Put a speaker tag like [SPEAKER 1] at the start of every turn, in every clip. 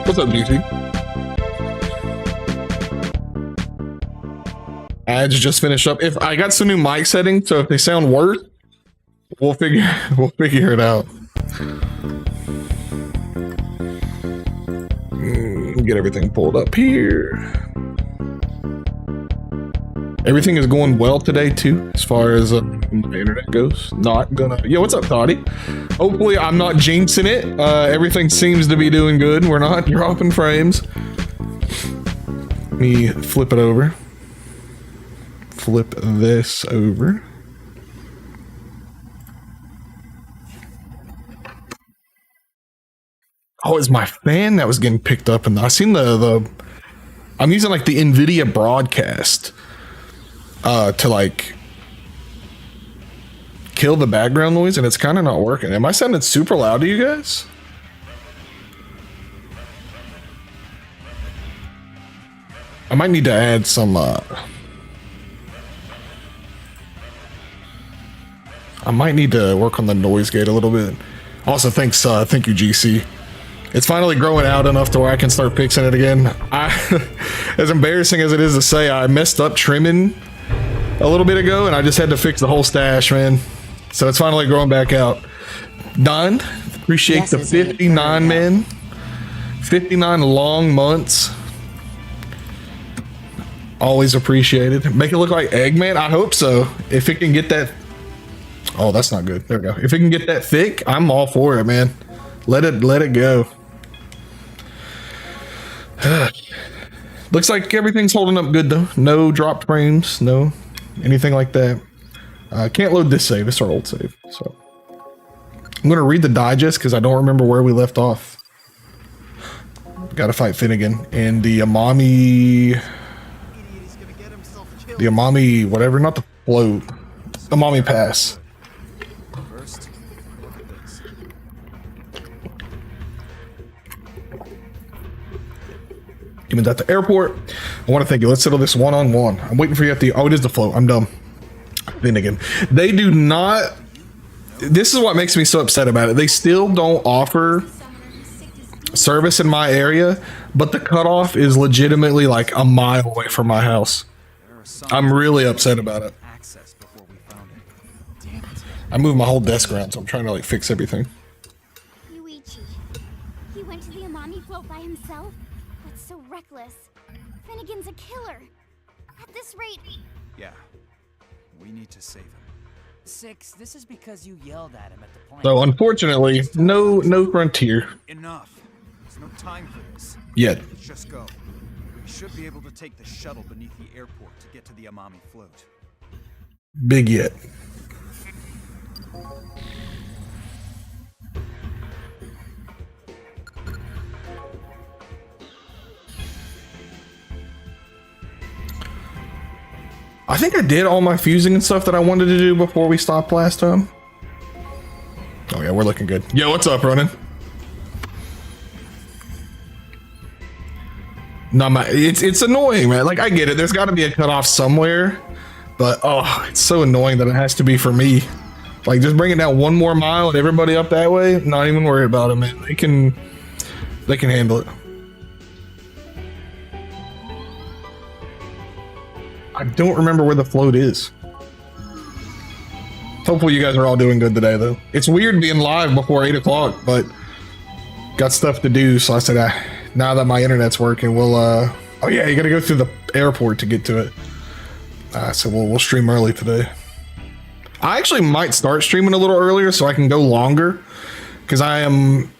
[SPEAKER 1] What's up, DC? Ads just finished up. If I got some new mic settings, so if they sound worse, we'll figure it out. Get everything pulled up here. Everything is going well today too, as far as my internet goes. Not gonna. Yo, what's up, Toddy? Hopefully, I'm not jinxing it. Everything seems to be doing good. We're not dropping frames. Let me flip it over. Flip this over. Oh, it's my fan that was getting picked up, and I seen the. I'm using like the NVIDIA broadcast to like kill the background noise, and it's kind of not working. Am I sounding super loud to you guys? I might need to add some. I might need to work on the noise gate a little bit. Also, thank you, GC. It's finally growing out enough to where I can start fixing it again. As embarrassing as it is to say, I messed up trimming a little bit ago, and I just had to fix the whole stash, man. So it's finally growing back out. Don, appreciate the 59, man. 59 long months. Always appreciated. Make it look like Eggman? I hope so. If it can get that... Oh, that's not good. There we go. If it can get that thick, I'm all for it, man. Let it go. Looks like everything's holding up good though. No dropped frames, no anything like that. Can't load this save. It's our old save. So I'm gonna read the digest because I don't remember where we left off. Gotta fight Finnegan and the Amami, whatever, not the float, Amami Pass. Given at the airport, I want to thank you. Let's settle this one-on-one. I'm waiting for you at the... Oh, it is the float. I'm dumb. Finnegan. They do not... This is what makes me so upset about it. They still don't offer service in my area, but the cutoff is legitimately like a mile away from my house. I'm really upset about it. I moved my whole desk around, so I'm trying to like fix everything.
[SPEAKER 2] Yuichi. He went to the Amami float by himself? That's so reckless. Finnegan's a killer. At this rate...
[SPEAKER 3] Yeah. We need to save him.
[SPEAKER 4] Six, this is because you yelled at him at the plane.
[SPEAKER 1] So unfortunately, no frontier.
[SPEAKER 3] Enough. There's no time for this.
[SPEAKER 1] Yet.
[SPEAKER 3] Let's just go. We should be able to take the shuttle beneath the airport to get to the Amami float.
[SPEAKER 1] Big yet. I think I did all my fusing and stuff that I wanted to do before we stopped last time. Oh yeah, we're looking good. Yo, what's up, Ronan? No, it's annoying, man. Like, I get it. There's got to be a cutoff somewhere, but oh, it's so annoying that it has to be for me. Like, just bring it down one more mile and everybody up that way. Not even worry about it, man. They can handle it. I don't remember where the float is. Hopefully you guys are all doing good today, though. It's weird being live before 8 o'clock, but got stuff to do. So I said, now that my internet's working, we'll, oh yeah, you gotta go through the airport to get to it. So we'll stream early today. I actually might start streaming a little earlier so I can go longer, because I am,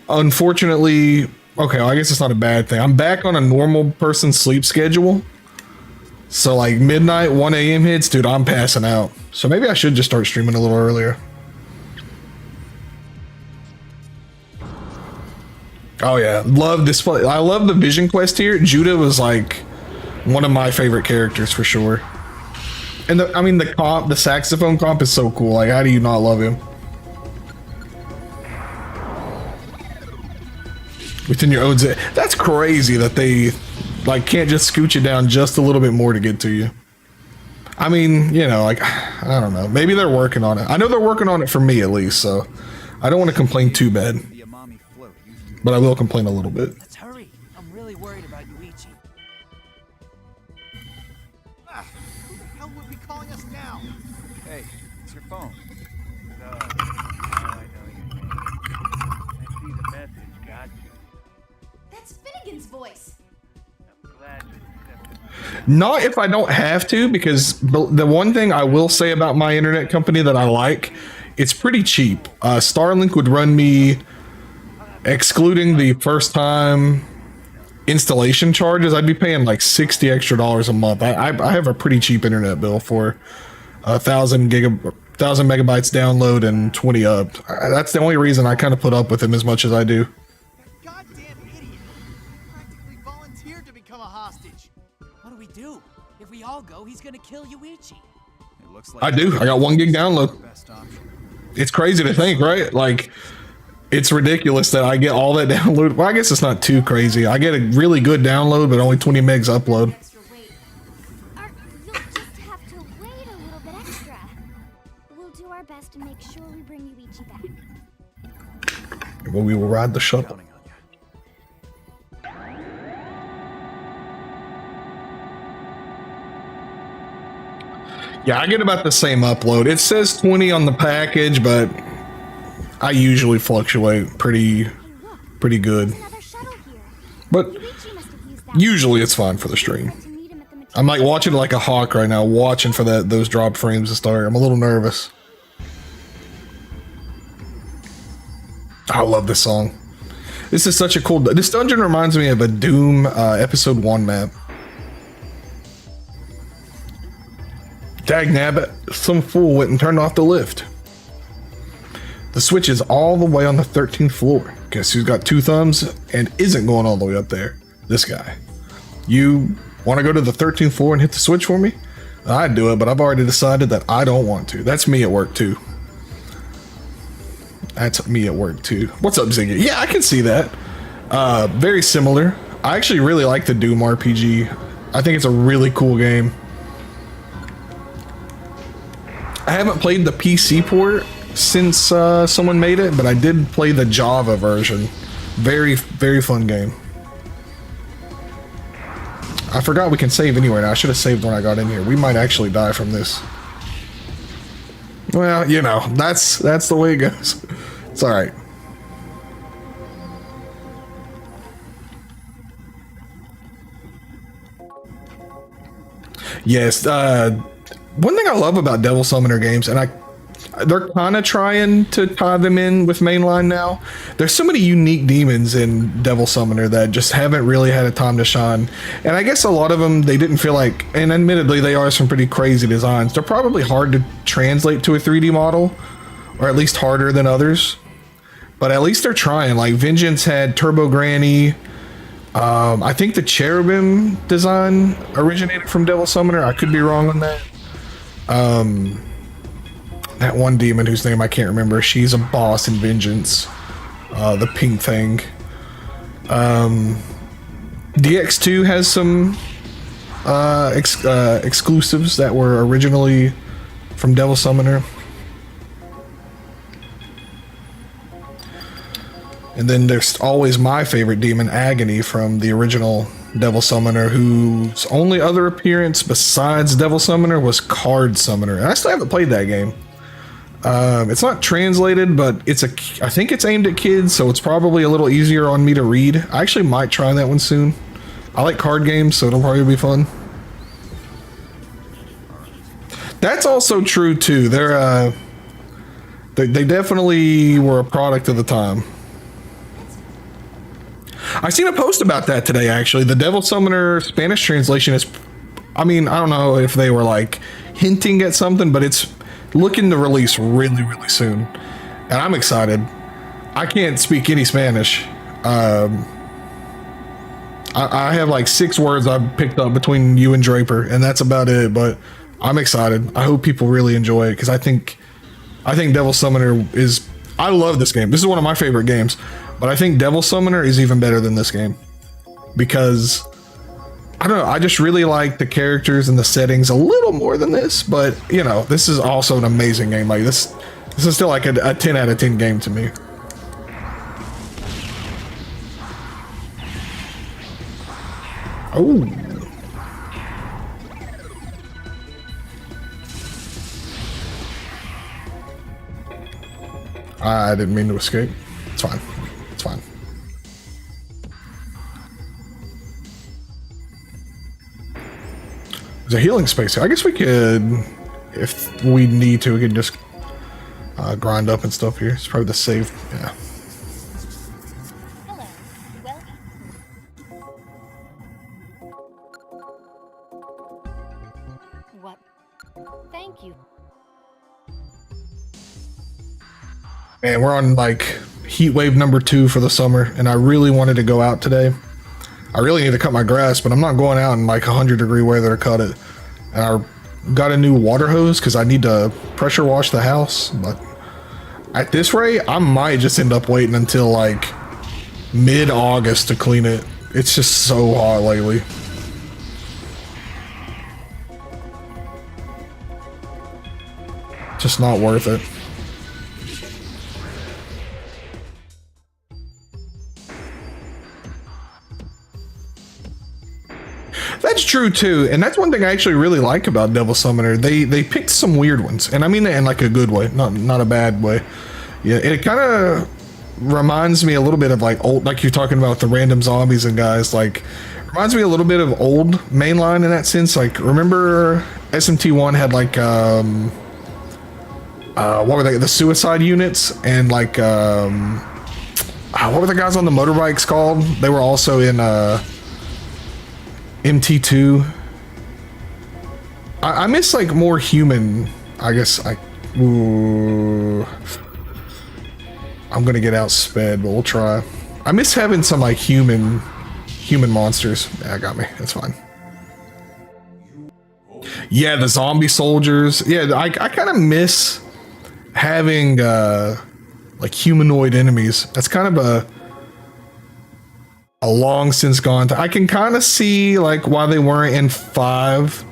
[SPEAKER 1] unfortunately, okay, well, I guess it's not a bad thing. I'm back on a normal person's sleep schedule. So like midnight, 1 a.m. hits, dude, I'm passing out. So maybe I should just start streaming a little earlier. Oh yeah, love this. I love the Vision Quest here. Judah was like one of my favorite characters for sure. And the saxophone comp is so cool. Like, how do you not love him? Within your own, that's crazy that they like can't just scoot you down just a little bit more to get to you. I mean, you know, like, I don't know. Maybe they're working on it. I know they're working on it for me at least, so I don't want to complain too bad.
[SPEAKER 3] The Amami float uses
[SPEAKER 1] but I will complain a little bit.
[SPEAKER 4] Let's hurry. I'm really worried about Yuichi.
[SPEAKER 3] Who the hell would be calling us now? Hey, it's your phone.
[SPEAKER 5] No, I know your name. I see the message, got you.
[SPEAKER 6] That's Finnegan's voice.
[SPEAKER 5] I'm glad you accepted.
[SPEAKER 1] Not if I don't have to, because the one thing I will say about my internet company that I like, it's pretty cheap. Starlink would run me, excluding the first time installation charges, I'd be paying like $60 extra a month. I have a pretty cheap internet bill for 1,000 megabytes download and 20 up. That's the only reason I kind of put up with him as much as I do.
[SPEAKER 3] That goddamn idiot practically volunteered to become a hostage.
[SPEAKER 4] What do we do? If we all go, he's gonna kill Yuichi.
[SPEAKER 3] It looks like
[SPEAKER 1] I do. I got 1 gig download.
[SPEAKER 3] best option.
[SPEAKER 1] It's crazy to think, right? Like, it's ridiculous that I get all that download. Well, I guess it's not too crazy. I get a really good download, but only 20 megs upload.
[SPEAKER 6] Extra weight.
[SPEAKER 2] You'll just have to wait a little bit extra. We'll do our best to make sure we bring Yuichi back.
[SPEAKER 1] Well, we will ride the shuttle.
[SPEAKER 3] Counting on you.
[SPEAKER 1] Yeah, I get about the same upload. It says 20 on the package, but I usually fluctuate pretty good.
[SPEAKER 2] Another shuttle here.
[SPEAKER 1] But
[SPEAKER 2] Yuichi must have used that
[SPEAKER 1] usually it's fine for the stream.
[SPEAKER 2] to meet him at the
[SPEAKER 1] I'm like watching like a hawk right now, watching for those drop frames to start. I'm a little nervous. I love this song. This is such a cool. This dungeon reminds me of a Doom episode 1 map. Dag nabbit, some fool went and turned off the lift. The switch is all the way on the 13th floor. Guess who's got 2 thumbs and isn't going all the way up there? This guy. You want to go to the 13th floor and hit the switch for me? I'd do it, but I've already decided that I don't want to. That's me at work too. That's me at work too. What's up, Ziggy? Yeah, I can see that. Very similar. I actually really like the Doom RPG. I think it's a really cool game. I haven't played the PC port since someone made it, but I did play the Java version. Very, very fun game. I forgot we can save anywhere now. I should have saved when I got in here. We might actually die from this. Well, you know, that's the way it goes. It's all right. Yes, one thing I love about Devil Summoner games, and they're kind of trying to tie them in with mainline now. There's so many unique demons in Devil Summoner that just haven't really had a time to shine. And I guess a lot of them, they didn't feel like, and admittedly they are some pretty crazy designs. They're probably hard to translate to a 3D model, or at least harder than others. But at least they're trying. Like Vengeance had Turbo Granny. I think the Cherubim design originated from Devil Summoner. I could be wrong on that. That one demon whose name I can't remember, she's a boss in Vengeance. The pink thing. DX2 has some exclusives that were originally from Devil Summoner. And then there's always my favorite demon, Agony, from the original Devil Summoner, whose only other appearance besides Devil Summoner was Card Summoner. And I still haven't played that game. It's not translated, but I think it's aimed at kids, so it's probably a little easier on me to read. I actually might try that one soon. I like card games, so it'll probably be fun. That's also true too. They definitely were a product of the time. I seen a post about that today, actually. The Devil Summoner Spanish translation is, I mean, I don't know if they were like hinting at something, but it's looking to release really, really soon. And I'm excited. I can't speak any Spanish. I have like 6 words I've picked up between you and Draper, and that's about it, but I'm excited. I hope people really enjoy it, because I think Devil Summoner is, I love this game. This is one of my favorite games. But I think Devil Summoner is even better than this game, because I don't know, I just really like the characters and the settings a little more than this. But you know, this is also an amazing game. Like this is still like a 10 out of 10 game to me. Oh. I didn't mean to escape. It's fine. It's fine. There's a healing space here. I guess we could, if we need to, we could just grind up and stuff here. It's probably the safe. Yeah.
[SPEAKER 2] Hello. Welcome. What? Thank you.
[SPEAKER 1] Man, we're on like heat wave number 2 for the summer, and I really wanted to go out today. I really need to cut my grass, but I'm not going out in like 100-degree weather to cut it. And I got a new water hose because I need to pressure wash the house. But at this rate, I might just end up waiting until like mid-August to clean it. It's just so hot lately. Just not worth it. That's true too, and that's one thing I actually really like about Devil Summoner. They picked some weird ones, and I mean that in like a good way, not a bad way. Yeah, it kind of reminds me a little bit of like old, like you're talking about the random zombies and guys. Like reminds me a little bit of old mainline in that sense. Like remember SMT1 had like what were they? The suicide units and like what were the guys on the motorbikes called? They were also in MT2. I miss like more human. I guess I'm gonna get outsped, but we'll try. I miss having some like human monsters. Yeah, got me. That's fine. Yeah, the zombie soldiers. Yeah, I kind of miss having like humanoid enemies. That's kind of a long since gone. I can kind of see like why they weren't in 5,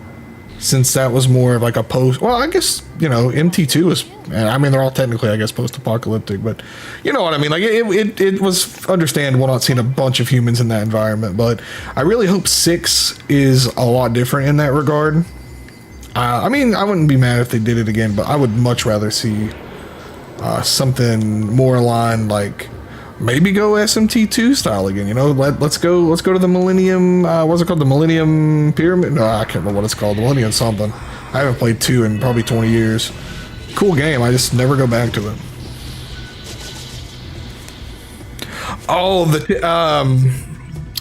[SPEAKER 1] since that was more of like a post. Well, I guess, you know, MT2 is. I mean, they're all technically, I guess, post-apocalyptic, but you know what I mean. Like it was understandable not seeing a bunch of humans in that environment, but I really hope 6 is a lot different in that regard. I mean, I wouldn't be mad if they did it again, but I would much rather see something more aligned, like maybe go SMT2 style again. You know, let's go to the Millennium. What's it called? The Millennium Pyramid? No, I can't remember what it's called. The Millennium something. I haven't played 2 in probably 20 years. Cool game. I just never go back to it. Oh,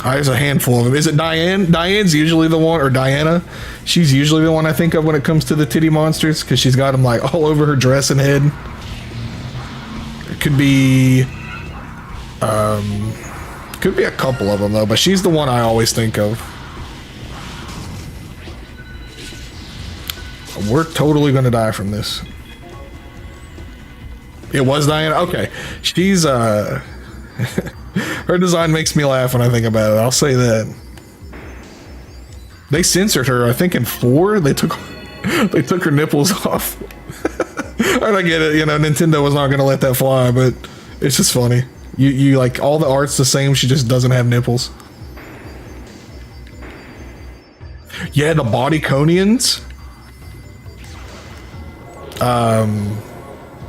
[SPEAKER 1] there's a handful of them. Is it Diane? Diane's usually the one, or Diana. She's usually the one I think of when it comes to the titty monsters, because she's got them like all over her dress and head. It could be a couple of them though, but she's the one I always think of. We're totally gonna die from this. It was Diana? Okay. She's her design makes me laugh when I think about it. I'll say that. They censored her, I think in 4. They took her nipples off. I get it, you know, Nintendo was not gonna let that fly, but it's just funny. You like all the art's the same, she just doesn't have nipples. Yeah, the Bodyconians.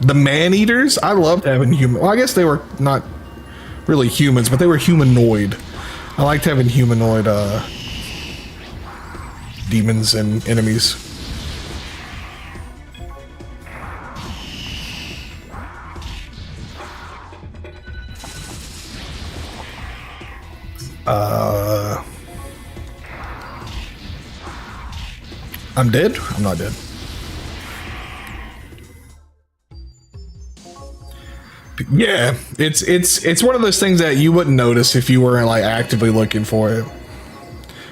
[SPEAKER 1] The man-eaters. I loved having human. Well, I guess they were not really humans, but they were humanoid. I liked having humanoid demons and enemies. I'm dead? I'm not dead. Yeah, it's one of those things that you wouldn't notice if you weren't like actively looking for it.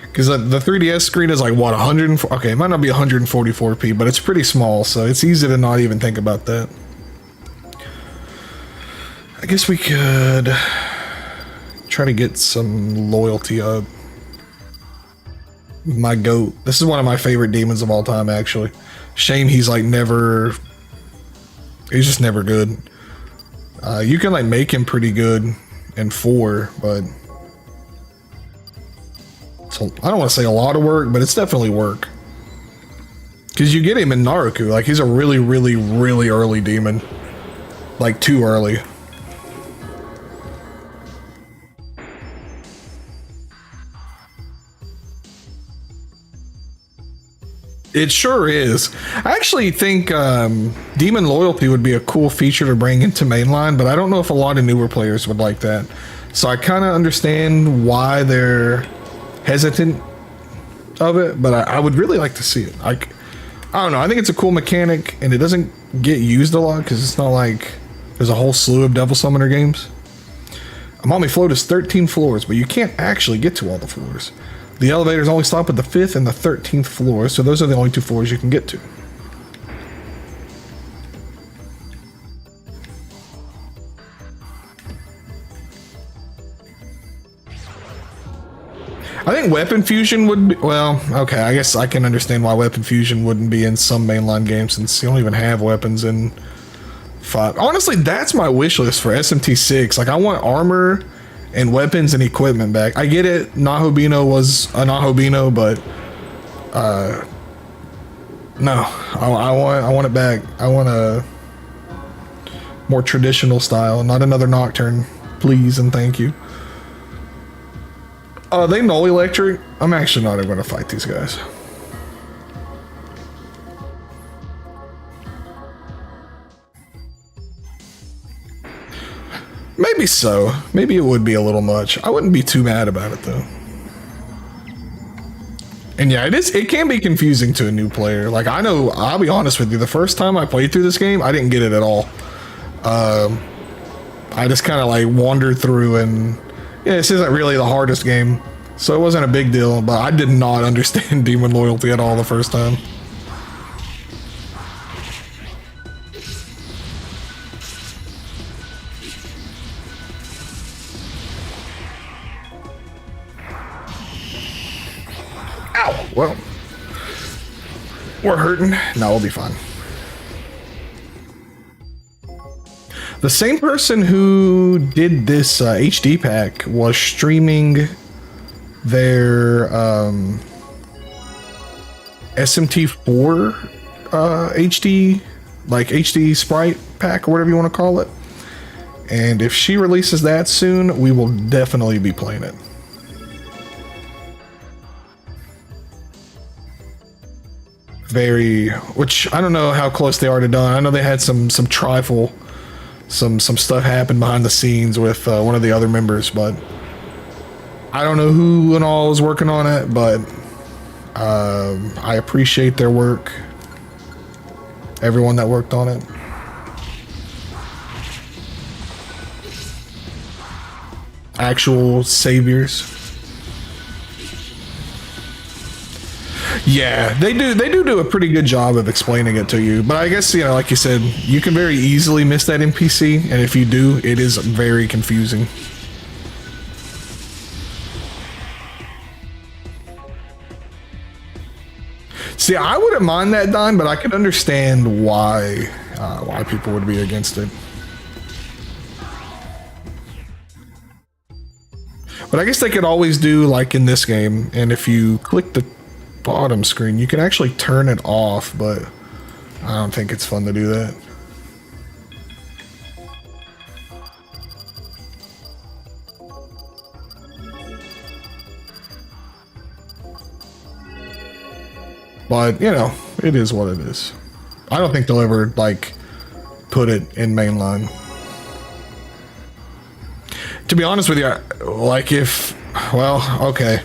[SPEAKER 1] Because the 3DS screen is like what, 104? Okay, it might not be 144p, but it's pretty small, so it's easy to not even think about that. I guess we could try to get some loyalty up. My goat. This is one of my favorite demons of all time, actually. Shame he's like never. He's just never good. You can like make him pretty good in 4, but it's I don't want to say a lot of work, but it's definitely work. Because you get him in Naruku, like he's a really, really, really early demon. Like too early. It sure is. I actually think Demon Loyalty would be a cool feature to bring into mainline, but I don't know if a lot of newer players would like that. So I kind of understand why they're hesitant of it, but I would really like to see it. I don't know. I think it's a cool mechanic, and it doesn't get used a lot because it's not like there's a whole slew of Devil Summoner games. Amami Float is 13 floors, but you can't actually get to all the floors. The elevators only stop at the 5th and the 13th floor, so those are the only 2 floors you can get to. I think Weapon Fusion would be, well, okay, I guess I can understand why Weapon Fusion wouldn't be in some mainline games since you don't even have weapons in 5. Honestly, that's my wish list for SMT6. Like, I want armor and weapons and equipment back. I get it, Nahobino was a Nahobino, but no, I want it back. I want a more traditional style, not another Nocturne, please and thank you. They Null Electric. I'm actually not even going to fight these guys. Maybe so. Maybe it would be a little much. I wouldn't be too mad about it though. And yeah, it can be confusing to a new player. Like I know, I'll be honest with you, the first time I played through this game, I didn't get it at all. I just kind of like wandered through and yeah, this isn't really the hardest game. So it wasn't a big deal, but I did not understand Demon Loyalty at all the first time. Ow! Well, we're hurting. No, we'll be fine. The same person who did this HD pack was streaming their SMT4 HD, like HD Sprite pack or whatever you want to call it. And if she releases that soon, we will definitely be playing it. Which I don't know how close they are to done. I know they had some trifle. Some stuff happened behind the scenes with one of the other members, but I don't know who and all is working on it, but I appreciate their work. Everyone that worked on it. Actual saviors. Yeah, they do a pretty good job of explaining it to you. But I guess, you know, like you said, you can very easily miss that NPC, and if you do, it is very confusing. See, I wouldn't mind that done, but I could understand why people would be against it. But I guess they could always do like in this game, and if you click the bottom screen, you can actually turn it off, but I don't think it's fun to do that. But, you know, it is what it is. I don't think they'll ever, like, put it in mainline. To be honest with you, like well, okay.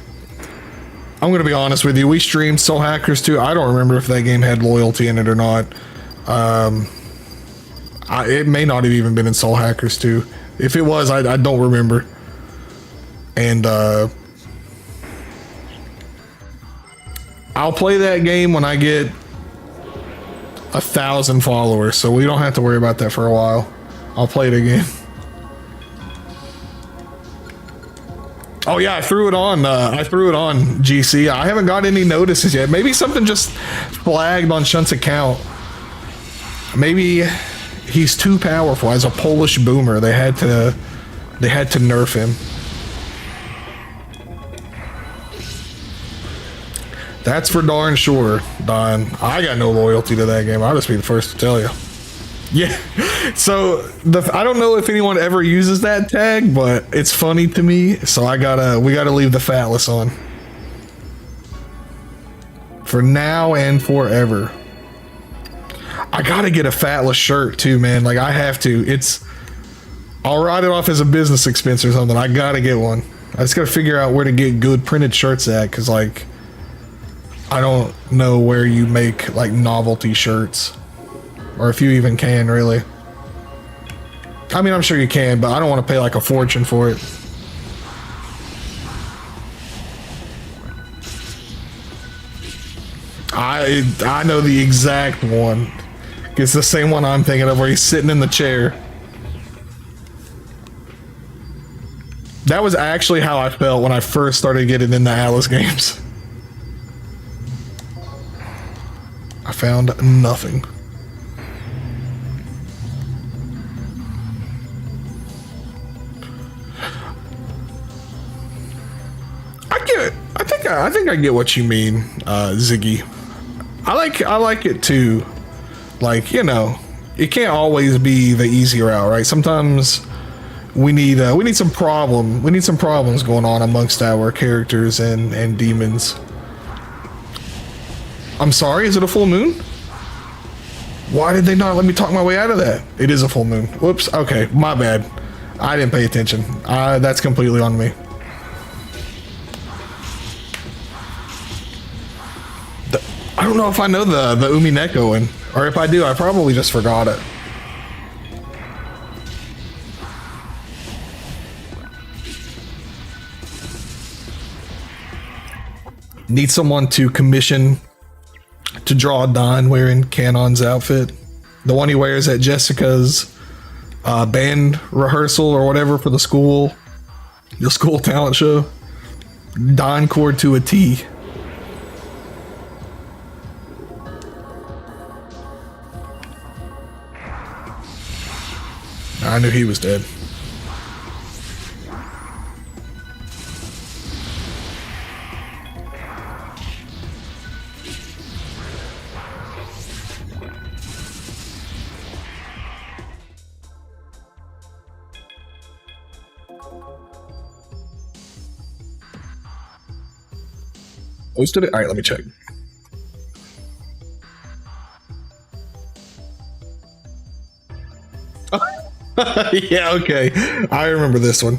[SPEAKER 1] I'm going to be honest with you. We streamed Soul Hackers 2. I don't remember if that game had loyalty in it or not. It may not have even been in Soul Hackers 2. If it was, I don't remember. And I'll play that game when I get 1,000 followers, so we don't have to worry about that for a while. I'll play it again. Oh yeah, I threw it on GC. I haven't got any notices yet. Maybe something just flagged on Shunt's account. Maybe he's too powerful as a Polish boomer. They had to nerf him. That's for darn sure, Don. I got no loyalty to that game. I'll just be the first to tell you. Yeah. So I don't know if anyone ever uses that tag, but it's funny to me. So we gotta leave the Fatless on for now and forever. I gotta get a Fatless shirt too, man. Like I have to. I'll write it off as a business expense or something. I gotta get one. I just gotta figure out where to get good printed shirts at, because like I don't know where you make like novelty shirts, or if you even can, really. I mean, I'm sure you can, but I don't want to pay like a fortune for it. I know the exact one. It's the same one I'm thinking of, where he's sitting in the chair. That was actually how I felt when I first started getting into Alice games. I found nothing. I think I get what you mean, Ziggy. I like it too. Like, you know, it can't always be the easy route, right? Sometimes we need some problems going on amongst our characters and demons. I'm sorry, is it a full moon? Why did they not let me talk my way out of that? It is a full moon. Whoops. Okay, my bad. I didn't pay attention. That's completely on me. I don't know if I know the Umineko one, or if I do, I probably just forgot it. Need someone to commission to draw Don wearing Canon's outfit, the one he wears at Jessica's band rehearsal or whatever for the school talent show. Don cord to a T. I knew he was dead. Posted it? All right, let me check. Yeah, okay. I remember this one.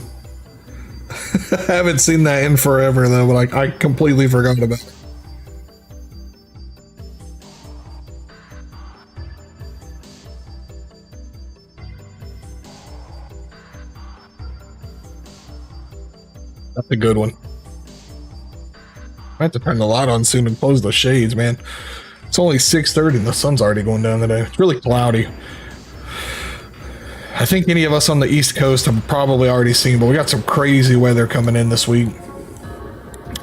[SPEAKER 1] I haven't seen that in forever though, but I completely forgot about it. That's a good one. I have to turn the light on soon and close the shades, man. It's only 6:30 and the sun's already going down today. It's really cloudy. I think any of us on the East Coast have probably already seen, but we got some crazy weather coming in this week.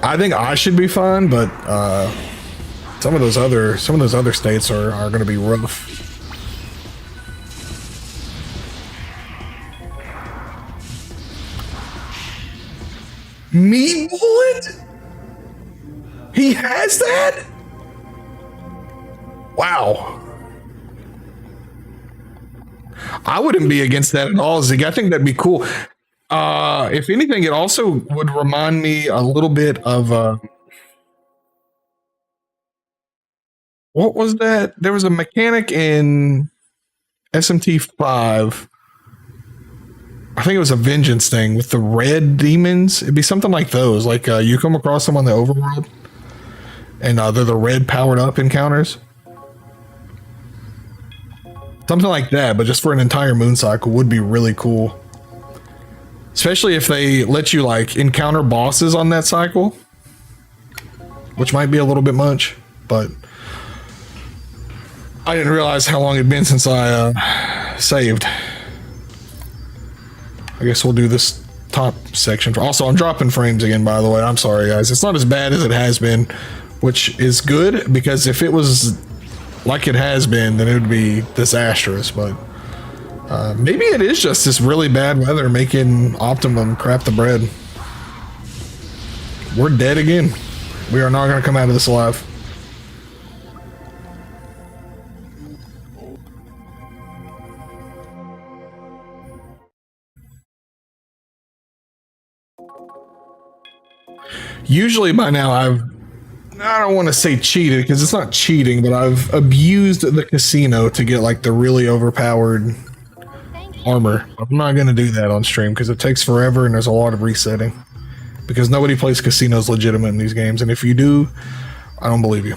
[SPEAKER 1] I think I should be fine, but some of those other states are going to be rough. Meat Bullet? He has that? Wow. I wouldn't be against that at all, Zig. I think that'd be cool. If anything, it also would remind me a little bit of what was that? There was a mechanic in SMT5. I think it was a vengeance thing with the red demons. It'd be something like those. Like you come across them on the overworld, and they're the red powered up encounters. Something like that, but just for an entire moon cycle would be really cool. Especially if they let you like encounter bosses on that cycle, which might be a little bit much, but I didn't realize how long it'd been since I saved. I guess we'll do this top section. Also, I'm dropping frames again, by the way. I'm sorry, guys. It's not as bad as it has been, which is good, because if it was like it has been, then it would be disastrous. But maybe it is just this really bad weather making Optimum crap the bread. We're dead again. We are not going to come out of this alive. Usually by now I don't want to say cheated because it's not cheating, but I've abused the casino to get like the really overpowered armor. I'm not going to do that on stream because it takes forever and there's a lot of resetting. Because nobody plays casinos legitimate in these games, and if you do, I don't believe you.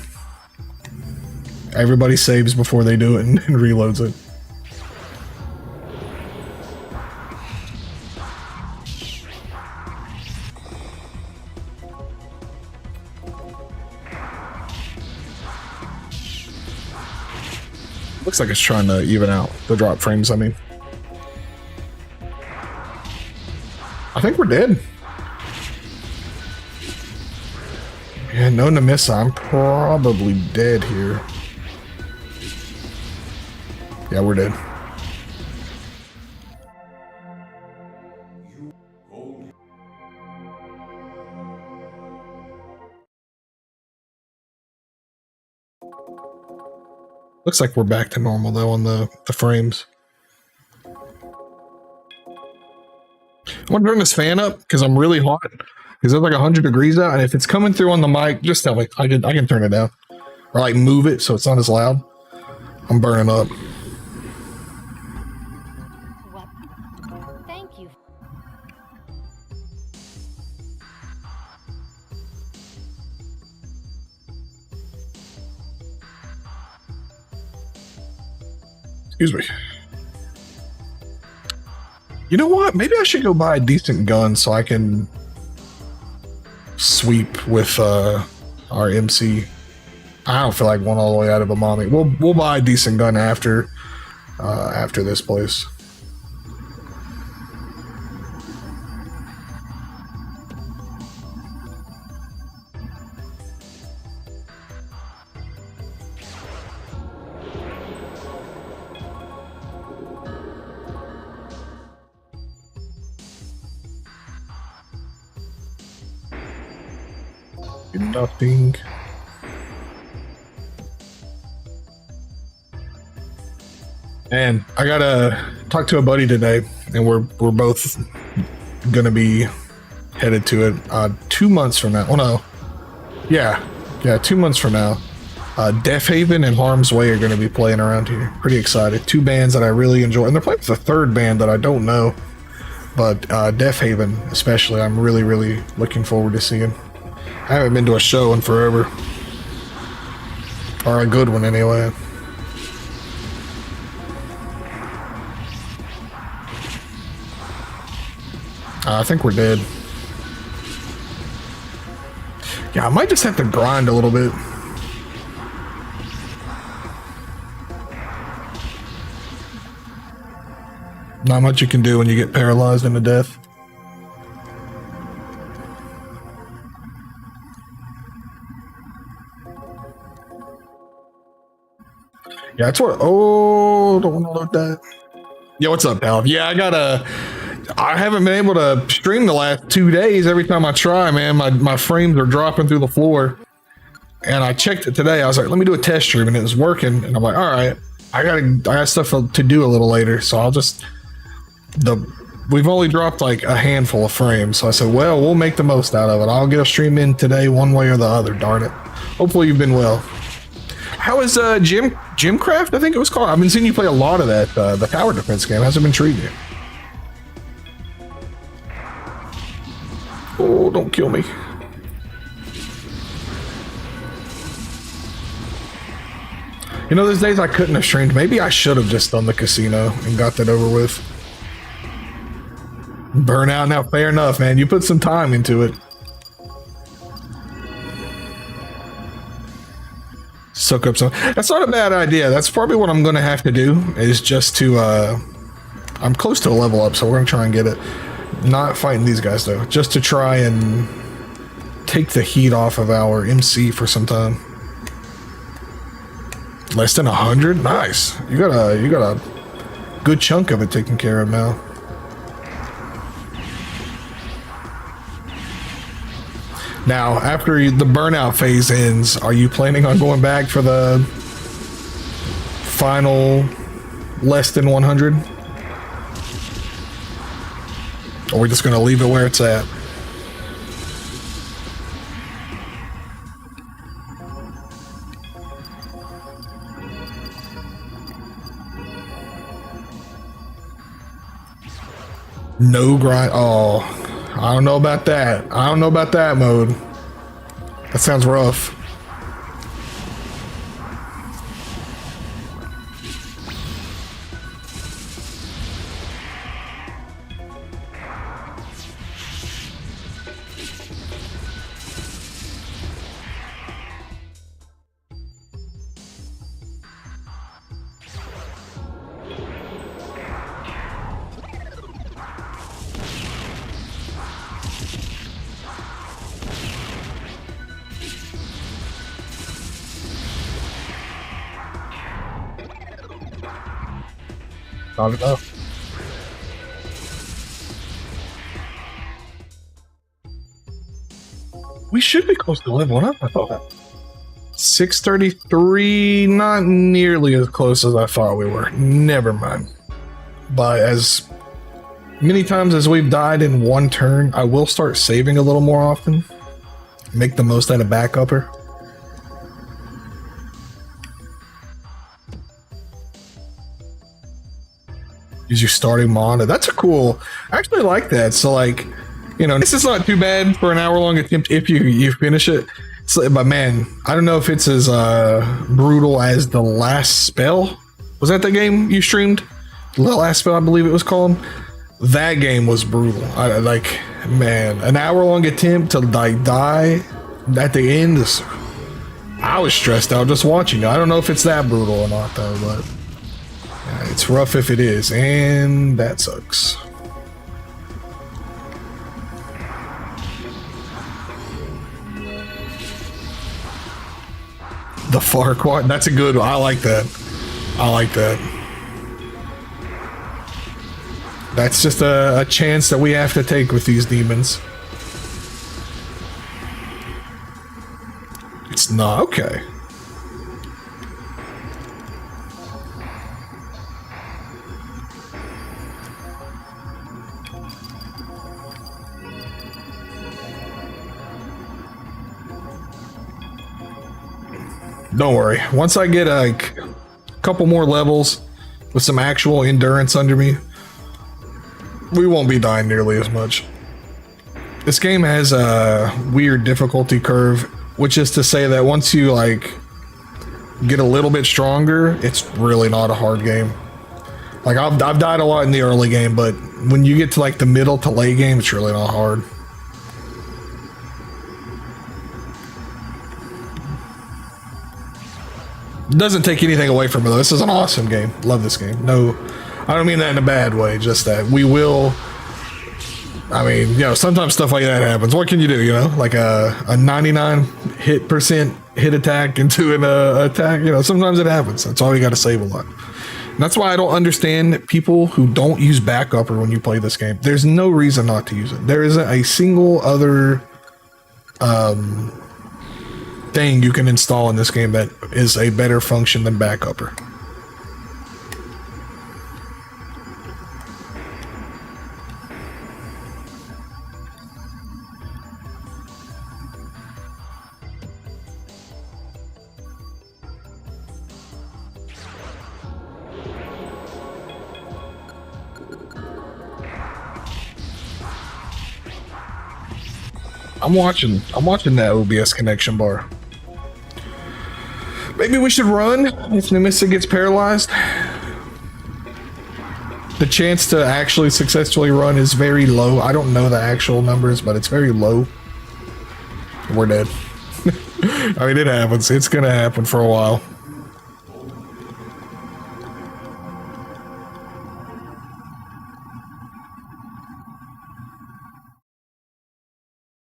[SPEAKER 1] Everybody saves before they do it and reloads it. Looks like it's trying to even out the drop frames, I mean. I think we're dead. Yeah, no Namissa. I'm probably dead here. Yeah, we're dead. Looks like we're back to normal though on the frames. I want to turn this fan up because I'm really hot. Because it's like 100 degrees out, and if it's coming through on the mic, just tell me. I can turn it down. Or like move it so it's not as loud. I'm burning up.
[SPEAKER 2] What? Thank you.
[SPEAKER 1] Excuse me. You know what? Maybe I should go buy a decent gun so I can sweep with our MC. I don't feel like going all the way out of a mommy. We'll buy a decent gun after this place. Nothing. And I gotta talk to a buddy today, and we're both gonna be headed to it 2 months from now. Oh no, yeah, 2 months from now. Death Haven and Harm's Way are gonna be playing around here. Pretty excited. Two bands that I really enjoy, and they're playing with a third band that I don't know, but Death Haven especially, I'm really looking forward to seeing. I haven't been to a show in forever. Or a good one, anyway. I think we're dead. Yeah, I might just have to grind a little bit. Not much you can do when you get paralyzed into death. Yeah, that's what. Oh, don't want to load that. Yeah, what's up, pal? Yeah, I haven't been able to stream the last 2 days. Every time I try, man, my frames are dropping through the floor. And I checked it today. I was like, let me do a test stream, and it was working. And I'm like, all right, I got stuff to do a little later, so I'll just. We've only dropped like a handful of frames, so I said, well, we'll make the most out of it. I'll get a stream in today, one way or the other. Darn it. Hopefully, you've been well. How is Gymcraft? I think it was called. I've been seeing you play a lot of that. The tower defense game. How's it been treating you? Oh, don't kill me. You know, there's days I couldn't have streamed. Maybe I should have just done the casino and got that over with. Burnout now, fair enough, man. You put some time into it. Soak up some. That's not a bad idea. That's probably what I'm going to have to do, is just to, I'm close to a level up, so we're going to try and get it. Not fighting these guys, though. Just to try and take the heat off of our MC for some time. Less than 100? Nice. You got a good chunk of it taken care of now. Now, after the burnout phase ends, are you planning on going back for the final less than 100? Or are we just going to leave it where it's at? No grind. Oh, I don't know about that. I don't know about that mode. That sounds rough. Not enough. We should be close to leveling up, I thought. 633, not nearly as close as I thought we were. Never mind. But as many times as we've died in one turn, I will start saving a little more often. Make the most out of backupper. Use your starting mana. That's a cool. I actually like that. So like, you know, this is not too bad for an hour-long attempt if you finish it. So, but man, I don't know if it's as brutal as the last spell. Was that the game you streamed? The last spell, I believe it was called. That game was brutal. I like, man, an hour-long attempt to like die at the end is. I was stressed out just watching it. I don't know if it's that brutal or not though, but. It's rough if it is, and that sucks. The Farquaad, that's a good one. I like that. I like that. That's just a chance that we have to take with these demons. It's not, okay. Don't worry. Once I get a couple more levels with some actual endurance under me, we won't be dying nearly as much. This game has a weird difficulty curve, which is to say that once you like get a little bit stronger, it's really not a hard game. Like I've died a lot in the early game, but when you get to like the middle to late game, it's really not hard. Doesn't take anything away from it though. This is an awesome game. Love this game. No, I don't mean that in a bad way. Just that we will. I mean, you know, sometimes stuff like that happens. What can you do? You know, like a 99 hit attack into an attack. You know, sometimes it happens. That's all you got to save a lot. And that's why I don't understand people who don't use backupper when you play this game. There's no reason not to use it. There isn't a single other thing you can install in this game that is a better function than backupper. I'm watching that OBS connection bar. Maybe we should run if Nemissa gets paralyzed. The chance to actually successfully run is very low. I don't know the actual numbers, but it's very low. We're dead. I mean, it happens. It's gonna happen for a while.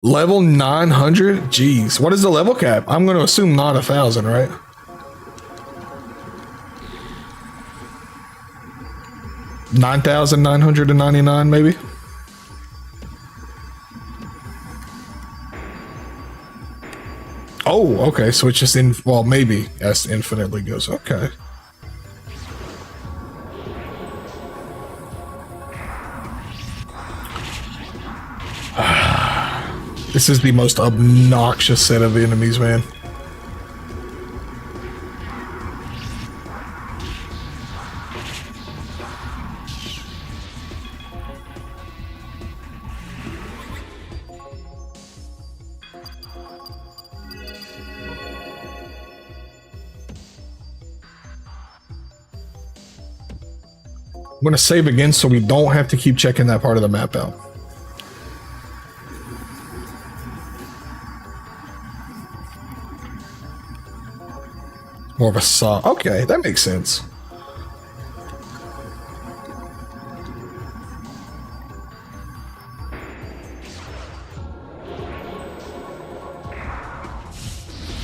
[SPEAKER 1] Level 900? Jeez. What is the level cap? I'm going to assume not 1,000, right? $9,999, maybe? Oh, okay. So it's just in. Well, maybe as infinitely goes. Okay. This is the most obnoxious set of enemies, man. I'm gonna save again so we don't have to keep checking that part of the map out. More of a saw. Okay, that makes sense.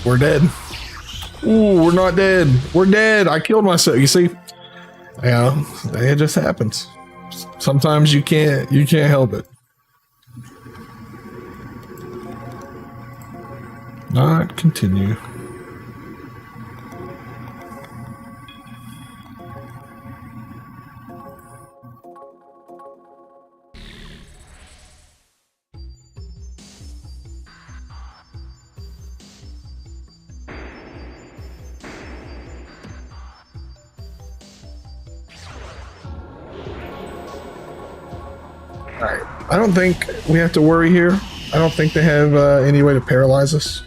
[SPEAKER 1] We're dead. Ooh, we're not dead. We're dead. I killed myself. You see? Yeah, it just happens. Sometimes you can't help it. Not continue. Alright, I don't think we have to worry here. I don't think they have any way to paralyze us,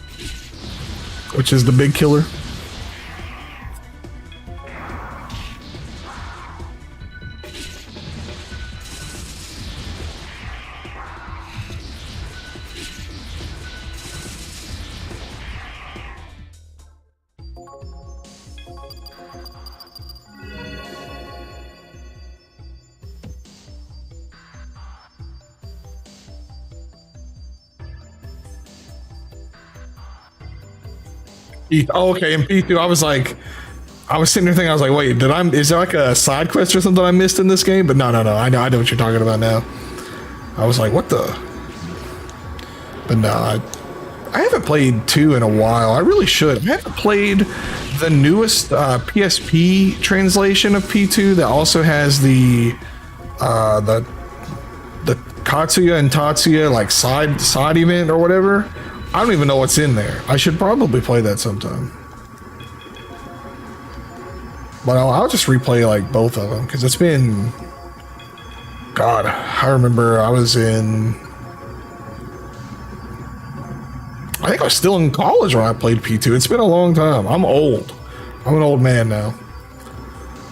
[SPEAKER 1] which is the big killer. Oh, okay, in P2, I was sitting there thinking, I was like, wait, is there like a side quest or something I missed in this game? But no, I know what you're talking about now. I was like, what the? But no, I haven't played 2 in a while. I really should. I haven't played the newest PSP translation of P2 that also has the Katsuya and Tatsuya like side event or whatever. I don't even know what's in there. I should probably play that sometime. But I'll just replay like both of them because it's been... God, I remember I was in... I think I was still in college when I played P2. It's been a long time. I'm old. I'm an old man now.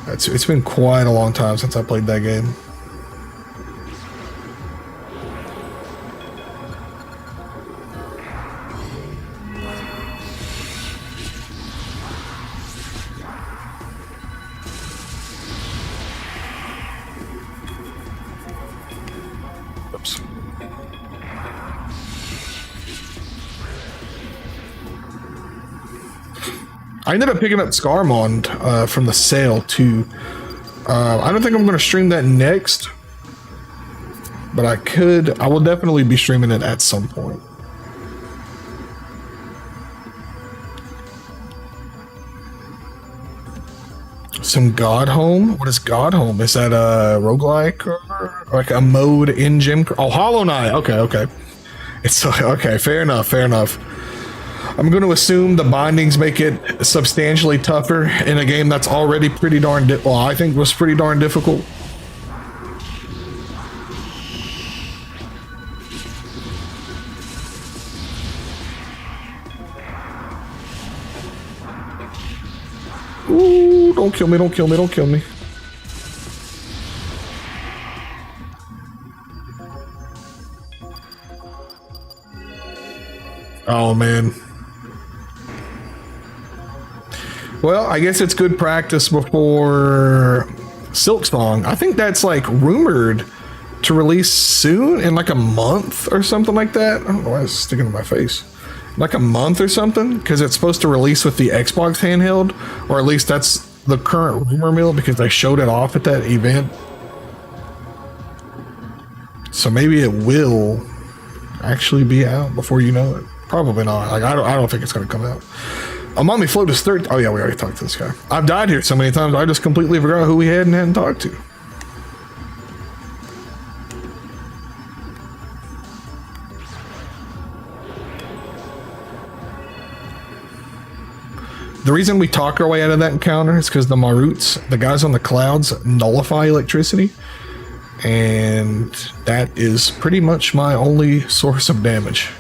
[SPEAKER 1] It's been quite a long time since I played that game. Oops. I ended up picking up Scarmond from the sale too. I don't think I'm going to stream that next, but I will definitely be streaming it at some point. Some Godhome? What is Godhome? Is that a roguelike or like a mode in Gym? Oh, Hollow Knight. Okay. It's okay. Fair enough. I'm going to assume the bindings make it substantially tougher in a game that's already pretty darn well, I think was pretty darn difficult. Ooh, don't kill me. Oh, man. Well, I guess it's good practice before Silksong. I think that's like rumored to release soon in like a month or something like that. I don't know why it's sticking to my face. Like a month or something, because it's supposed to release with the Xbox handheld, or at least that's the current rumor mill because they showed it off at that event. So maybe it will actually be out before you know it? Probably not. Like, I don't think it's going to come out. Amami Float is 13. Oh yeah, we already talked to this guy. I've died here so many times, I just completely forgot who we hadn't talked to. The reason we talk our way out of that encounter is because the Maruts, the guys on the clouds, nullify electricity. And that is pretty much my only source of damage.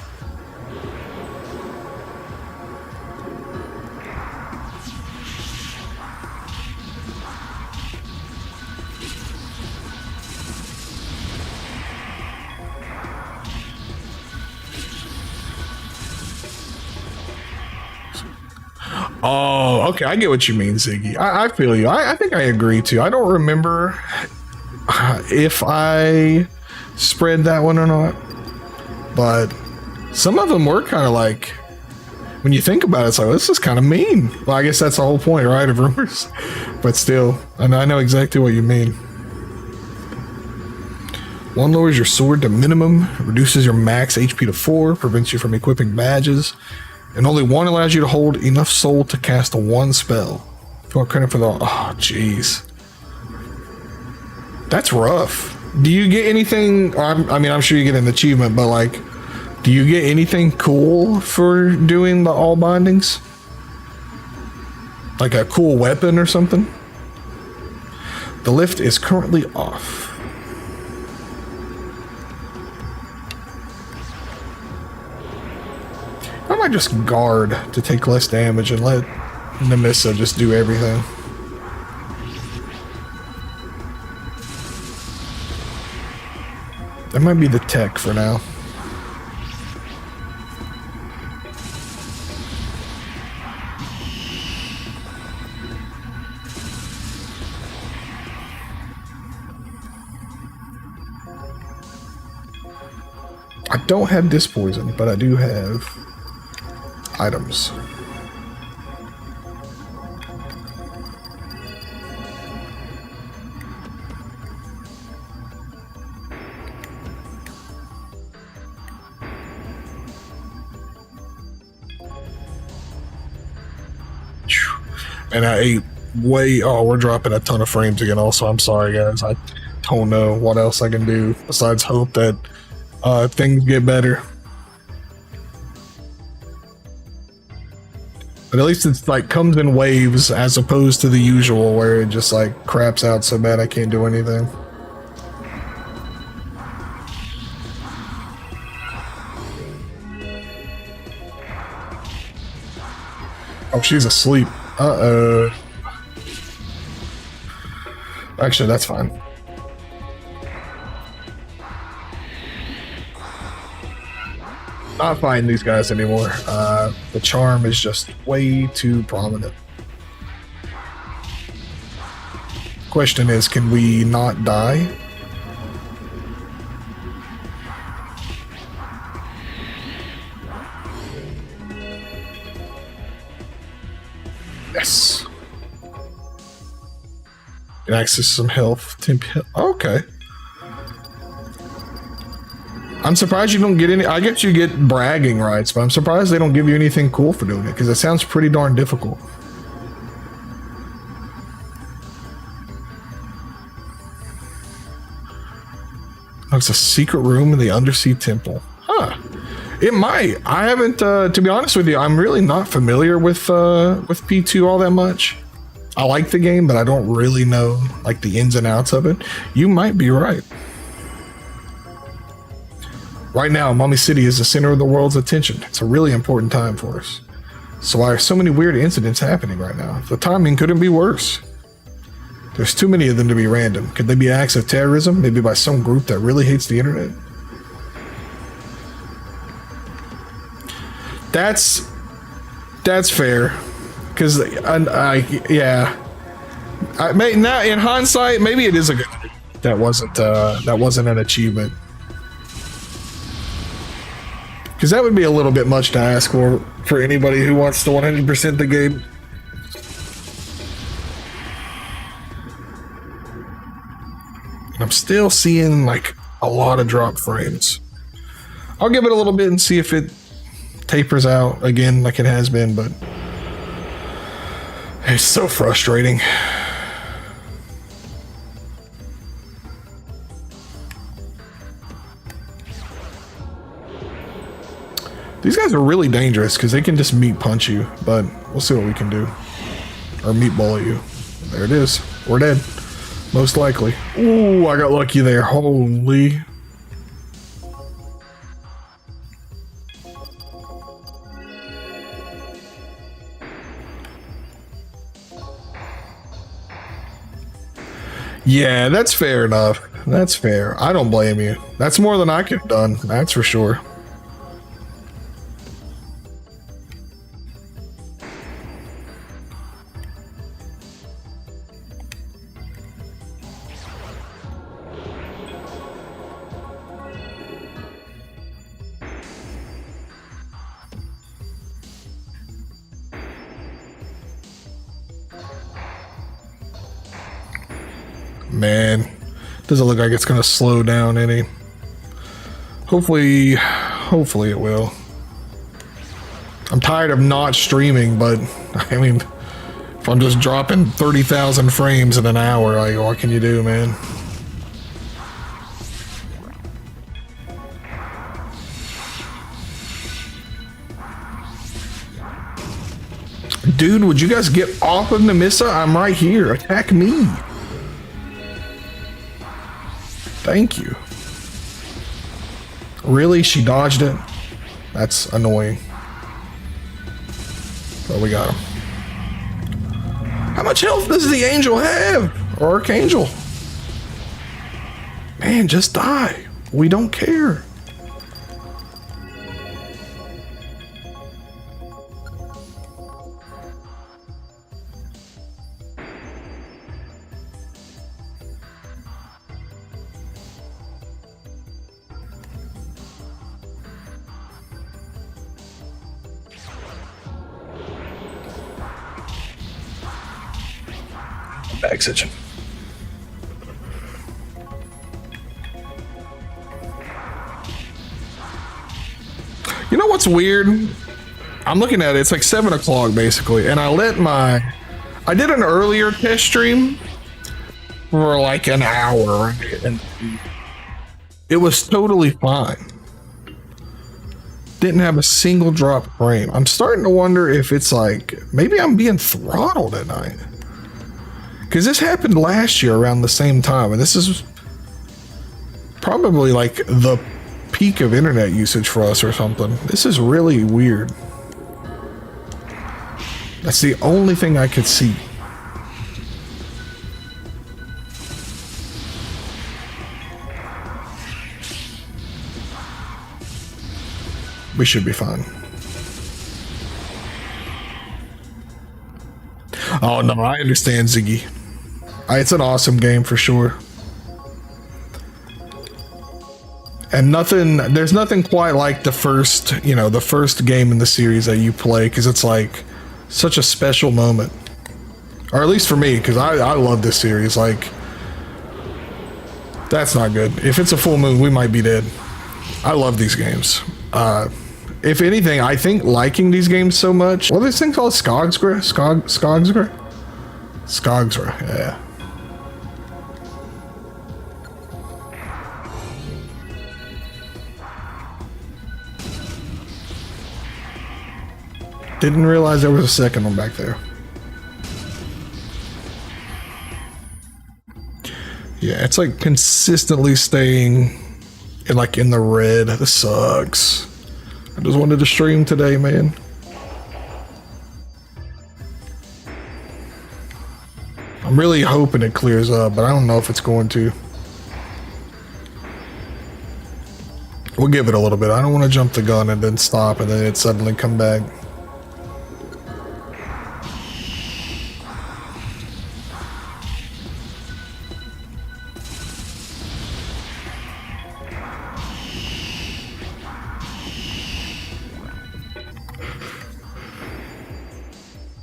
[SPEAKER 1] Oh, okay. I get what you mean, Ziggy. I feel you. I think I agree too. I don't remember if I spread that one or not, but some of them were kind of like, when you think about it, it's like, this is kind of mean. Well, I guess that's the whole point, right, of rumors. But still, and I know exactly what you mean. One lowers your sword to minimum, reduces your max HP to 4, prevents you from equipping badges, and only one allows you to hold enough soul to cast one spell. If you want credit for the... Oh, jeez. That's rough. Do you get anything... I mean, I'm sure you get an achievement, but like, do you get anything cool for doing the all bindings? Like a cool weapon or something? The lift is currently off. I might just guard to take less damage and let Nemissa just do everything. That might be the tech for now. I don't have disc poison, but I do have items. And I ate way... Oh, we're dropping a ton of frames again also. I'm sorry, guys. I don't know what else I can do besides hope that things get better. But at least it's like comes in waves as opposed to the usual where it just like craps out so bad I can't do anything. Oh, she's asleep. Uh-oh. Actually, that's fine. Not fighting these guys anymore. The charm is just way too prominent. Question is, can we not die? Yes. Can access some health. Okay. I'm surprised you don't get any. I guess you get bragging rights, but I'm surprised they don't give you anything cool for doing it because it sounds pretty darn difficult. Oh, it's a secret room in the Undersea Temple. Huh. It might. I haven't, to be honest with you, I'm really not familiar with P2 all that much. I like the game, but I don't really know like the ins and outs of it. You might be right. Right now, Amami City is the center of the world's attention. It's a really important time for us. So why are so many weird incidents happening right now? The timing couldn't be worse. There's too many of them to be random. Could they be acts of terrorism? Maybe by some group that really hates the internet? That's fair. Because yeah. Now in hindsight, maybe it is a good. That wasn't an achievement. Because that would be a little bit much to ask for anybody who wants to 100% the game. I'm still seeing like a lot of drop frames. I'll give it a little bit and see if it tapers out again like it has been, but it's so frustrating. These guys are really dangerous because they can just meat punch you, but we'll see what we can do. Or meat bullet you. There it is. We're dead. Most likely. Ooh, I got lucky there. Holy. Yeah, that's fair enough. That's fair. I don't blame you. That's more than I could have done. That's for sure. Man, doesn't look like it's gonna slow down any. Hopefully it will. I'm tired of not streaming, but I mean, if I'm just dropping 30,000 frames in an hour, like, what can you do, man? Dude, would you guys get off of Nemissa? I'm right here. Attack me. Thank you. Really? She dodged it? That's annoying. But we got him. How much health does the angel have? Or archangel? Man, just die. We don't care. Back itching. You know what's weird? I'm looking at it. It's like 7 o'clock basically, and I did an earlier test stream for like an hour, and it was totally fine. Didn't have a single drop frame. I'm starting to wonder if it's like maybe I'm being throttled at night. Because this happened last year around the same time, and this is probably like the peak of internet usage for us or something. This is really weird. That's the only thing I could see. We should be fine. Oh no, I understand, Ziggy. It's an awesome game for sure. And there's nothing quite like the first game in the series that you play, because it's like such a special moment. Or at least for me, because I love this series. Like, that's not good. If it's a full moon, we might be dead. I love these games. If anything, I think liking these games so much. What are these things called? Skogsra? Skogsra, yeah. Didn't realize there was a second one back there. Yeah, it's like consistently staying in the red. This sucks. I just wanted to stream today, man. I'm really hoping it clears up, but I don't know if it's going to. We'll give it a little bit. I don't want to jump the gun and then stop and then it suddenly come back.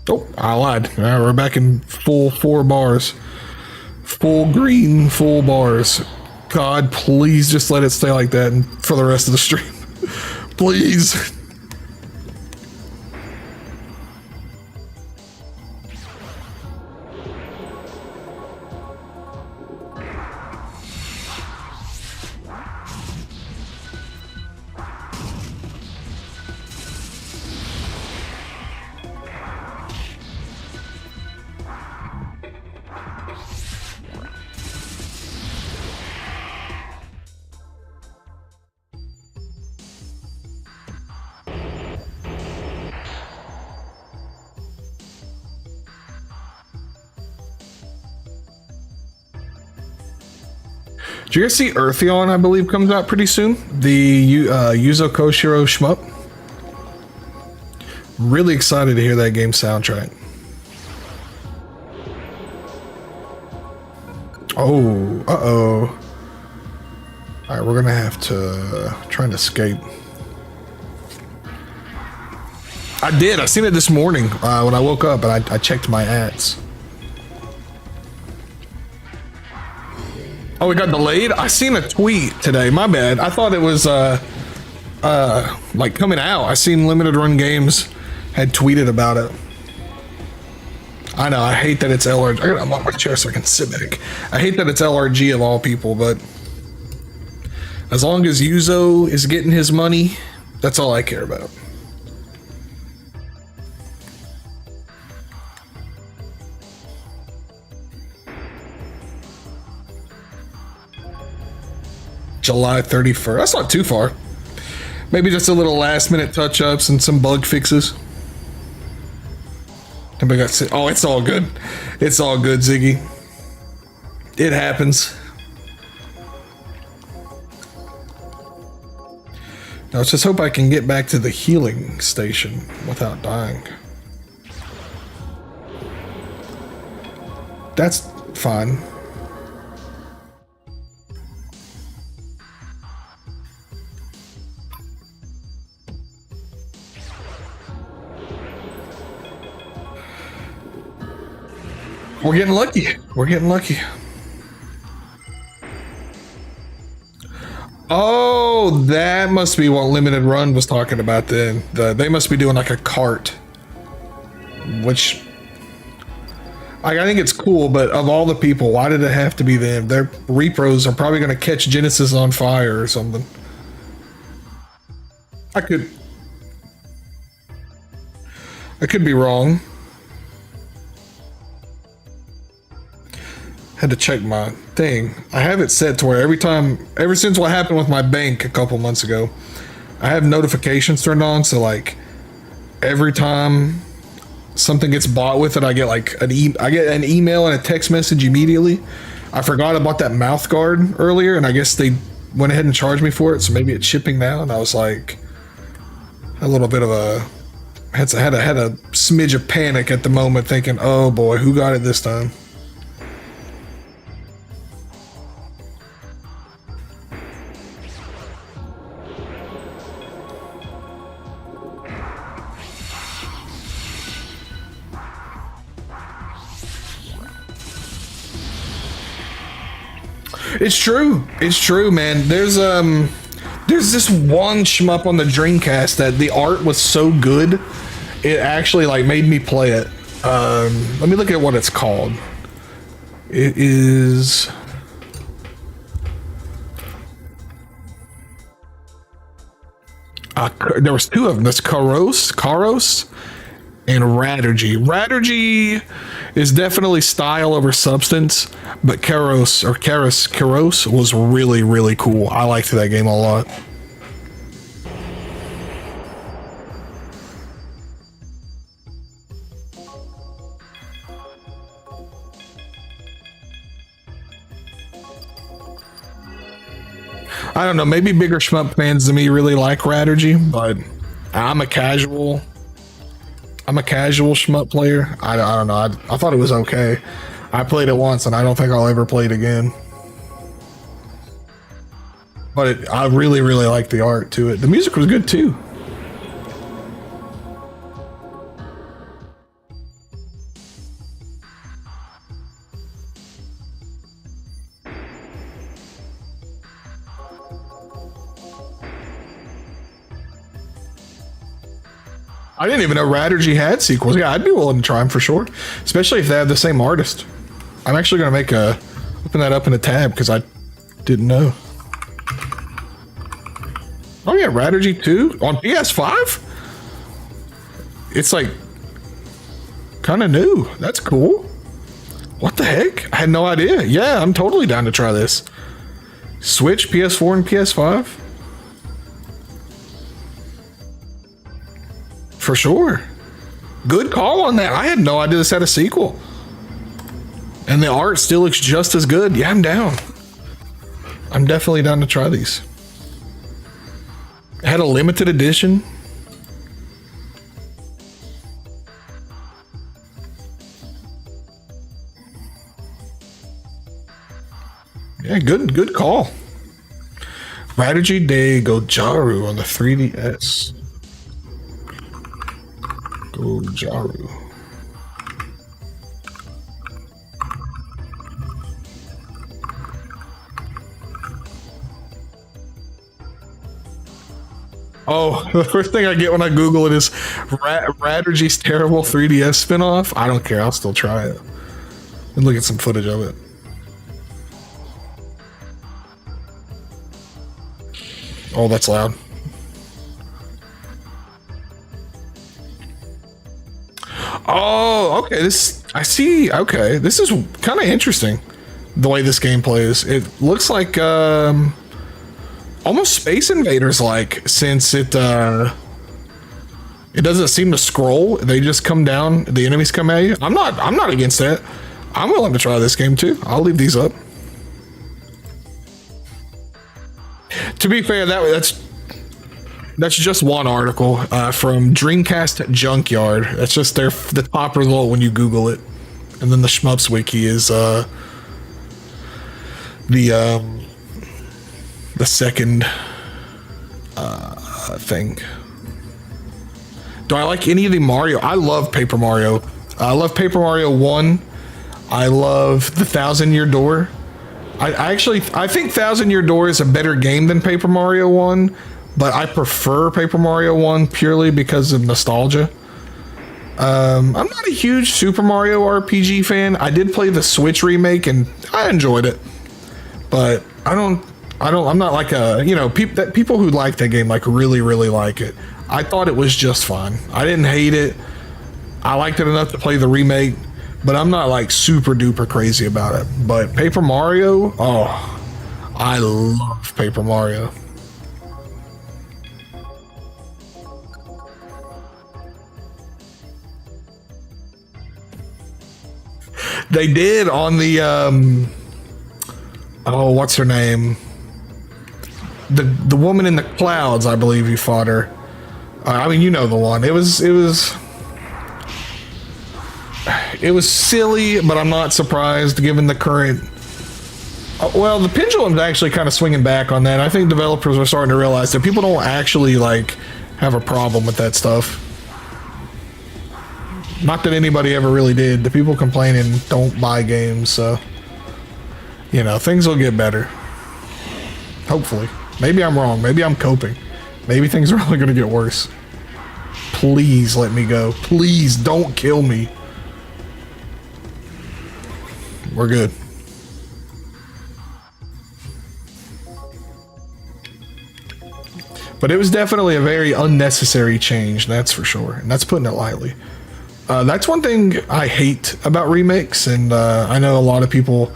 [SPEAKER 1] Oh, I lied. We're back in full 4 bars. Full green, full bars. God, please just let it stay like that for the rest of the stream. Please. Do you guys see Eartheon, I believe, comes out pretty soon? The Yuzo Koshiro shmup. Really excited to hear that game soundtrack. Oh, uh-oh. Alright, we're gonna have to try and escape. I did, I seen it this morning when I woke up and I checked my ads. Oh, it got delayed? I seen a tweet today. My bad. I thought it was like coming out. I seen Limited Run Games had tweeted about it. I know. I hate that it's LRG. I gotta unlock my chair so I can sit back. I hate that it's LRG of all people, but as long as Yuzo is getting his money, that's all I care about. July 31st. That's not too far. Maybe just a little last minute touch ups and some bug fixes. Oh, it's all good. It's all good, Ziggy. It happens. Now let's just hope I can get back to the healing station without dying. That's fine. We're getting lucky. We're getting lucky. Oh, that must be what Limited Run was talking about then. They must be doing like a cart. Which, I think it's cool, but of all the people, why did it have to be them? Their repros are probably going to catch Genesis on fire or something. I could be wrong. Had to check my thing. I have it set to where ever since what happened with my bank a couple months ago, I have notifications turned on. So like every time something gets bought with it, I get like I get an email and a text message immediately. I forgot about that mouth guard earlier, and I guess they went ahead and charged me for it. So maybe it's shipping now. And I was like, a little bit of had a smidge of panic at the moment, thinking, oh boy, who got it this time? It's true. It's true, man. There's this one shmup on the Dreamcast that the art was so good, it actually like made me play it. Let me look at what it's called. It is. There was two of them. There's Karos, and Raturgy is definitely style over substance, but Karos was really, really cool. I liked that game a lot. I don't know, maybe bigger shmup fans than me really like Raturgy, but I'm a casual shmup player. I don't know. I thought it was okay. I played it once, and I don't think I'll ever play it again. But I really, really liked the art to it. The music was good too. I didn't even know Raturgy had sequels. Yeah, I'd be willing to try them for sure, especially if they have the same artist. I'm actually going to open that up in a tab because I didn't know. Oh yeah, Raturgy 2 on PS5? It's like kind of new. That's cool. What the heck? I had no idea. Yeah, I'm totally down to try this. Switch, PS4, and PS5? For sure. Good call on that. I had no idea this had a sequel. And the art still looks just as good. Yeah, I'm down. I'm definitely down to try these. It had a limited edition. Yeah, good call. Raturgy de Gojaru on the 3DS. Gojaru. Oh, the first thing I get when I Google it is Raturgy's terrible 3DS spinoff. I don't care. I'll still try it. And look at some footage of it. Oh, that's loud. Oh, okay. I see. Okay. This is kind of interesting. The way this game plays. It looks like, almost Space Invaders like, since it doesn't seem to scroll. They just come down, the enemies come at you. I'm not against that. I'm willing to try this game too. I'll leave these up. To be fair, that's just one article from Dreamcast Junkyard. That's just the top result when you Google it. And then the Shmups Wiki is the second thing. Do I like any of the Mario? I love Paper Mario. I love Paper Mario 1. I love the 1,000-Year Door. I think 1,000-Year Door is a better game than Paper Mario 1, but I prefer Paper Mario 1 purely because of nostalgia. I'm not a huge Super Mario RPG fan. I did play the Switch remake and I enjoyed it, but I'm not like people who like that game like really like it. I thought it was just fine. I didn't hate it. I liked it enough to play the remake, but I'm not like super duper crazy about it. But Paper Mario, oh, I love Paper Mario. They did on the oh, what's her name? The woman in the clouds, I believe you fought her. I mean, you know the one. It was silly, but I'm not surprised given the current. Well, the pendulum's actually kind of swinging back on that. I think developers are starting to realize that people don't actually like have a problem with that stuff. Not that anybody ever really did. The people complaining don't buy games, so things will get better. Hopefully. Maybe I'm wrong. Maybe I'm coping. Maybe things are only going to get worse. Please let me go. Please don't kill me. We're good. But it was definitely a very unnecessary change, that's for sure. And that's putting it lightly. That's one thing I hate about remakes, and I know a lot of people,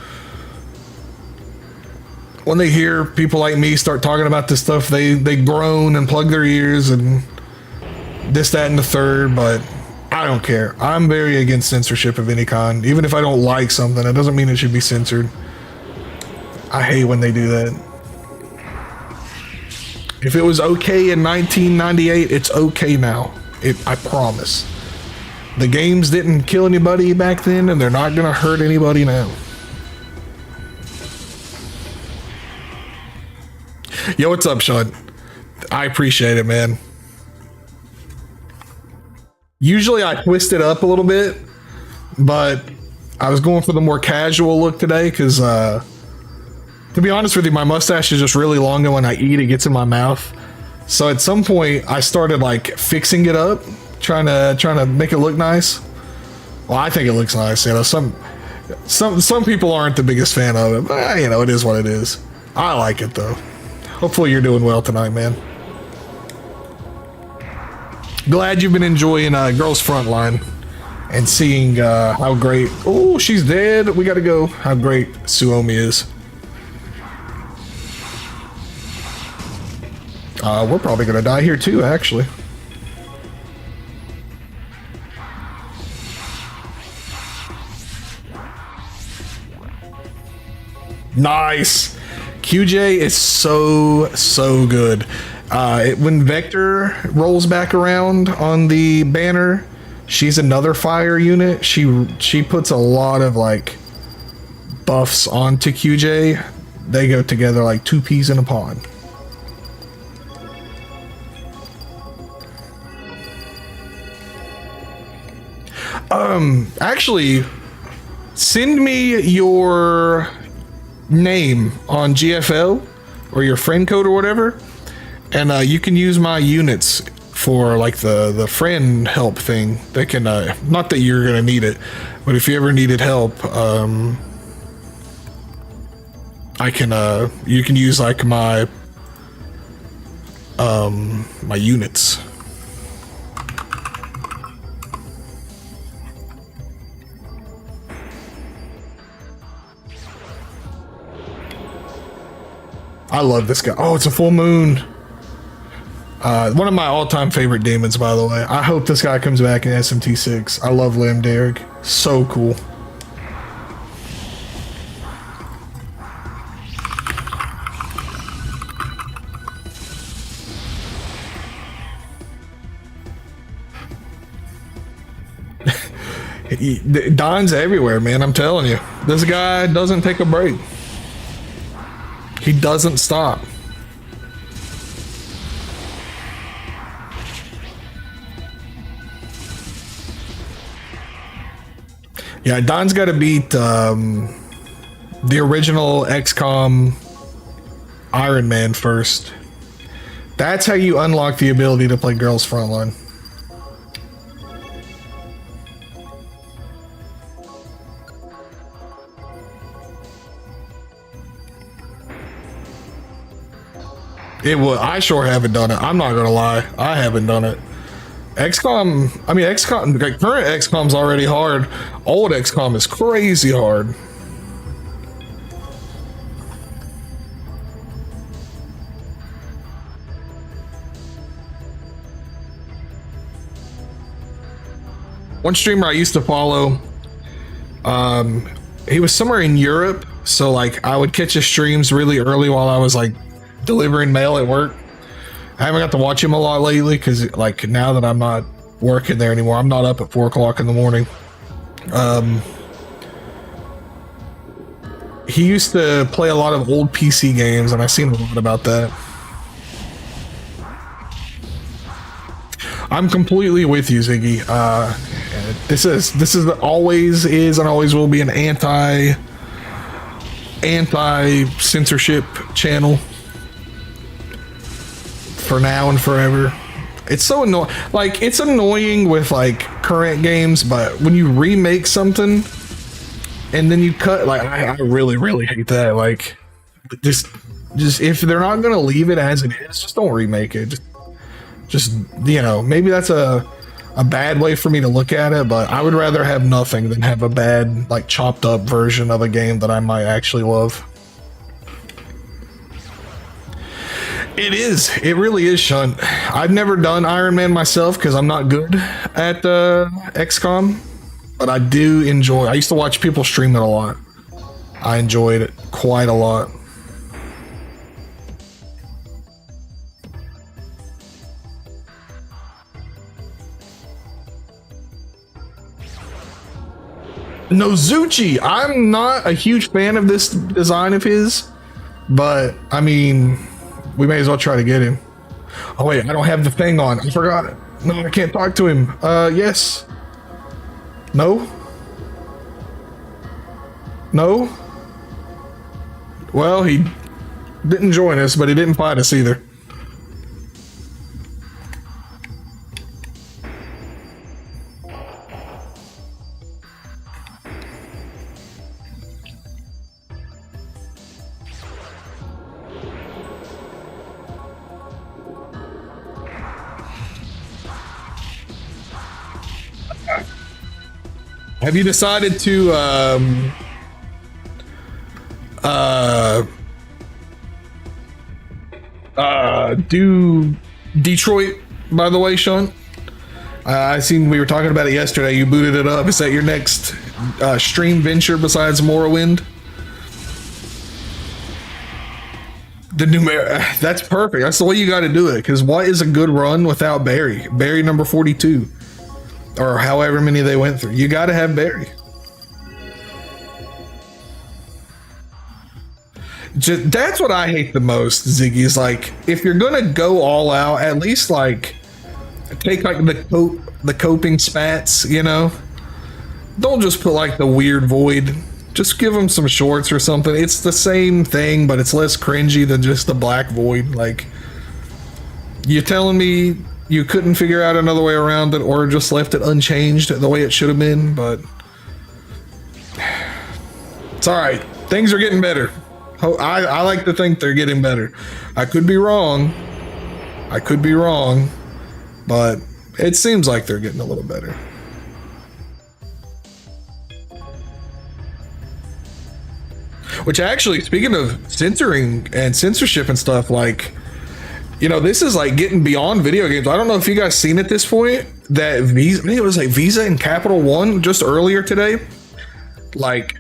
[SPEAKER 1] when they hear people like me start talking about this stuff, they groan and plug their ears and this, that, and the third, but I don't care. I'm very against censorship of any kind. Even if I don't like something, it doesn't mean it should be censored. I hate when they do that. If it was okay in 1998, it's okay now. I promise. The games didn't kill anybody back then, and they're not gonna hurt anybody now. Yo, what's up, Sean? I appreciate it, man. Usually I twist it up a little bit, but I was going for the more casual look today because, to be honest with you, my mustache is just really long, and when I eat, it gets in my mouth. So at some point, I started like fixing it up, trying to make it look nice. Well, I think it looks nice. You know, some people aren't the biggest fan of it, but you know, it is what it is. I like it though. Hopefully you're doing well tonight, man. Glad you've been enjoying Girls Frontline and seeing how great. Oh, she's dead. We gotta go. How great Suomi is. We're probably gonna die here too, actually. Nice. QJ is so good. When Vector rolls back around on the banner, she's another fire unit. She puts a lot of like buffs onto QJ. They go together like two peas in a pod. Actually, send me your name on GFL or your friend code or whatever, and you can use my units for like the friend help thing. They can not that you're gonna need it, but if you ever needed help, I can you can use like my my units. I love this guy. Oh, it's a full moon. One of my all-time favorite demons, by the way. I hope this guy comes back in SMT6. I love Lim Derrick. So cool. Don's everywhere, man. I'm telling you. This guy doesn't take a break. He doesn't stop. Yeah, Don's got to beat the original XCOM Iron Man first. That's how you unlock the ability to play Girls Frontline. It would. I sure haven't done it. I'm not gonna lie. I haven't done it. XCOM. I mean, XCOM. Like, current XCOM's already hard. Old XCOM is crazy hard. One streamer I used to follow, he was somewhere in Europe, so like I would catch his streams really early while I was like delivering mail at work. I haven't got to watch him a lot lately because like now that I'm not working there anymore, I'm not up at 4 o'clock in the morning. He used to play a lot of old PC games, and I've seen a lot about that. I'm completely with you, Ziggy. This is always is and always will be an anti censorship channel for now and forever. It's so annoying. Like, it's annoying with like current games, but when you remake something and then you cut, like, I really hate that. Like, just if they're not gonna leave it as it is, just don't remake it. Just you know, maybe that's a bad way for me to look at it, but I would rather have nothing than have a bad, like, chopped up version of a game that I might actually love. It really is, Shunt. I've never done Iron Man myself because I'm not good at XCOM, but I do enjoy. I used to watch people stream it a lot. I enjoyed it quite a lot. Nozuchi, I'm not a huge fan of this design of his, but I mean, we may as well try to get him. Oh wait, I don't have the thing on. I forgot it. No, I can't talk to him. Yes. No. No. Well, he didn't join us, but he didn't fight us either. Have you decided to do Detroit, by the way, Sean? I seen we were talking about it yesterday. You booted it up. Is that your next stream venture besides Morrowind? The that's perfect. That's the way you got to do it. Because what is a good run without Barry? Barry number 42, or however many they went through. You got to have Barry. That's what I hate the most, Ziggy. Is like, if you're gonna go all out, at least like take like the coping spats. You know, don't just put like the weird void. Just give them some shorts or something. It's the same thing, but it's less cringy than just the black void. Like, you telling me you couldn't figure out another way around it, or just left it unchanged the way it should have been? But it's all right. Things are getting better. I like to think they're getting better. I could be wrong. But it seems like they're getting a little better. Which actually, speaking of censoring and censorship and stuff, like, you know, this is like getting beyond video games. I don't know if you guys seen at this point that Visa, I think it was like Visa and Capital One just earlier today, like,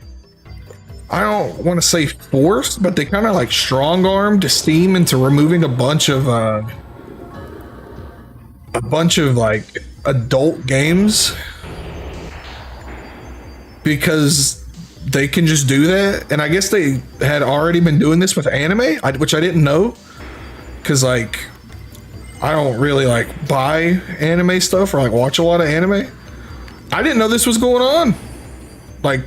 [SPEAKER 1] I don't want to say forced, but they kind of like strong-armed Steam into removing a bunch of like adult games because they can just do that. And I guess they had already been doing this with anime, which I didn't know, because like I don't really like buy anime stuff or like watch a lot of anime. I didn't know this was going on. Like,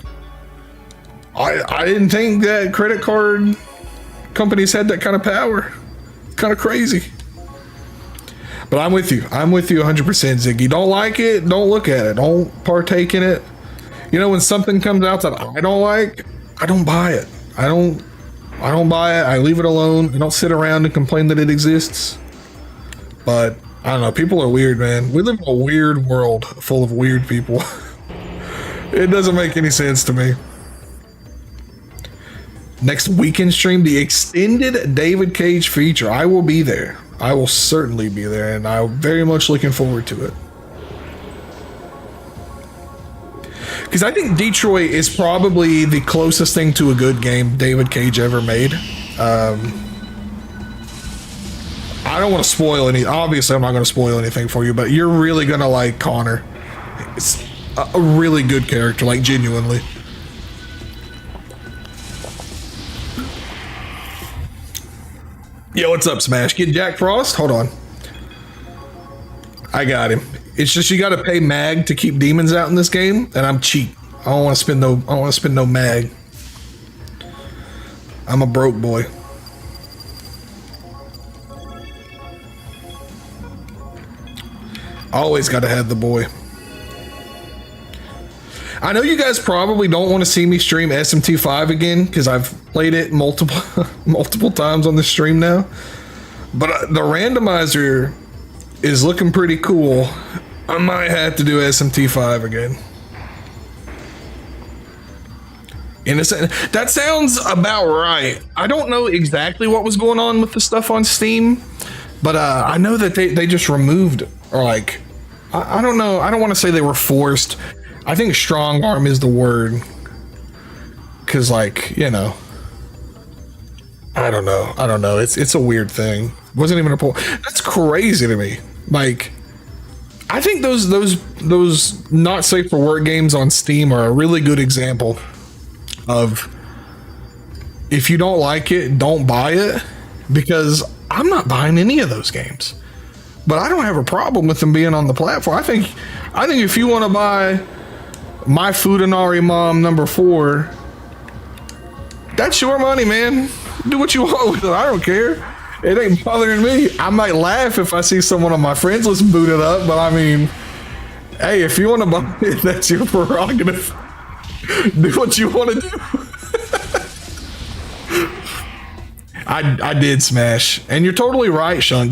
[SPEAKER 1] I didn't think that credit card companies had that kind of power. It's kind of crazy. But I'm with you 100%, Ziggy. Don't like it, don't look at it, don't partake in it. You know, when something comes out that I don't like, I don't buy it. I don't buy it. I leave it alone. I don't sit around and complain that it exists. But I don't know, people are weird, man. We live in a weird world full of weird people. It doesn't make any sense to me. Next weekend stream, the extended David Cage feature. I will be there. I will certainly be there, and I'm very much looking forward to it. Because I think Detroit is probably the closest thing to a good game David Cage ever made. I don't want to spoil any. Obviously, I'm not going to spoil anything for you, but you're really going to like Connor. It's a really good character, like genuinely. Yo, what's up, Smash? Get Jack Frost? Hold on. I got him. It's just you got to pay mag to keep demons out in this game, and I'm cheap. I don't want to spend no mag. I'm a broke boy. Always got to have the boy. I know you guys probably don't want to see me stream SMT5 again because I've played it multiple times on the stream now. But the randomizer is looking pretty cool. I might have to do SMT5 again. Innocent. That sounds about right. I don't know exactly what was going on with the stuff on Steam, but I know that they just removed, or like, I don't know. I don't want to say they were forced. I think strong arm is the word. Cause like, you know, I don't know. It's a weird thing. Wasn't even a poll. That's crazy to me. Like, I think those not safe for work games on Steam are a really good example of, if you don't like it, don't buy it, because I'm not buying any of those games. But I don't have a problem with them being on the platform. I think if you want to buy My Futanari Mom number 4, that's your money, man. Do what you want with it. I don't care. It ain't bothering me. I might laugh if I see someone on my friends list boot it up, but I mean, hey, if you want to buy it, that's your prerogative. Do what you want to do. I did Smash, and you're totally right, Sean.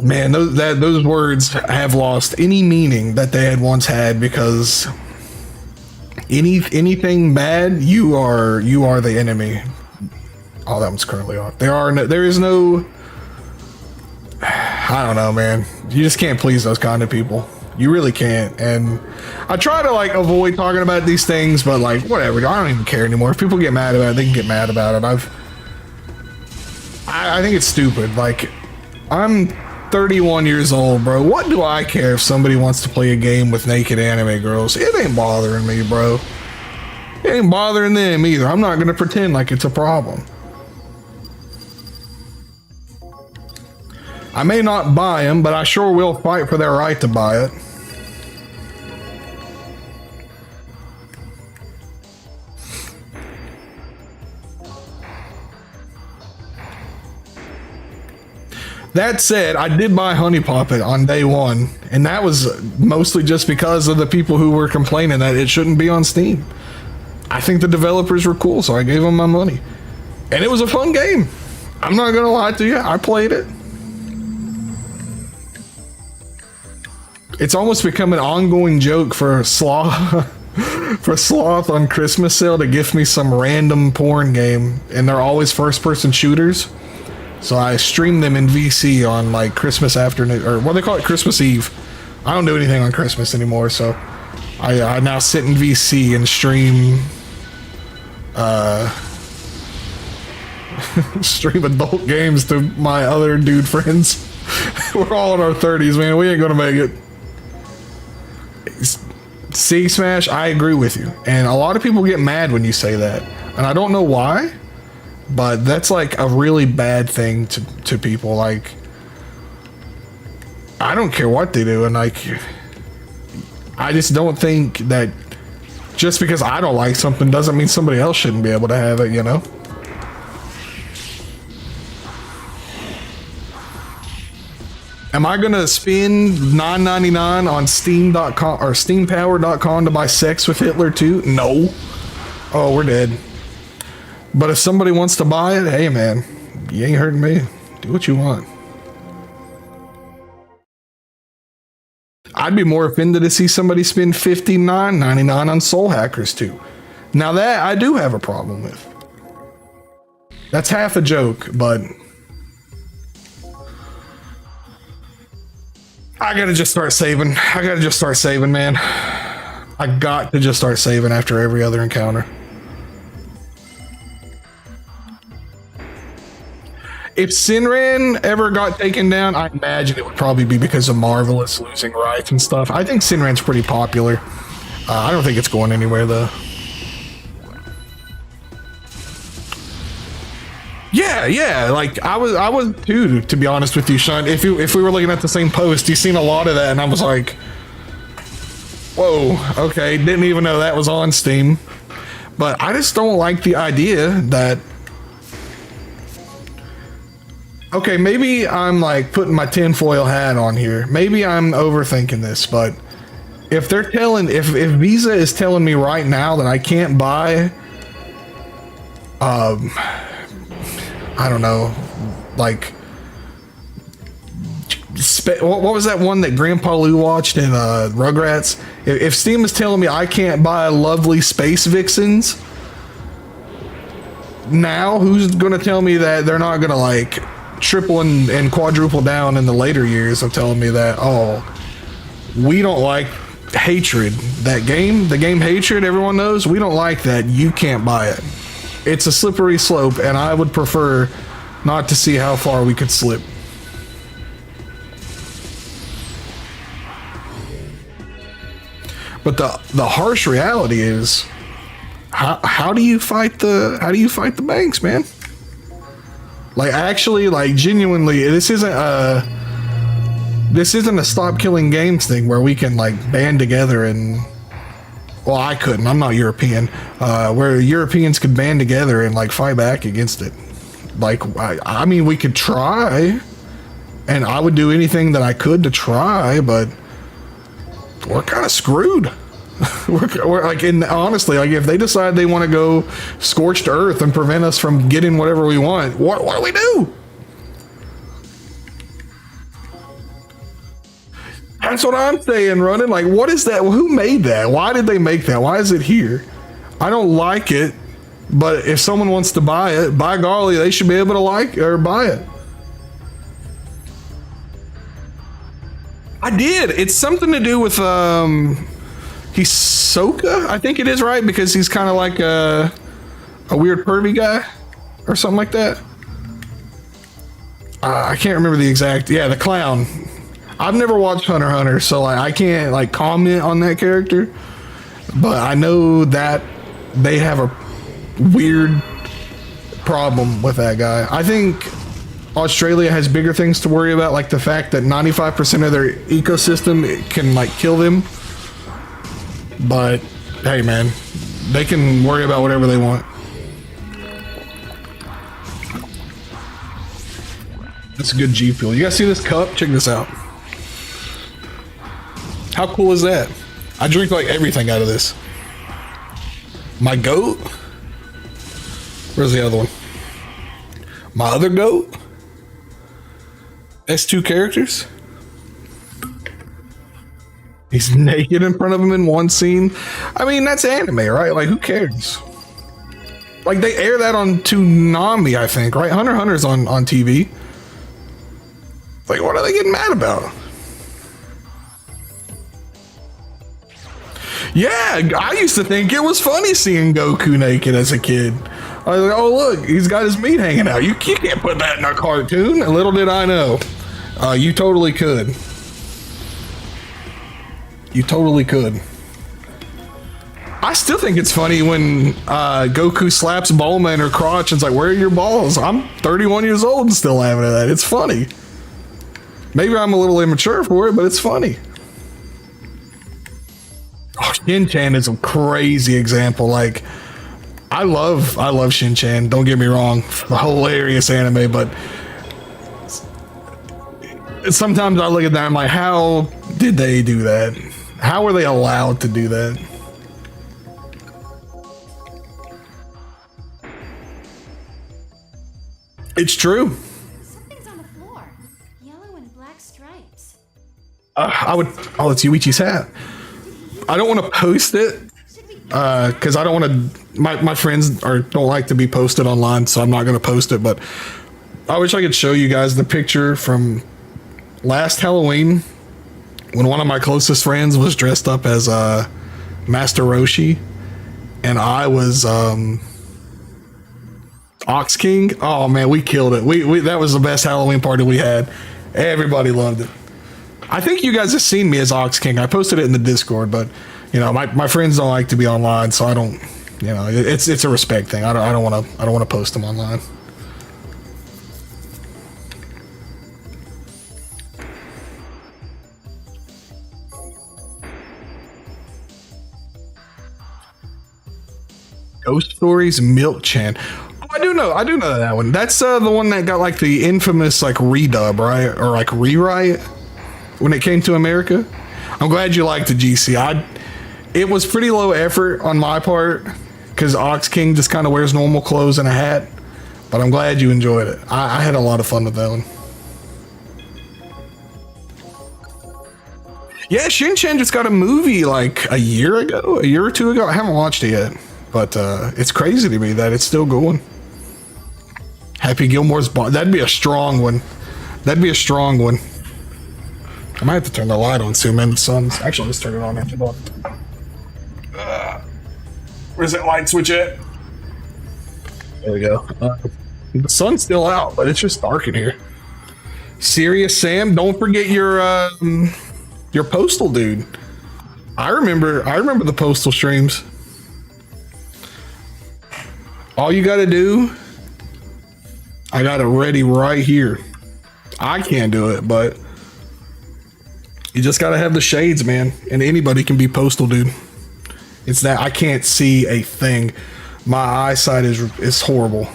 [SPEAKER 1] Man, those words have lost any meaning that they had once had, because anything bad, you are the enemy. Oh, that one's currently off. There is no, I don't know, man. You just can't please those kind of people. You really can't. And I try to like avoid talking about these things, but like whatever. I don't even care anymore. If people get mad about it, they can get mad about it. I think it's stupid. Like, I'm 31 years old, bro. What do I care if somebody wants to play a game with naked anime girls? It ain't bothering me, bro. It ain't bothering them either. I'm not gonna pretend like it's a problem. I may not buy them, but I sure will fight for their right to buy it. That said, I did buy Honey Poppet on day one, and that was mostly just because of the people who were complaining that it shouldn't be on Steam. I think the developers were cool, so I gave them my money. And it was a fun game. I'm not gonna lie to you, I played it. It's almost become an ongoing joke for Sloth on Christmas sale to gift me some random porn game, and they're always first-person shooters. So I stream them in VC on like Christmas afternoon, or what do they call it, Christmas Eve. I don't do anything on Christmas anymore, so I now sit in VC and stream stream adult games to my other dude friends. We're all in our 30s, man. We ain't gonna make it. See, Smash, I agree with you. And a lot of people get mad when you say that. And I don't know why, but that's like a really bad thing to people. Like, I don't care what they do. And like, I just don't think that just because I don't like something doesn't mean somebody else shouldn't be able to have it, you know? Am I gonna spend $9.99 on Steam.com or SteamPower.com to buy Sex with Hitler 2? No. Oh, we're dead. But if somebody wants to buy it, hey man, you ain't hurting me. Do what you want. I'd be more offended to see somebody spend $59.99 on Soul Hackers 2. Now that I do have a problem with. That's half a joke, but I gotta just start saving. Man. I got to just start saving after every other encounter. If Sinran ever got taken down, I imagine it would probably be because of Marvelous losing rights and stuff. I think Sinran's pretty popular. I don't think it's going anywhere though. Yeah, like I was too, to be honest with you, Sean. If we were looking at the same post, you seen a lot of that, and I was like, whoa, okay, didn't even know that was on Steam. But I just don't like the idea that, okay, maybe I'm like putting my tinfoil hat on here. Maybe I'm overthinking this, but if Visa is telling me right now that I can't buy, I don't know, like, what was that one that Grandpa Lou watched in Rugrats? If Steam is telling me I can't buy lovely space vixens, now who's going to tell me that they're not going to like triple and quadruple down in the later years of telling me that, oh, we don't like Hatred, the game Hatred, everyone knows, we don't like that, you can't buy it. It's a slippery slope, and I would prefer not to see how far we could slip. But the harsh reality is, how do you fight the banks, man? Like, actually, like, genuinely, this isn't a stop killing games thing where we can like band together and, well, I couldn't, I'm not European, where Europeans could band together and like fight back against it. Like, I mean, we could try, and I would do anything that I could to try, but we're kind of screwed. we're like, honestly, like, if they decide they want to go scorched earth and prevent us from getting whatever we want, what do we do? That's what I'm saying, running. Like, what is that? Who made that? Why did they make that? Why is it here? I don't like it, but if someone wants to buy it, by golly, they should be able to like or buy it. I did. It's something to do with Hisoka, I think it is, right? Because he's kind of like a weird pervy guy or something like that. I can't remember the exact. Yeah, the clown. I've never watched Hunter x Hunter, so like I can't like comment on that character. But I know that they have a weird problem with that guy. I think Australia has bigger things to worry about, like the fact that 95% of their ecosystem can like kill them. But hey, man, they can worry about whatever they want. That's a good G Fuel. You guys see this cup? Check this out. How cool is that? I drink like everything out of this. My goat? Where's the other one? My other goat? S2 characters? He's naked in front of him in one scene. I mean, that's anime, right? Like, who cares? Like, they air that on Toonami, I think, right? Hunter x Hunter's on TV. Like, what are they getting mad about? Yeah, I used to think it was funny seeing Goku naked as a kid. I was like, oh, look, he's got his meat hanging out. You can't put that in a cartoon. And little did I know. You totally could. You totally could. I still think it's funny when Goku slaps Bulma in her crotch and it's like, where are your balls? I'm 31 years old and still laughing at that. It's funny. Maybe I'm a little immature for it, but it's funny. Oh, Shin-Chan is a crazy example. Like, I love Shin-Chan. Don't get me wrong. A hilarious anime, but sometimes I look at that and I'm like, how did they do that? How were they allowed to do that? It's true.
[SPEAKER 6] Something's on the floor. Yellow and black stripes.
[SPEAKER 1] Oh, it's Yuichi's hat. I don't want to post it because I don't want to. My friends don't like to be posted online, so I'm not going to post it. But I wish I could show you guys the picture from last Halloween when one of my closest friends was dressed up as Master Roshi, and I was Ox King. Oh man, we killed it. We that was the best Halloween party we had. Everybody loved it. I think you guys have seen me as Ox King. I posted it in the Discord, but you know, my friends don't like to be online, so I don't. You know, it's a respect thing. I don't want to post them online. Ghost Stories, Milk Chan. Oh, I do know that one. That's the one that got like the infamous like redub, right, or like rewrite when it came to America. I'm glad you liked the GC. It was pretty low effort on my part because Ox King just kind of wears normal clothes and a hat, but I'm glad you enjoyed it. I had a lot of fun with that one. Yeah, Shin-Chan just got a movie like a year or two ago. I haven't watched it yet, but it's crazy to me that it's still going. Happy Gilmore's Bond. That'd be a strong one. I might have to turn the light on soon, man. The sun's actually, let's turn it on after that. Where's that light switch at? There we go. The sun's still out, but it's just dark in here. Serious Sam, don't forget your postal dude. I remember the postal streams. All you gotta do, I got it ready right here. I can't do it, but you just gotta have the shades, man, and anybody can be postal dude. It's that I can't see a thing. My eyesight is horrible,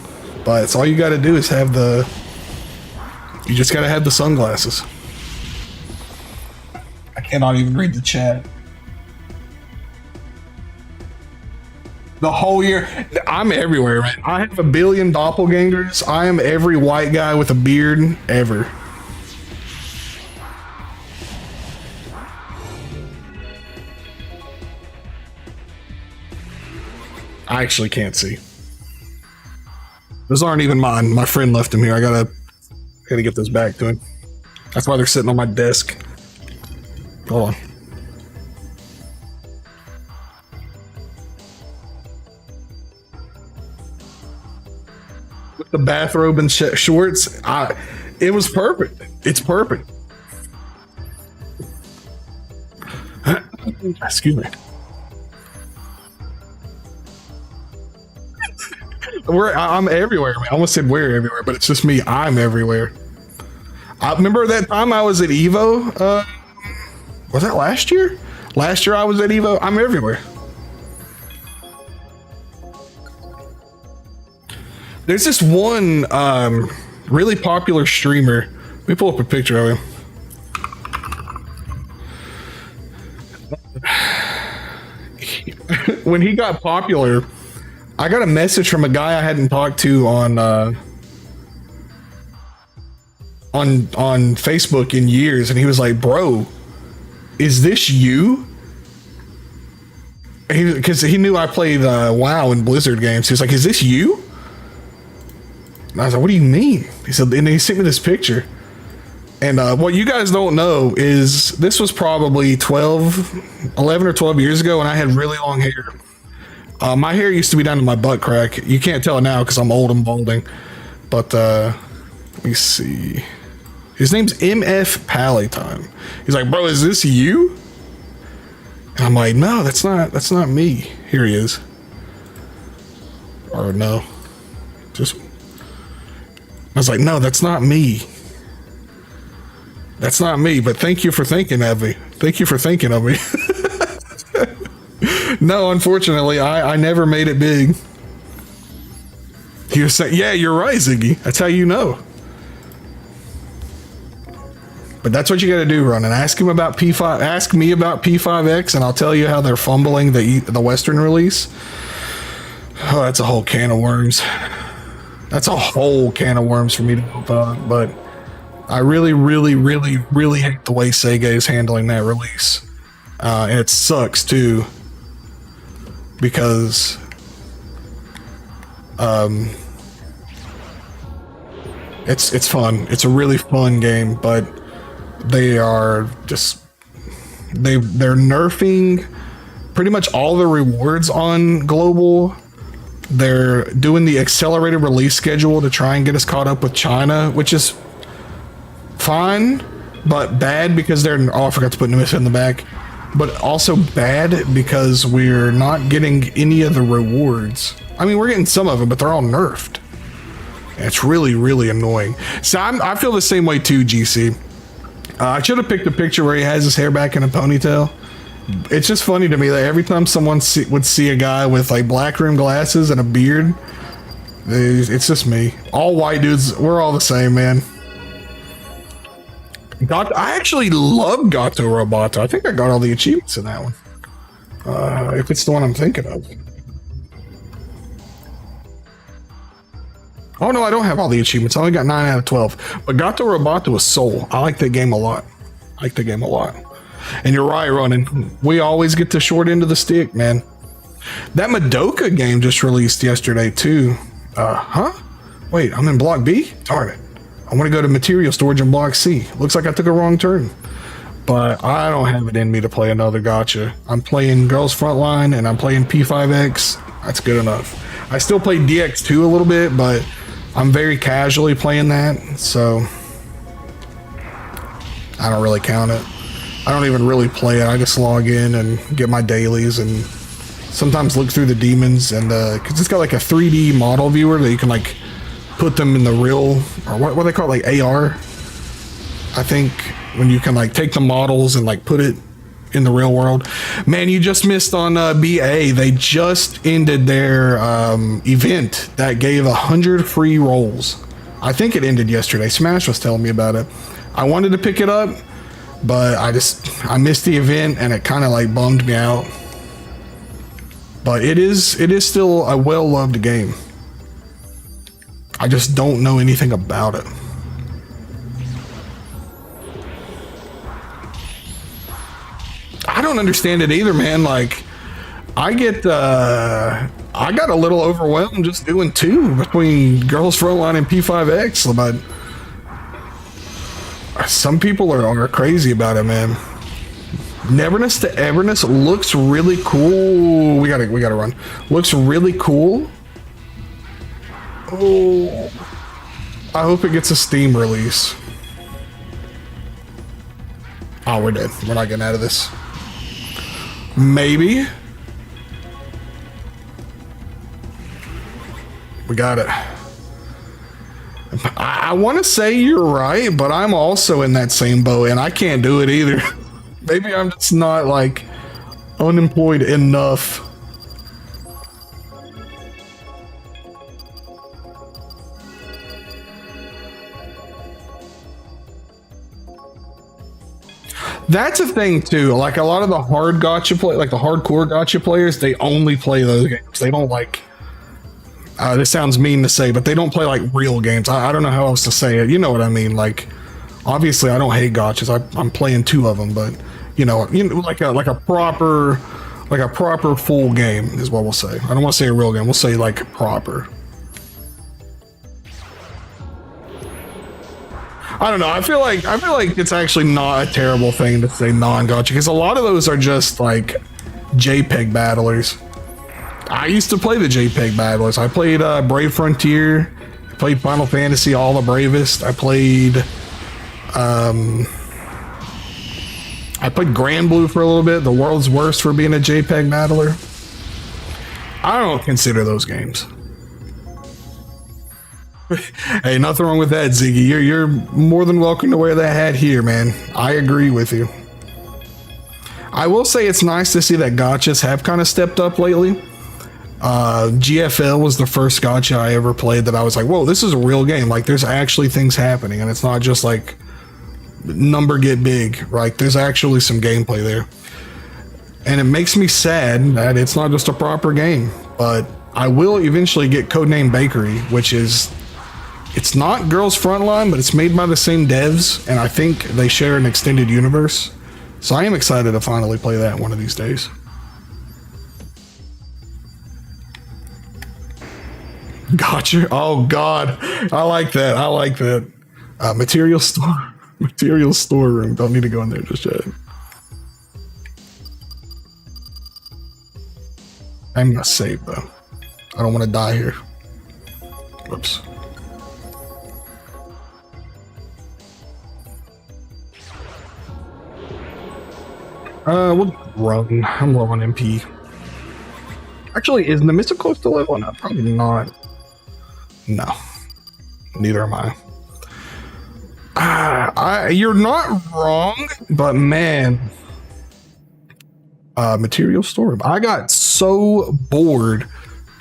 [SPEAKER 1] but it's all you gotta do is have you just gotta have the sunglasses. I cannot even read the chat. The whole year, I'm everywhere, man. I have 1 billion doppelgangers. I am every white guy with a beard ever. I actually can't see. Those aren't even mine. My friend left them here. I gotta get those back to him. That's why they're sitting on my desk. Hold on. With the bathrobe and shorts, it was perfect. It's perfect. Excuse me. I'm everywhere. I almost said we're everywhere, but it's just me. I'm everywhere. I remember that time I was at Evo. Was that last year? Last year I was at Evo. I'm everywhere. There's this one really popular streamer. Let me pull up a picture of him. When he got popular, I got a message from a guy I hadn't talked to on Facebook in years, and he was like, "Bro, is this you?" Because he knew I played WoW and Blizzard games. He was like, "Is this you?" And I was like, "What do you mean?" He said, and he sent me this picture. And what you guys don't know is this was probably 11 or 12 years ago, and I had really long hair. My hair used to be down to my butt crack. You can't tell it now because I'm old and balding. But let me see. His name's MF Pallytime. He's like, "Bro, is this you?" And I'm like, "No, that's not me." Here he is. Or no. I was like, "No, that's not me. That's not me, but thank you for thinking of me. Thank you for thinking of me." No, unfortunately, I never made it big. He was saying, "Yeah, you're right, Ziggy. That's how you know." But that's what you got to do, Ronan. Ask him about P5. Ask me about P5X, and I'll tell you how they're fumbling the Western release. Oh, that's a whole can of worms. That's a whole can of worms for me to open up. But I really, really, really, really hate the way Sega is handling that release. And it sucks too, because it's fun. It's a really fun game, but they are just they're nerfing pretty much all the rewards on global. They're doing the accelerated release schedule to try and get us caught up with China, which is fine, but bad because they're... Oh, I forgot to put Numissa in the back. But also bad because we're not getting any of the rewards. I mean, we're getting some of them, but they're all nerfed. And it's really, really annoying. So I feel the same way too, GC. I should have picked a picture where he has his hair back in a ponytail. It's just funny to me that every time someone would see a guy with like black rim glasses and a beard, it's just me. All white dudes, we're all the same, man. I actually love Gato Roboto. I think I got all the achievements in that one. If it's the one I'm thinking of. Oh no, I don't have all the achievements. I only got 9 out of 12. But Gato Roboto was Soul. I like that game a lot. And you're right, Ronan. We always get the short end of the stick, man. That Madoka game just released yesterday too. Wait, I'm in Block B? Darn it. I want to go to material storage in Block C. Looks like I took a wrong turn. But I don't have it in me to play another gacha. I'm playing Girls Frontline and I'm playing P5X. That's good enough. I still play DX2 a little bit, but I'm very casually playing that, so I don't really count it. I don't even really play it. I just log in and get my dailies and sometimes look through the demons, and because it's got like a 3D model viewer that you can like put them in the real, or what they call it, like AR, I think, when you can like take the models and like put it in the real world. Man, you just missed on BA. They just ended their event that gave 100 free rolls. I think it ended yesterday. Smash was telling me about it. I wanted to pick it up, but I missed the event and it kind of like bummed me out. But it is still a well-loved game. I just don't know anything about it. I don't understand it either, man. Like, I got a little overwhelmed just doing 2 between Girls Frontline and P5X, but some people are crazy about it, man. Neverness to Everness looks really cool. We gotta run. Looks really cool. Oh, I hope it gets a Steam release. Oh, we're dead. We're not getting out of this. Maybe. We got it. I want to say you're right, but I'm also in that same boat, and I can't do it either. Maybe I'm just not, like, unemployed enough. That's a thing too. Like a lot of the hard gacha play, like the hardcore gacha players, they only play those games. They don't like. This sounds mean to say, but they don't play like real games. I don't know how else to say it. You know what I mean? Like, obviously, I don't hate gachas. I'm playing 2 of them, but you know, like a proper full game is what we'll say. I don't want to say a real game. We'll say like proper. I don't know. I feel like it's actually not a terrible thing to say non-gacha, because a lot of those are just like JPEG battlers. I used to play the JPEG battlers. I played Brave Frontier. I played Final Fantasy All the Bravest. I played Grand Blue for a little bit. The World's Worst for being a JPEG battler. I don't consider those games. Hey, nothing wrong with that, Ziggy. You're more than welcome to wear that hat here, man. I agree with you. I will say it's nice to see that gachas have kind of stepped up lately. GFL was the first gacha I ever played that I was like, whoa, this is a real game. Like, there's actually things happening, and it's not just like number get big, right? There's actually some gameplay there. And it makes me sad that it's not just a proper game, but I will eventually get Codename Bakery, which is, it's not Girls Frontline, but it's made by the same devs, and I think they share an extended universe. So I am excited to finally play that one of these days. Gotcha. Oh God, I like that. I like that. Material storeroom. Don't need to go in there just yet. I'm gonna save though. I don't want to die here. Whoops. We'll run. I'm low on MP. Actually, is Nemissa close to level? No, probably not. No. Neither am I. You're not wrong, but man. Material storeroom. I got so bored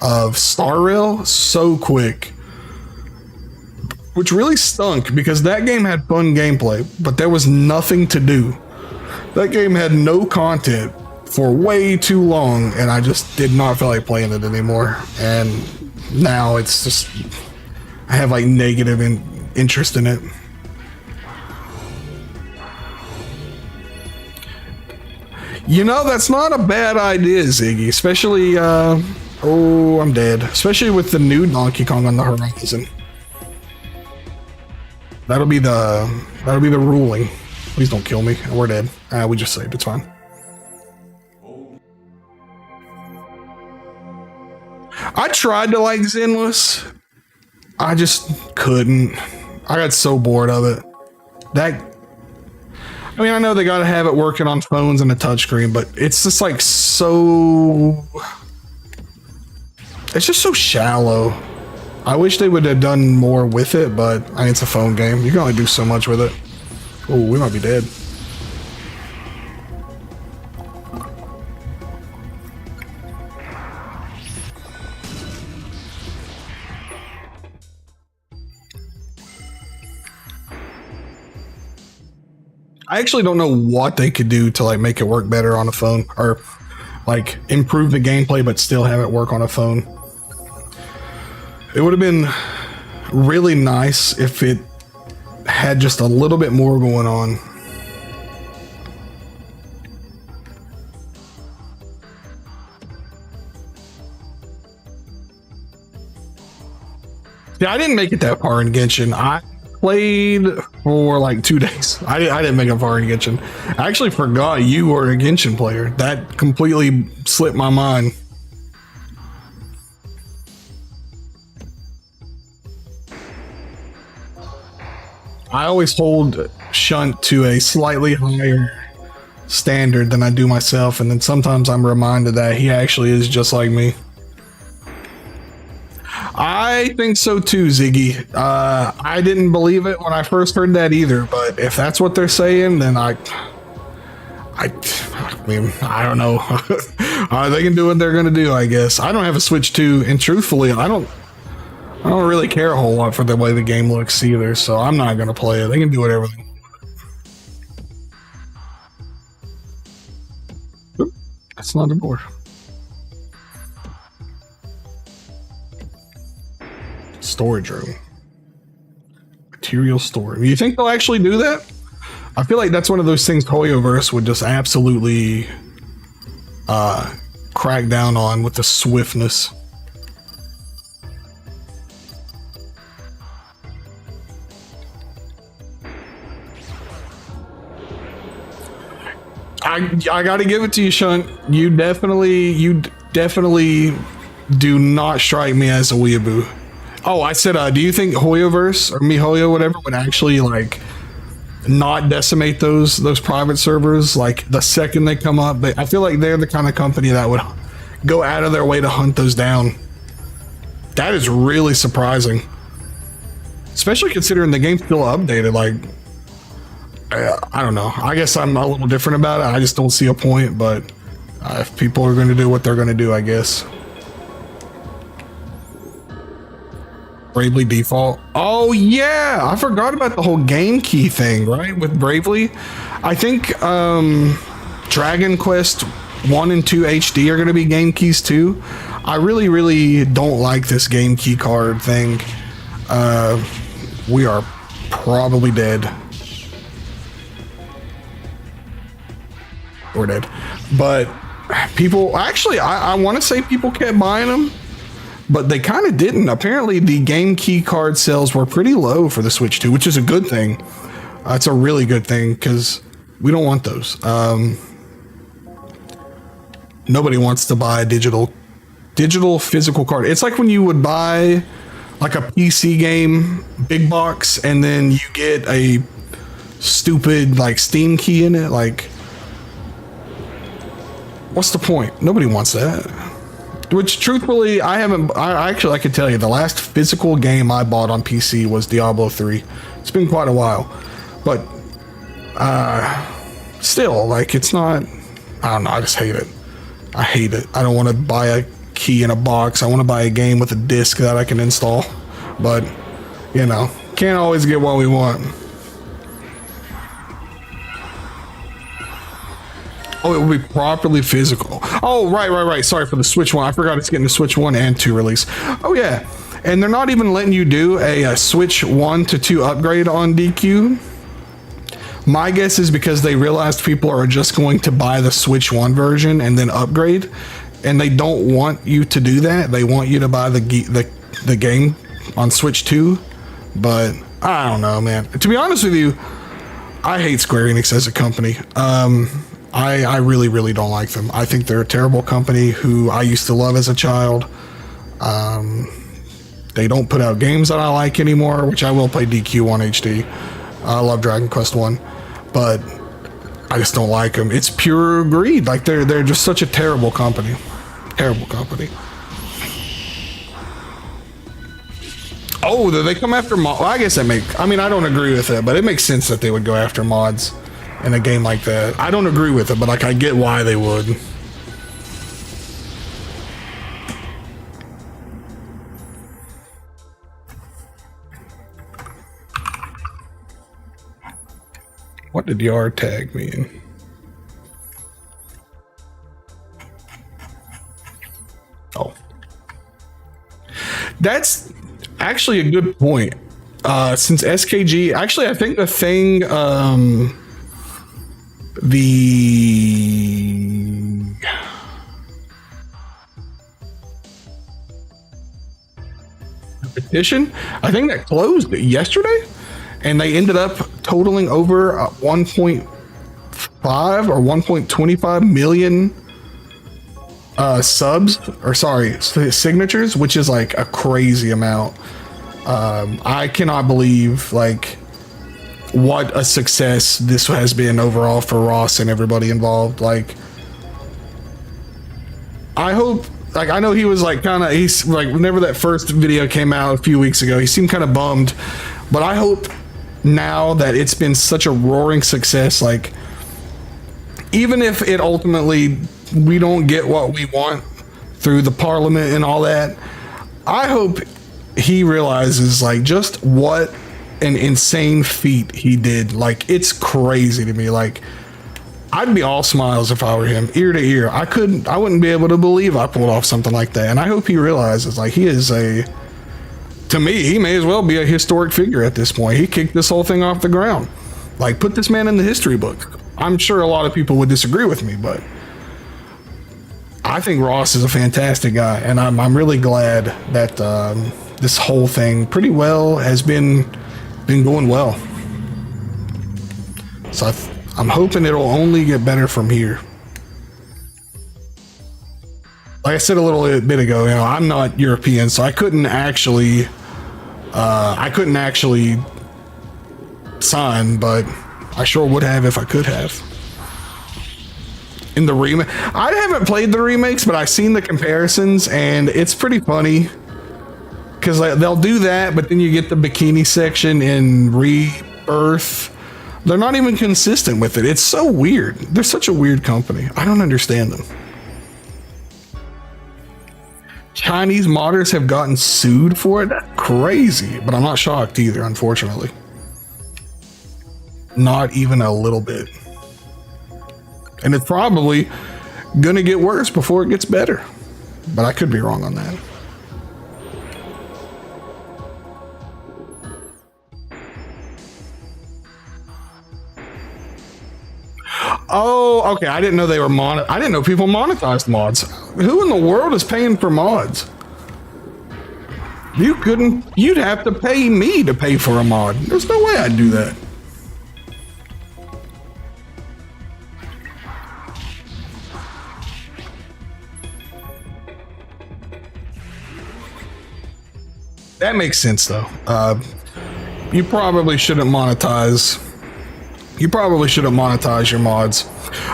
[SPEAKER 1] of Star Rail so quick, which really stunk because that game had fun gameplay, but there was nothing to do. That game had no content for way too long, and I just did not feel like playing it anymore. And now it's just, I have like negative interest in it. You know, that's not a bad idea, Ziggy, especially, oh, I'm dead. Especially with the new Donkey Kong on the horizon. That'll be the ruling. Please don't kill me. We're dead. We just saved. It's fine. I tried to like Zenless. I just couldn't. I got so bored of it. I mean, I know they gotta have it working on phones and a touchscreen, but it's just like so... It's just so shallow. I wish they would have done more with it, but I mean, it's a phone game. You can only do so much with it. Oh, we might be dead. I actually don't know what they could do to like make it work better on a phone, or like improve the gameplay but still have it work on a phone. It would have been really nice if it had just a little bit more going on. Yeah, I didn't make it that far in Genshin. I played for like 2 days. I didn't make it far in Genshin. I actually forgot you were a Genshin player. That completely slipped my mind. I always hold Shunt to a slightly higher standard than I do myself, and then sometimes I'm reminded that he actually is just like me. I think so too, Ziggy. I didn't believe it when I first heard that either, but if that's what they're saying, then I mean, I don't know. They can do what they're gonna do, I guess. I don't have a Switch 2, and truthfully, I don't really care a whole lot for the way the game looks either, so I'm not gonna play it. They can do whatever they want. Oop, that's not a door. Storage room. Material store. Do you think they'll actually do that? I feel like that's one of those things Hoyoverse would just absolutely crack down on with the swiftness. I gotta give it to you, Shunt. You definitely do not strike me as a weeaboo. Oh, I said, do you think Hoyoverse or MiHoYo, whatever, would actually like not decimate those private servers like the second they come up? I feel like they're the kind of company that would go out of their way to hunt those down. That is really surprising, especially considering the game's still updated. Like, I don't know. I guess I'm a little different about it. I just don't see a point, but if people are going to do what they're going to do, I guess. Bravely Default. Oh yeah, I forgot about the whole game key thing, right? With Bravely. I think Dragon Quest 1 and 2 HD are going to be game keys too. I really don't like this game key card thing. We are probably dead. We're dead. But people, actually, I want to say people kept buying them, but they kind of didn't. Apparently, the game key card sales were pretty low for the Switch 2, which is a good thing. It's a really good thing because we don't want those. Nobody wants to buy a digital physical card. It's like when you would buy like a PC game, big box, and then you get a stupid like Steam key in it. Like, what's the point? Nobody wants that. Which, truthfully, I could tell you, the last physical game I bought on PC was Diablo 3. It's been quite a while. But, still, like, it's not, I don't know, I just hate it. I hate it. I don't want to buy a key in a box. I want to buy a game with a disc that I can install. But, you know, can't always get what we want. Oh, it will be properly physical. Oh, right. Sorry for the Switch 1. I forgot it's getting the Switch 1 and 2 release. Oh, yeah. And they're not even letting you do a Switch 1 to 2 upgrade on DQ. My guess is because they realized people are just going to buy the Switch 1 version and then upgrade. And they don't want you to do that. They want you to buy the game on Switch 2. But I don't know, man. To be honest with you, I hate Square Enix as a company. I really don't like them. I think they're a terrible company who I used to love as a child. They don't put out games that I like anymore, which I will play DQ1 HD. I love Dragon Quest 1, but I just don't like them. It's pure greed. Like, they're just such a terrible company. Terrible company. Oh, do they come after mods? Well, I guess I don't agree with it, but it makes sense that they would go after mods in a game like that. I don't agree with it, but like, I get why they would. What did yar tag mean? Oh, that's actually a good point. Since SKG, actually, I think the thing, competition. I think that closed yesterday, and they ended up totaling over 1.5 or 1.25 million subs, or sorry, signatures, which is like a crazy amount. I cannot believe like what a success this has been overall for Ross and everybody involved. Like, I hope, like, I know he was like kind of, he's like, whenever that first video came out a few weeks ago, he seemed kind of bummed, but I hope now that it's been such a roaring success, like, even if it ultimately, we don't get what we want through the parliament and all that, I hope he realizes like just what an insane feat he did. Like, it's crazy to me. Like, I'd be all smiles if I were him, ear to ear. I wouldn't be able to believe I pulled off something like that. And I hope he realizes like he is to me, he may as well be a historic figure at this point. He kicked this whole thing off the ground. Like, put this man in the history book. I'm sure a lot of people would disagree with me, but I think Ross is a fantastic guy, and I'm really glad that this whole thing pretty well has been going well. So I'm hoping it'll only get better from here. Like I said a little bit ago, you know, I'm not European, so I couldn't actually sign, but I sure would have if I could have. In the remake, I haven't played the remakes, but I've seen the comparisons, and it's pretty funny because they'll do that, but then you get the bikini section in Rebirth. They're not even consistent with it. It's so weird. They're such a weird company. I don't understand them. Chinese modders have gotten sued for it. That's crazy, but I'm not shocked either, unfortunately. Not even a little bit. And it's probably gonna get worse before it gets better, but I could be wrong on that. Oh, okay. I didn't know they were I didn't know people monetized mods. Who in the world is paying for mods? You'd have to pay me to pay for a mod. There's no way I'd do that. That makes sense though. You probably shouldn't monetize. You probably shouldn't monetize your mods.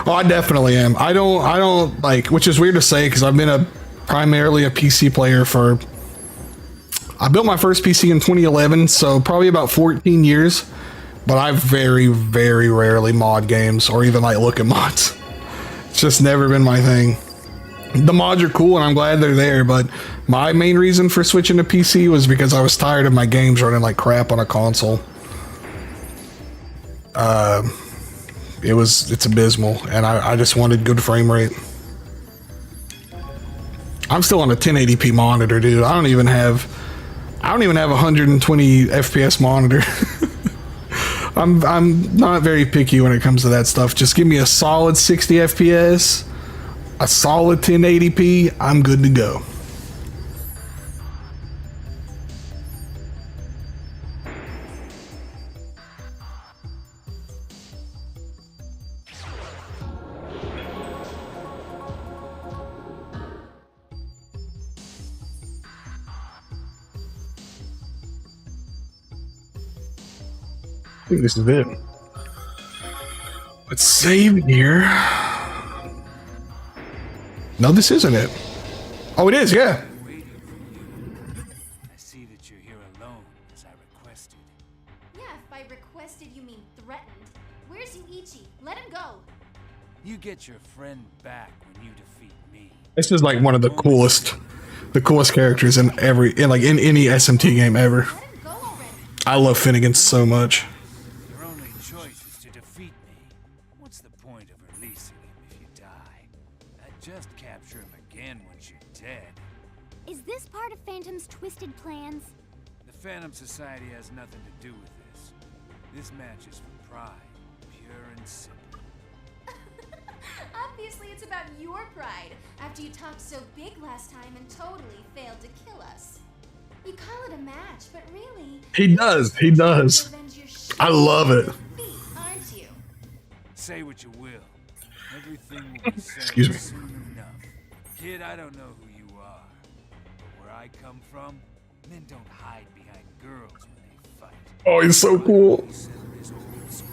[SPEAKER 1] Oh, I definitely am. I don't like, which is weird to say because I've been primarily a PC player I built my first PC in 2011, so probably about 14 years, but I very, very rarely mod games or even like look at mods. It's just never been my thing. The mods are cool and I'm glad they're there, but my main reason for switching to PC was because I was tired of my games running like crap on a console. It's abysmal, and I just wanted good frame rate. I'm still on a 1080p monitor, dude. I don't even have 120 FPS monitor. I'm not very picky when it comes to that stuff. Just give me a solid 60 FPS, a solid 1080p, I'm good to go. I think this is it. Let's save here. No, this isn't it. Oh, it is, yeah.
[SPEAKER 5] I see that you're here alone, as I requested.
[SPEAKER 6] Yeah, if by requested you mean threatened. Where's Yuichi? Let him go.
[SPEAKER 5] You get your friend back when you defeat me.
[SPEAKER 1] This is like one of the coolest characters in any SMT game ever.
[SPEAKER 6] Let him go already.
[SPEAKER 1] I love Finnegan so much.
[SPEAKER 5] Your only choice is to defeat me. What's the point of releasing him if you die? I'd just capture him again once you're dead.
[SPEAKER 2] Is this part of Phantom's twisted plans?
[SPEAKER 5] The Phantom Society has nothing to do with this. This match is for pride, pure and simple.
[SPEAKER 6] Obviously, it's about your pride after you talked so big last time and totally failed to kill us. You call it a match, but really,
[SPEAKER 1] He does. He does.
[SPEAKER 6] avenge your
[SPEAKER 1] I love it.
[SPEAKER 6] feet, aren't you?
[SPEAKER 5] Say what you will. Everything will be settled
[SPEAKER 1] Excuse me.
[SPEAKER 5] soon enough. Kid, I don't know who you are. But where I come from, men don't hide behind girls when they fight.
[SPEAKER 1] Oh, he's so cool.
[SPEAKER 5] Is old school.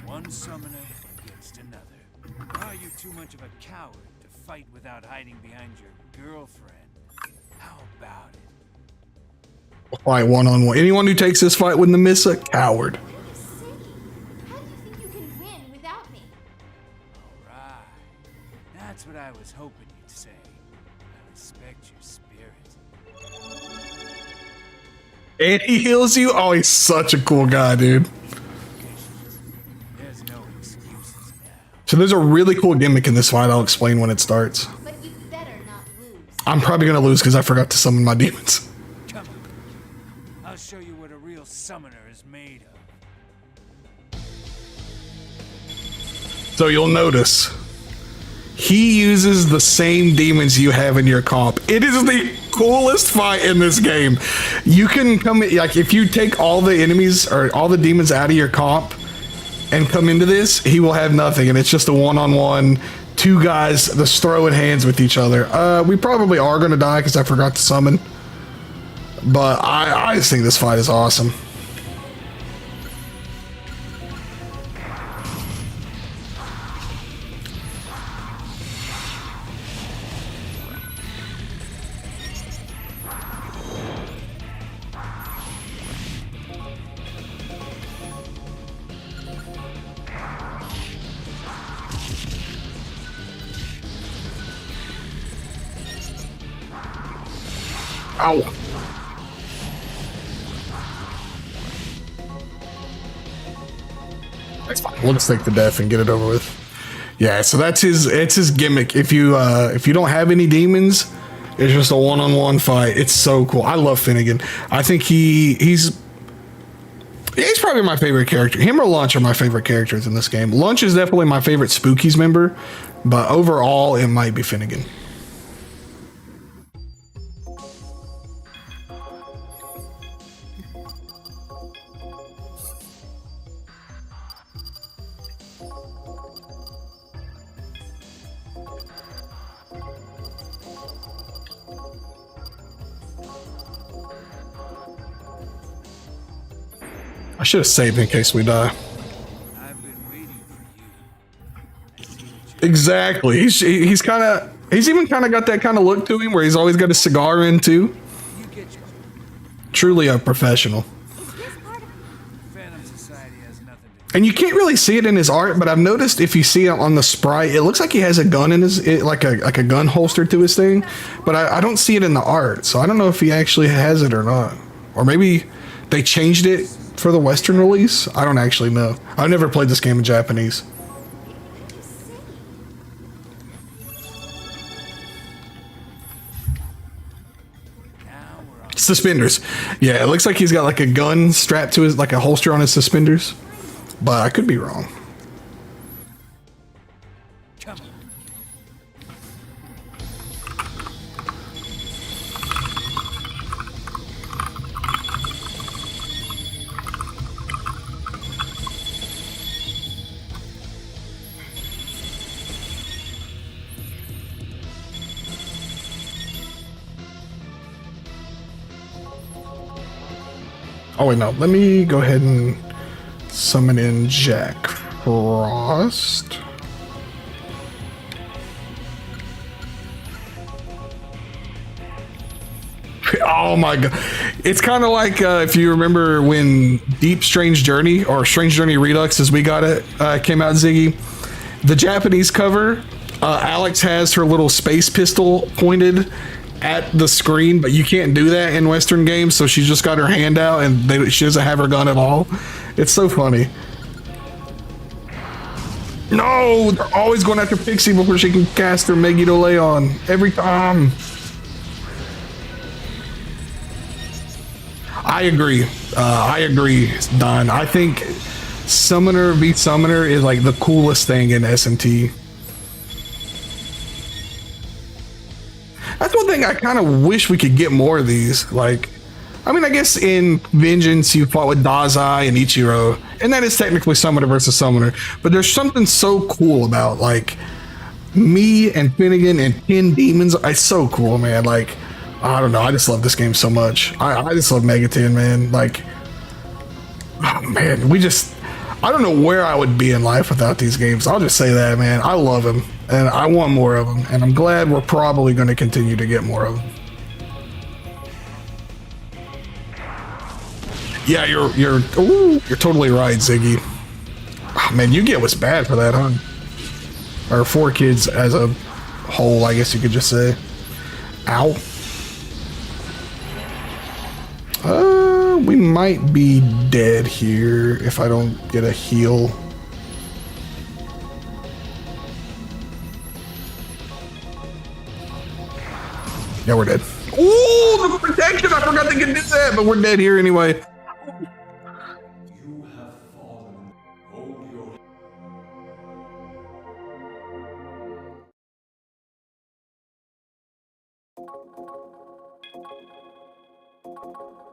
[SPEAKER 5] One summoner against another. Are you too much of a coward to fight without hiding behind your girlfriend? How about it?
[SPEAKER 1] Fight one-on-one. Anyone who takes this fight with Namissa, coward.
[SPEAKER 6] Siggy, how do you think you can win without me?
[SPEAKER 5] Right. That's what I was hoping you'd say. I respect your spirit.
[SPEAKER 1] And he heals you? Oh, he's such a cool guy, dude.
[SPEAKER 5] There's no excuses now.
[SPEAKER 1] So there's a really cool gimmick in this fight. I'll explain when it starts.
[SPEAKER 6] But you better not lose.
[SPEAKER 1] I'm probably going to lose because I forgot to summon my demons.
[SPEAKER 5] Come on. I'll show you what a real summoner is made of.
[SPEAKER 1] So you'll notice he uses the same demons you have in your comp. It is the coolest fight in this game. You can come in, like if you take all the enemies or all the demons out of your comp and come into this, he will have nothing, and it's just a one-on-one, two guys just throwing hands with each other. We probably are going to die because I forgot to summon, but I just think this fight is awesome. Ow. That's fine. We'll just take the death and get it over with. Yeah, so it's his gimmick. If you don't have any demons, it's just a one-on-one fight. It's so cool. I love Finnegan. I think he's probably my favorite character. Him or Lunch are my favorite characters in this game. Lunch is definitely my favorite Spookies member, but overall it might be Finnegan. I should have saved in case we die.
[SPEAKER 5] I've been waiting for you.
[SPEAKER 1] Exactly. He's even kind of got that kind of look to him where he's always got a cigar in too.
[SPEAKER 5] You get your
[SPEAKER 1] Truly a professional.
[SPEAKER 5] Phantom Society has nothing to do.
[SPEAKER 1] And you can't really see it in his art, but I've noticed if you see it on the sprite, it looks like he has a gun in his like a gun holster to his thing, but I don't see it in the art, so I don't know if he actually has it or not, or maybe they changed it for the Western release. I don't actually know. I've never played this game in Japanese.
[SPEAKER 5] Now we're on.
[SPEAKER 1] Suspenders. Yeah, it looks like he's got like a gun strapped to his, like a holster on his suspenders, but I could be wrong.
[SPEAKER 5] Come on.
[SPEAKER 1] Oh wait, no. Let me go ahead and summon in Jack Frost. Oh my god. It's kind of like if you remember when Deep Strange Journey or Strange Journey Redux, as we got it, came out, Ziggy. The Japanese cover, Alex has her little space pistol pointed at the screen, but you can't do that in Western games, so she's just got her hand out and she doesn't have her gun at all. It's so funny. No, they're always going after Pixie before she can cast her Megiddo Leon. Every time. I agree, Don. I think Summoner v Summoner is like the coolest thing in SMT. That's one thing I kind of wish we could get more of these. Like, I mean, I guess in Vengeance you fought with Dazai and Ichiro, and that is technically summoner versus summoner. But there's something so cool about like me and Finnegan and 10 demons. It's so cool, man. Like, I don't know. I just love this game so much. I just love Megaten, man. Like, oh man, I don't know where I would be in life without these games. I'll just say that, man. I love them, and I want more of them, and I'm glad we're probably going to continue to get more of them. Yeah, you're totally right, Ziggy. Oh, man, Yu-Gi-Oh was bad for that, huh? Or 4Kids as a whole, I guess you could just say. Ow. We might be dead here if I don't get a heal. Yeah, we're dead. Ooh, the protection! I forgot they could do that, but we're dead here anyway.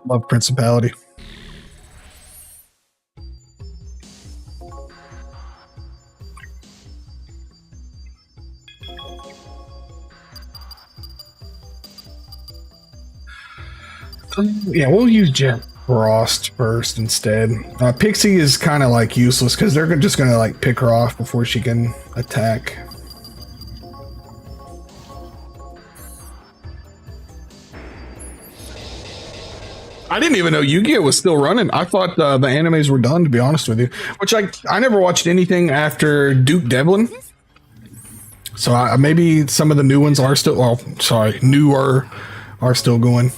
[SPEAKER 1] Love Principality. Yeah, we'll use Jet Frost first instead. Pixie is kind of like useless because they're just gonna like pick her off before she can attack. I didn't even know Yu-Gi-Oh was still running. I thought the animes were done, to be honest with you. Which I never watched anything after Duke Devlin. So maybe some of the new ones are still, well, sorry, newer are still going.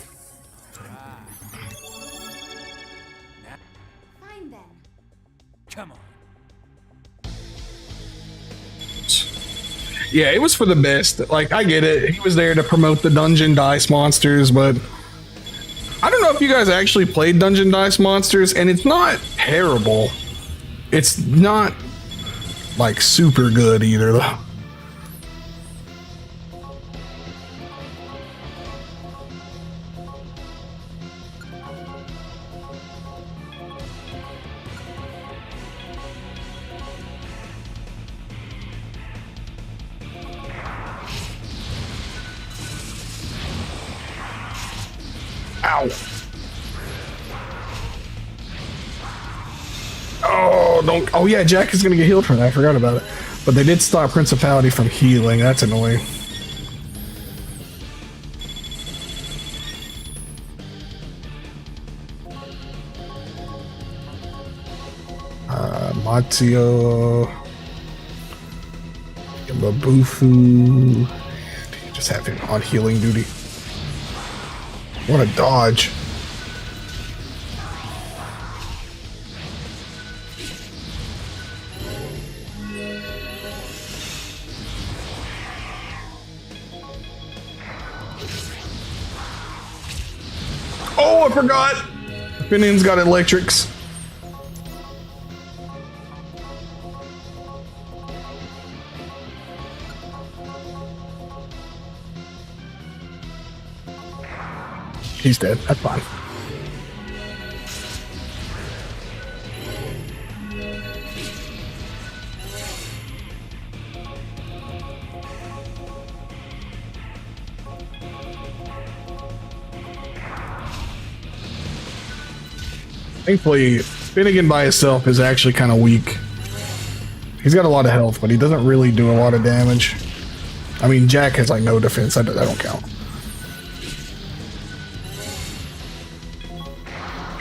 [SPEAKER 6] Fine then.
[SPEAKER 5] Come on.
[SPEAKER 1] Yeah, it was for the best. Like, I get it. He was there to promote the Dungeon Dice Monsters, but I don't know if you guys actually played Dungeon Dice Monsters, and it's not terrible. It's not like super good either, though. Ow. Oh, don't. Oh, yeah, Jack is going to get healed from that. I forgot about it. But they did stop Principality from healing. That's annoying. Mazio. Mabufu. Just have him on healing duty. What a dodge. Oh, I forgot. Finion's got electrics. He's dead. That's fine. Thankfully, Finnegan by himself is actually kind of weak. He's got a lot of health, but he doesn't really do a lot of damage. I mean, Jack has like no defense. That don't count.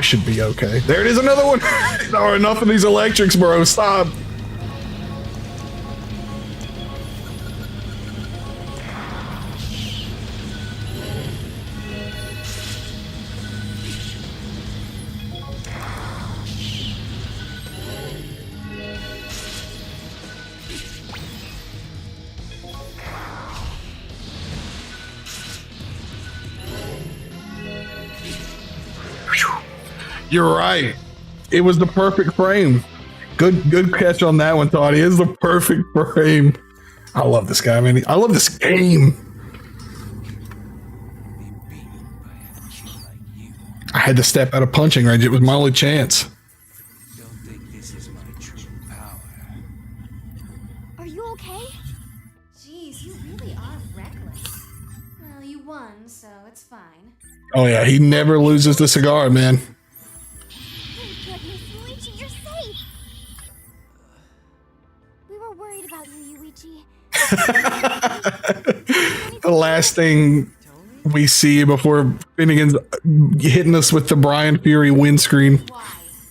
[SPEAKER 1] Should be okay. There it is, another one. Oh, enough of these electrics, bro. Stop. You're right. It was the perfect frame. Good catch on that one, Toddy. It's the perfect frame. I love this guy, man. I love this game. had to step out of punching range. It was my only chance.
[SPEAKER 5] Don't think this is my true power.
[SPEAKER 2] Are you okay?
[SPEAKER 6] Jeez, you really are reckless. Well, you won, so it's fine.
[SPEAKER 1] Oh yeah, he never loses the cigar, man.
[SPEAKER 2] Thank goodness, Yuichi, you're safe! We were worried about you, Yuichi.
[SPEAKER 1] The last thing we see before Finnegan's hitting us with the Brian Fury windscreen.
[SPEAKER 6] Why?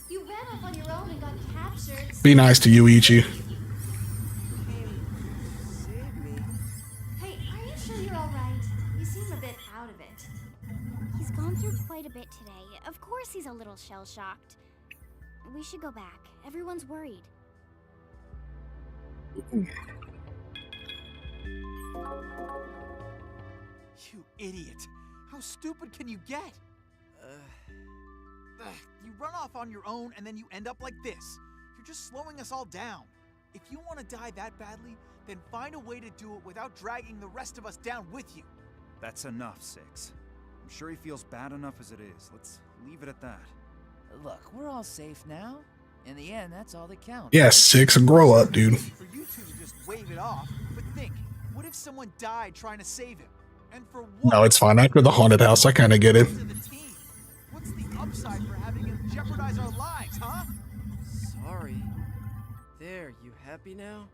[SPEAKER 6] You ran off on your own and got captured.
[SPEAKER 1] Be nice to Yuichi.
[SPEAKER 6] Hey, are you sure you're alright? You seem a bit out of it.
[SPEAKER 2] He's gone through quite a bit today. Of course he's a little shell-shocked. We should go back. Everyone's worried.
[SPEAKER 3] You idiot. How stupid can you get? You run off on your own and then you end up like this. You're just slowing us all down. If you want to die that badly, then find a way to do it without dragging the rest of us down with you. That's enough, Six. I'm sure he feels bad enough as it is. Let's leave it at that.
[SPEAKER 4] Look, we're all safe now. In the end, that's all that counts.
[SPEAKER 1] Yeah, Six, grow up, dude.
[SPEAKER 3] For you two to just wave it off, but think, what if someone died trying to save him? And for what?
[SPEAKER 1] No, it's fine. After the haunted house, I kind of get it.
[SPEAKER 3] To the team. What's the upside for having him jeopardize our lives, huh?
[SPEAKER 7] Sorry. There, you happy now?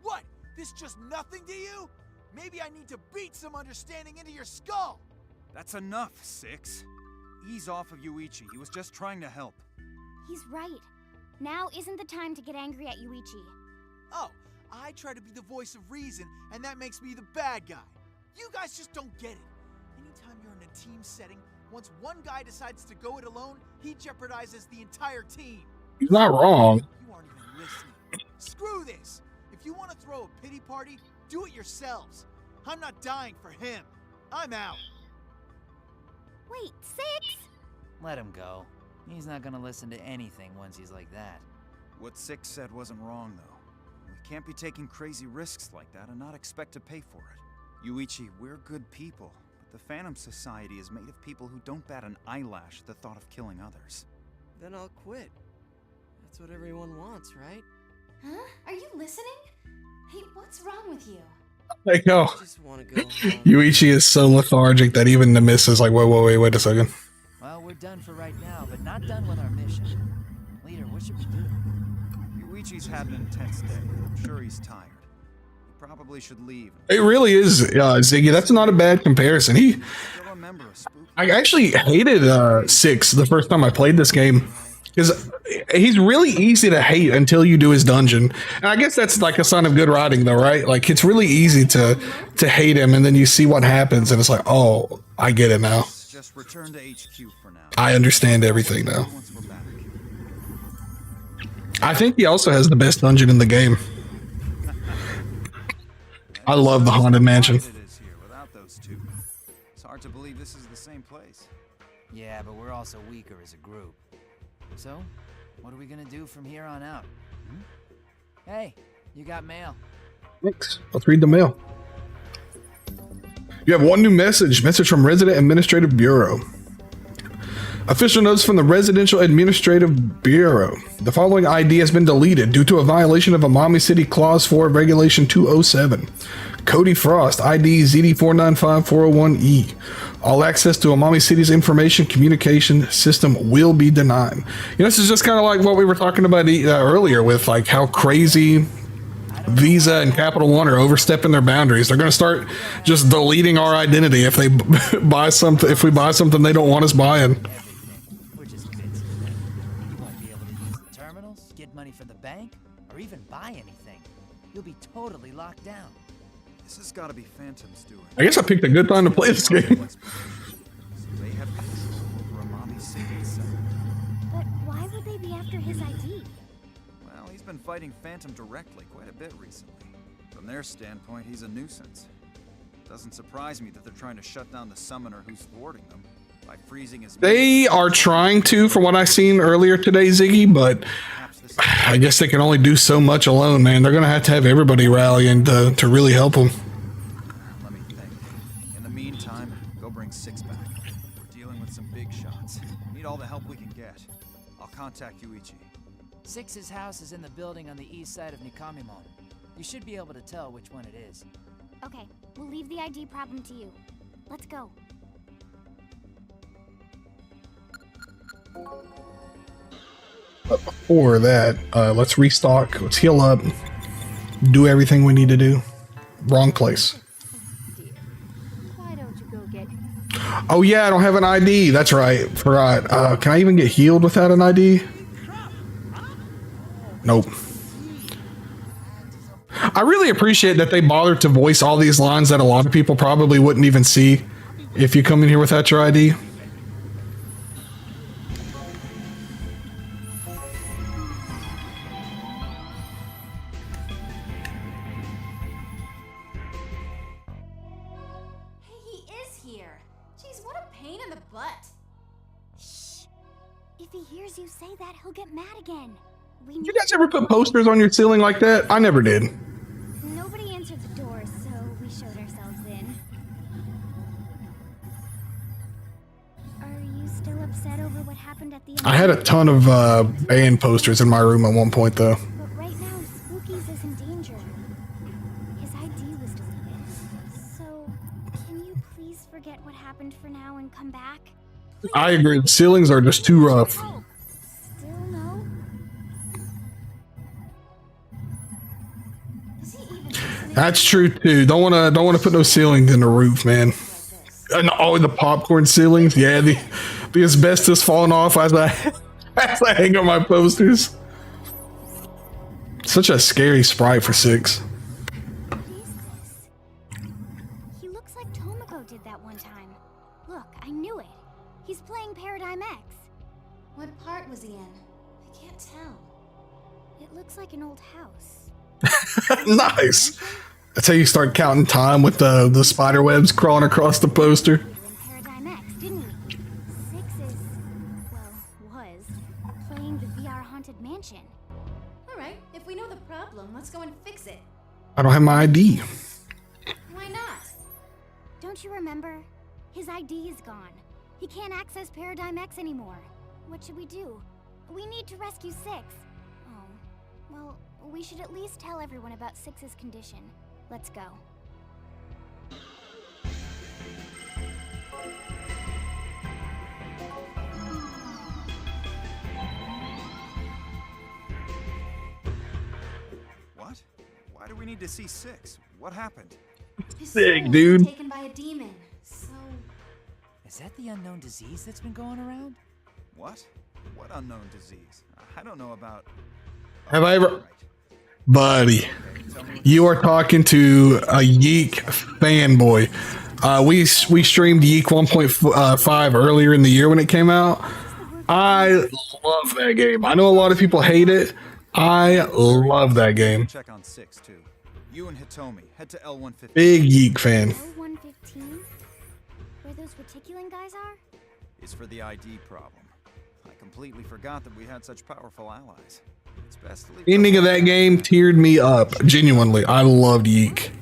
[SPEAKER 3] What? This just nothing to you? Maybe I need to beat some understanding into your skull. That's enough, Six. Ease off of Yuichi. He was just trying to help.
[SPEAKER 2] He's right. Now isn't the time to get angry at Yuichi.
[SPEAKER 3] Oh, I try to be the voice of reason, and that makes me the bad guy. You guys just don't get it. Anytime you're in a team setting, once one guy decides to go it alone, he jeopardizes the entire team.
[SPEAKER 1] He's not wrong.
[SPEAKER 3] You aren't even listening. Screw this. If you want to throw a pity party, do it yourselves. I'm not dying for him. I'm out.
[SPEAKER 2] Wait, Six?
[SPEAKER 4] Let him go. He's not gonna listen to anything once he's like that.
[SPEAKER 3] What Six said wasn't wrong, though. We can't be taking crazy risks like that and not expect to pay for it. Yuichi, we're good people, but the Phantom Society is made of people who don't bat an eyelash at the thought of killing others.
[SPEAKER 7] Then I'll quit. That's what everyone wants, right?
[SPEAKER 6] Huh? Are you listening? Hey, what's wrong with you?
[SPEAKER 1] Like, no.
[SPEAKER 7] I just want to go home.
[SPEAKER 1] Yuichi is so lethargic that even the miss is like, wait a second.
[SPEAKER 4] Well, we're done for right now, but not done with our mission. Leader, what should we do?
[SPEAKER 3] Yuichi's had an intense day. I'm sure he's tired. He probably should leave.
[SPEAKER 1] It really is, Ziggy. That's not a bad comparison.
[SPEAKER 3] Still a member of Spook.
[SPEAKER 1] I actually hated Six the first time I played this game because he's really easy to hate until you do his dungeon. And I guess that's like a sign of good writing, though, right? Like it's really easy to hate him, and then you see what happens, and it's like, oh, I get it now.
[SPEAKER 3] Just return to HQ for now.
[SPEAKER 1] I understand everything now.
[SPEAKER 3] Once we're back.
[SPEAKER 1] I think he also has the best dungeon in the game. I love the Haunted Mansion.
[SPEAKER 3] It is here without those two. It's hard to believe this is the same place.
[SPEAKER 4] Yeah, but we're also weaker as a group. So, what are we gonna do from here on out? Hey, you got mail.
[SPEAKER 1] Thanks. Let's read the mail. You have one new message. Message from Resident Administrative Bureau. Official notes from the Residential Administrative Bureau. The following ID has been deleted due to a violation of Amami City Clause 4 of Regulation 207. Cody Frost, ID ZD495401E. All access to Amami City's information communication system will be denied. You know, this is just kind of like what we were talking about earlier with like how crazy Visa and Capital One are overstepping their boundaries. They're going to start just deleting our identity if they buy something. If we buy something they don't want us buying.
[SPEAKER 4] Which is Vince's thing. You won't be able to use the terminals, get money from the bank, or even buy anything. You'll be totally locked down.
[SPEAKER 3] This has got to be Phantom's doing.
[SPEAKER 1] I guess I picked a good time to play this game.
[SPEAKER 3] They have control over Amami City itself.
[SPEAKER 2] But why would they be after his ID?
[SPEAKER 3] Well, he's been fighting Phantom directly quite a bit recently. From their standpoint, he's a nuisance. Doesn't surprise me that they're trying to shut down the summoner who's thwarting them by freezing his.
[SPEAKER 1] They are trying to, from what I seen earlier today, Ziggy, but
[SPEAKER 3] Perhaps this
[SPEAKER 1] I guess they can only do so much alone, man. They're going to have everybody rallying to really help them.
[SPEAKER 3] Let me think. In the meantime, go bring Six back. We're dealing with some big shots. We need all the help we can get. I'll contact Yuichi.
[SPEAKER 4] Six's house is in the building on the east side of Nikamimon. You should be able to tell which one it is.
[SPEAKER 2] Okay, we'll leave the ID problem to you. Let's go.
[SPEAKER 1] But before that, let's restock. Let's heal up. Do everything we need to do. Wrong place.
[SPEAKER 2] Why don't you go get...
[SPEAKER 1] Oh yeah, I don't have an ID. That's right. Forgot. Can I even get healed without an ID? Nope. I really appreciate that they bothered to voice all these lines that a lot of people probably wouldn't even see if you come in here without your ID.
[SPEAKER 6] Hey, he is here. Jeez, what a pain in the butt.
[SPEAKER 2] Shh. If he hears you say that, he'll get mad again. We
[SPEAKER 1] You guys ever put posters on your ceiling like that? I never did.
[SPEAKER 2] Nobody answered the door, so we showed ourselves in. Are you still upset over what happened at the end?
[SPEAKER 1] I had a ton of band posters in my room at one point, though.
[SPEAKER 2] But right now, Spookies is in danger. His ID was deleted. So, can you please forget what happened for now and come back?
[SPEAKER 1] I agree. The ceilings are just too rough.
[SPEAKER 2] Oh, still no?
[SPEAKER 6] Is he even listening?
[SPEAKER 1] That's true too. Don't wanna put no ceilings in the roof, man. And oh, the popcorn ceilings. Yeah, the asbestos falling off as I as I hang up my posters. Such a scary sprite for 6.
[SPEAKER 2] What is this? He looks like Tomoko did that one time. Look, I knew it. He's playing Paradigm X.
[SPEAKER 6] What part was he in? I can't tell.
[SPEAKER 2] It looks like an old house.
[SPEAKER 1] Nice. That's how you start counting time with the spider webs crawling across the poster.
[SPEAKER 2] We were in Paradigm X, didn't we? 6 is, well, was, playing the VR Haunted Mansion.
[SPEAKER 6] All right, if we know the problem, let's go and fix it.
[SPEAKER 1] I don't have my ID.
[SPEAKER 6] Why not?
[SPEAKER 2] Don't you remember? His ID is gone. He can't access Paradigm X anymore. What should we do? We need to rescue 6. Oh, well, we should at least tell everyone about 6's condition. Let's go.
[SPEAKER 3] What? Why do we need to see 6? What happened?
[SPEAKER 6] His
[SPEAKER 1] Sick,
[SPEAKER 6] soul was
[SPEAKER 1] dude.
[SPEAKER 6] taken by a demon. So,
[SPEAKER 4] Is that the unknown disease that's been going around?
[SPEAKER 3] What? What unknown disease? I don't know about...
[SPEAKER 1] Have I ever-
[SPEAKER 3] Right.
[SPEAKER 1] Buddy, you are talking to a Yeek fanboy. We streamed Yeek 1.5 earlier in the year when it came out. I love that game. I know a lot of people hate it. I love that game.
[SPEAKER 3] Check on 6 too. You and Hitomi head to L115.
[SPEAKER 1] Big Yeek fan.
[SPEAKER 2] L115? Where those reticulan guys are?
[SPEAKER 3] Is for the ID problem. I completely forgot that we had such powerful allies. It's best to leave
[SPEAKER 1] Ending of that game teared me up. Genuinely, I loved Yeek.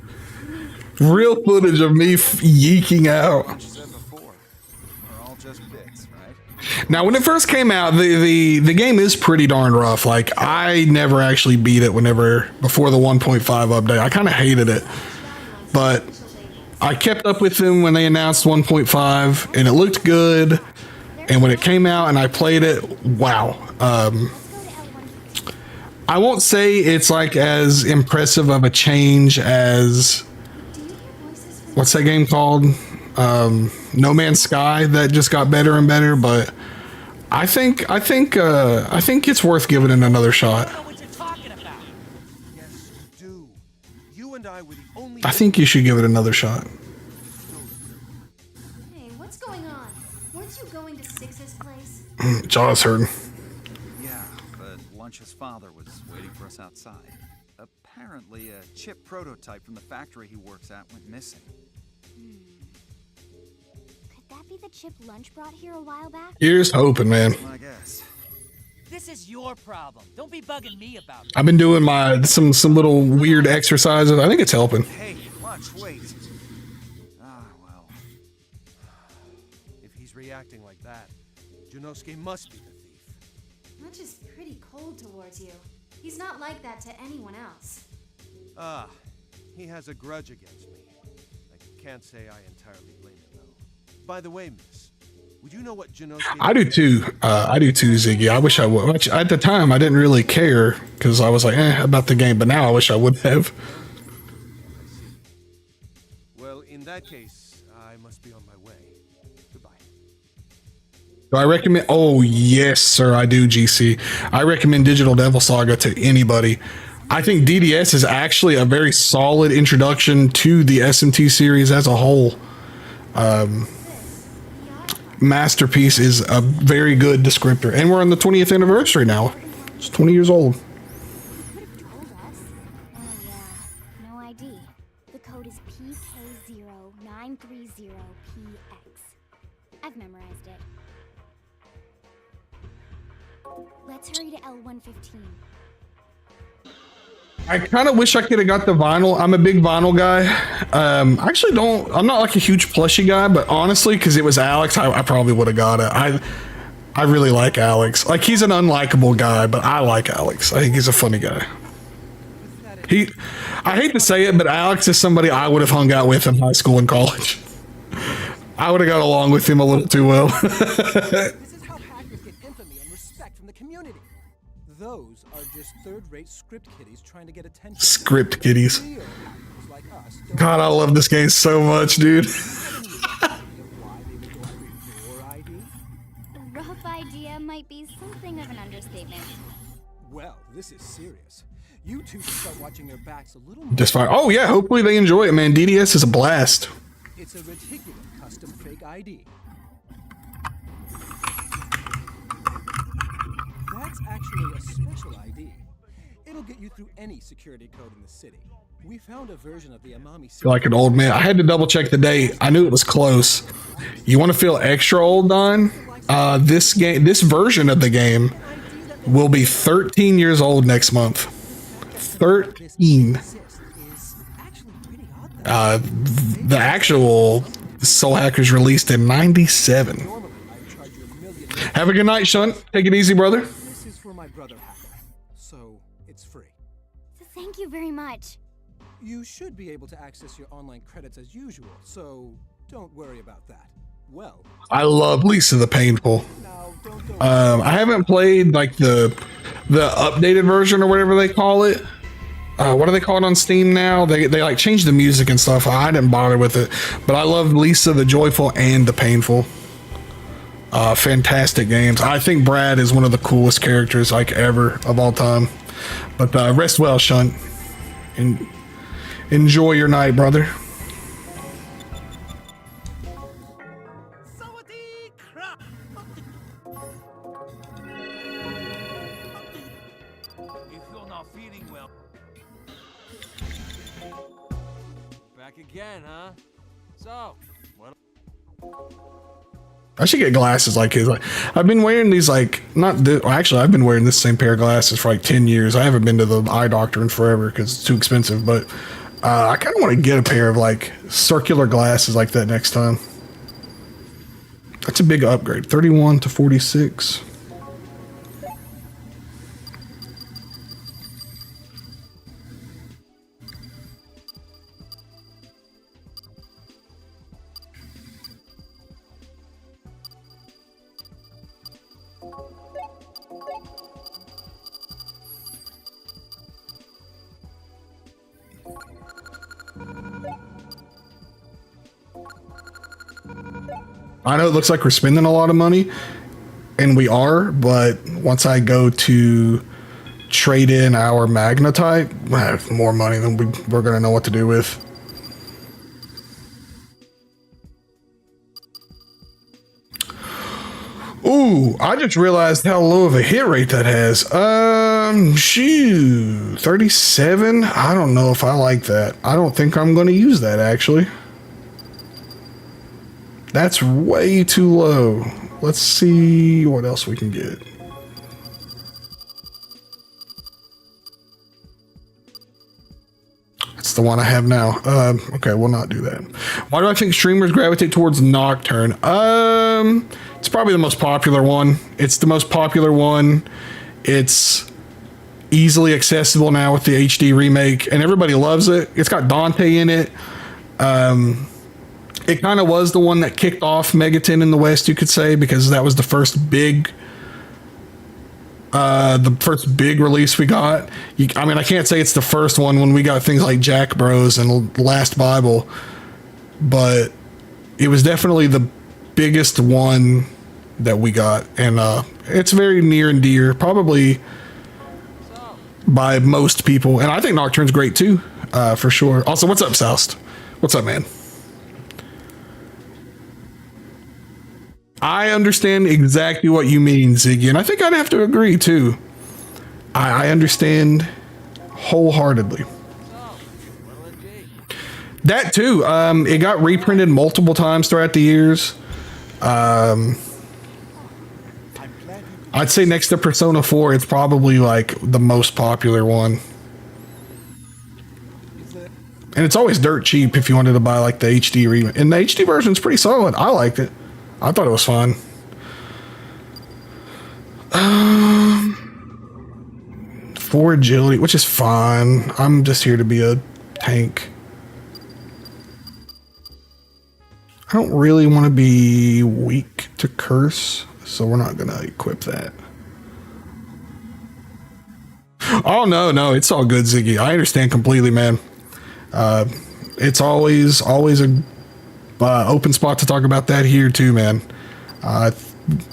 [SPEAKER 1] Real footage of me yeeking out.
[SPEAKER 3] Like you said before, we're all just bits, right?
[SPEAKER 1] Now, when it first came out, the game is pretty darn rough. Like, I never actually beat it before the 1.5 update. I kind of hated it. But I kept up with them when they announced 1.5, and it looked good. And when it came out and I played it, wow. I won't say it's like as impressive of a change as what's that game called? No Man's Sky that just got better and better, but I think it's worth giving it another shot.
[SPEAKER 7] Yes, do. You and I were the only.
[SPEAKER 1] I think you should give it another shot.
[SPEAKER 6] hey, what's going on? Weren't you going to Six's place?
[SPEAKER 1] Jaw's hurting.
[SPEAKER 3] Yeah, but Lunch's father was waiting for us outside. Apparently, a chip prototype from the factory he works at went missing.
[SPEAKER 2] Could that be the chip Lunch brought here a while back?
[SPEAKER 1] Here's hoping, man.
[SPEAKER 3] I guess.
[SPEAKER 4] This is your problem. Don't be bugging me about it.
[SPEAKER 1] I've been doing some little weird exercises. I think it's helping.
[SPEAKER 3] Hey, Lunch, wait. Ah, well.
[SPEAKER 7] If he's reacting like that,
[SPEAKER 8] Junosuke must be the thief.
[SPEAKER 6] Which is pretty cold towards you. He's not like that to anyone else.
[SPEAKER 8] Ah, he has a grudge against me. I can't say I entirely blame him, though. By the way, miss, would you know what Junosuke...
[SPEAKER 1] I do too. I do too, Ziggy. I wish I would. Which, at the time, I didn't really care because I was like, about the game. But now I wish I would have.
[SPEAKER 8] Well, in that case, I must be on my way. Goodbye.
[SPEAKER 1] Do I recommend? Oh, yes, sir, I do, GC. I recommend Digital Devil Saga to anybody. I think DDS is actually a very solid introduction to the SMT series as a whole. Masterpiece is a very good descriptor. And we're on the 20th anniversary now. It's 20 years old.
[SPEAKER 2] You could have told us. Oh yeah, no ID. The code is PK0930PX. I've memorized it. Let's hurry to L115.
[SPEAKER 1] I kind of wish I could have got the vinyl. I'm a big vinyl guy. I actually don't. I'm not like a huge plushie guy, but honestly, because it was Alex, I probably would have got it. I really like Alex. Like, he's an unlikable guy, but I like Alex. I think he's a funny guy. I hate to say it, but Alex is somebody I would have hung out with in high school and college. I would have got along with him a little too well.
[SPEAKER 7] This is how hackers get infamy and respect from the community. Those are just third-rate script kiddies trying to get attention.
[SPEAKER 1] Script kiddies.
[SPEAKER 7] Real hackers like us don't
[SPEAKER 1] God, I love this game so much, dude.
[SPEAKER 7] why they would go after your ID.
[SPEAKER 2] A rough idea might be something of an understatement.
[SPEAKER 7] Well, this is serious. You two should start watching your backs a little more.
[SPEAKER 1] Just fine. Oh yeah, hopefully they enjoy it, man. DDS is a blast.
[SPEAKER 7] It's a reticular custom fake ID. That's actually a special ID. It'll get you through any security code in the city. We found a version of the Amami
[SPEAKER 1] Feel like an old man. I had to double check the date. I knew it was close. You want to feel extra old, Don? This version of the game will be 13 years old next month. 13. The actual Soul Hackers released in 97. Have a good night, Sean. Take it easy, brother.
[SPEAKER 7] This is for my brother Hacker, so it's free.
[SPEAKER 2] Thank you very much.
[SPEAKER 7] You should be able to access your online credits as usual, so don't worry about that. Well,
[SPEAKER 1] I love Lisa the Painful.
[SPEAKER 7] now don't go.
[SPEAKER 1] I haven't played like the updated version or whatever they call it. What do they call it on Steam now? They like changed the music and stuff. I didn't bother with it, but I love Lisa the Joyful and the Painful. Fantastic games. I think Brad is one of the coolest characters like ever of all time. But rest well, Shunt. And enjoy your night, brother.
[SPEAKER 5] If you're not feeling well.
[SPEAKER 7] Back again, huh? So, what?
[SPEAKER 1] I should get glasses like his. Like, I've been wearing these like actually I've been wearing this same pair of glasses for like 10 years. I haven't been to the eye doctor in forever because it's too expensive, but I kind of want to get a pair of like circular glasses like that next time. That's a big upgrade. 31 to 46. I know it looks like we're spending a lot of money, and we are, but once I go to trade in our Magnetite, I have more money than we're going to know what to do with. Ooh, I just realized how low of a hit rate that has. Shoot, 37? I don't know if I like that. I don't think I'm going to use that, actually. That's way too low. Let's see what else we can get. Let's the one I have now. Okay, we'll not do that. Why do I think streamers gravitate towards Nocturne? It's probably the most popular one. It's the most popular one. It's easily accessible now with the HD remake, and everybody loves it. It's got Dante in it. It kind of was the one that kicked off Megaton in the West, you could say, because that was the first big release we got. I mean, I can't say it's the first one when we got things like Jack Bros and Last Bible, but it was definitely the biggest one that we got, and it's very near and dear, probably by most people, and I think Nocturne's great too, for sure. Also, what's up, Soust? What's up, man? I understand exactly what you mean, Ziggy, and I think I'd have to agree too. I understand wholeheartedly. That too. It got reprinted multiple times throughout the years. I'd say next to Persona 4, it's probably like the most popular one. And it's always dirt cheap if you wanted to buy like the HD remake. And the HD version's pretty solid. I liked it. I thought it was fun. For agility, which is fine. I'm just here to be a tank. I don't really want to be weak to curse, so we're not gonna equip that. Oh no, it's all good, Ziggy. I understand completely, man. It's always a open spot to talk about that here too, man.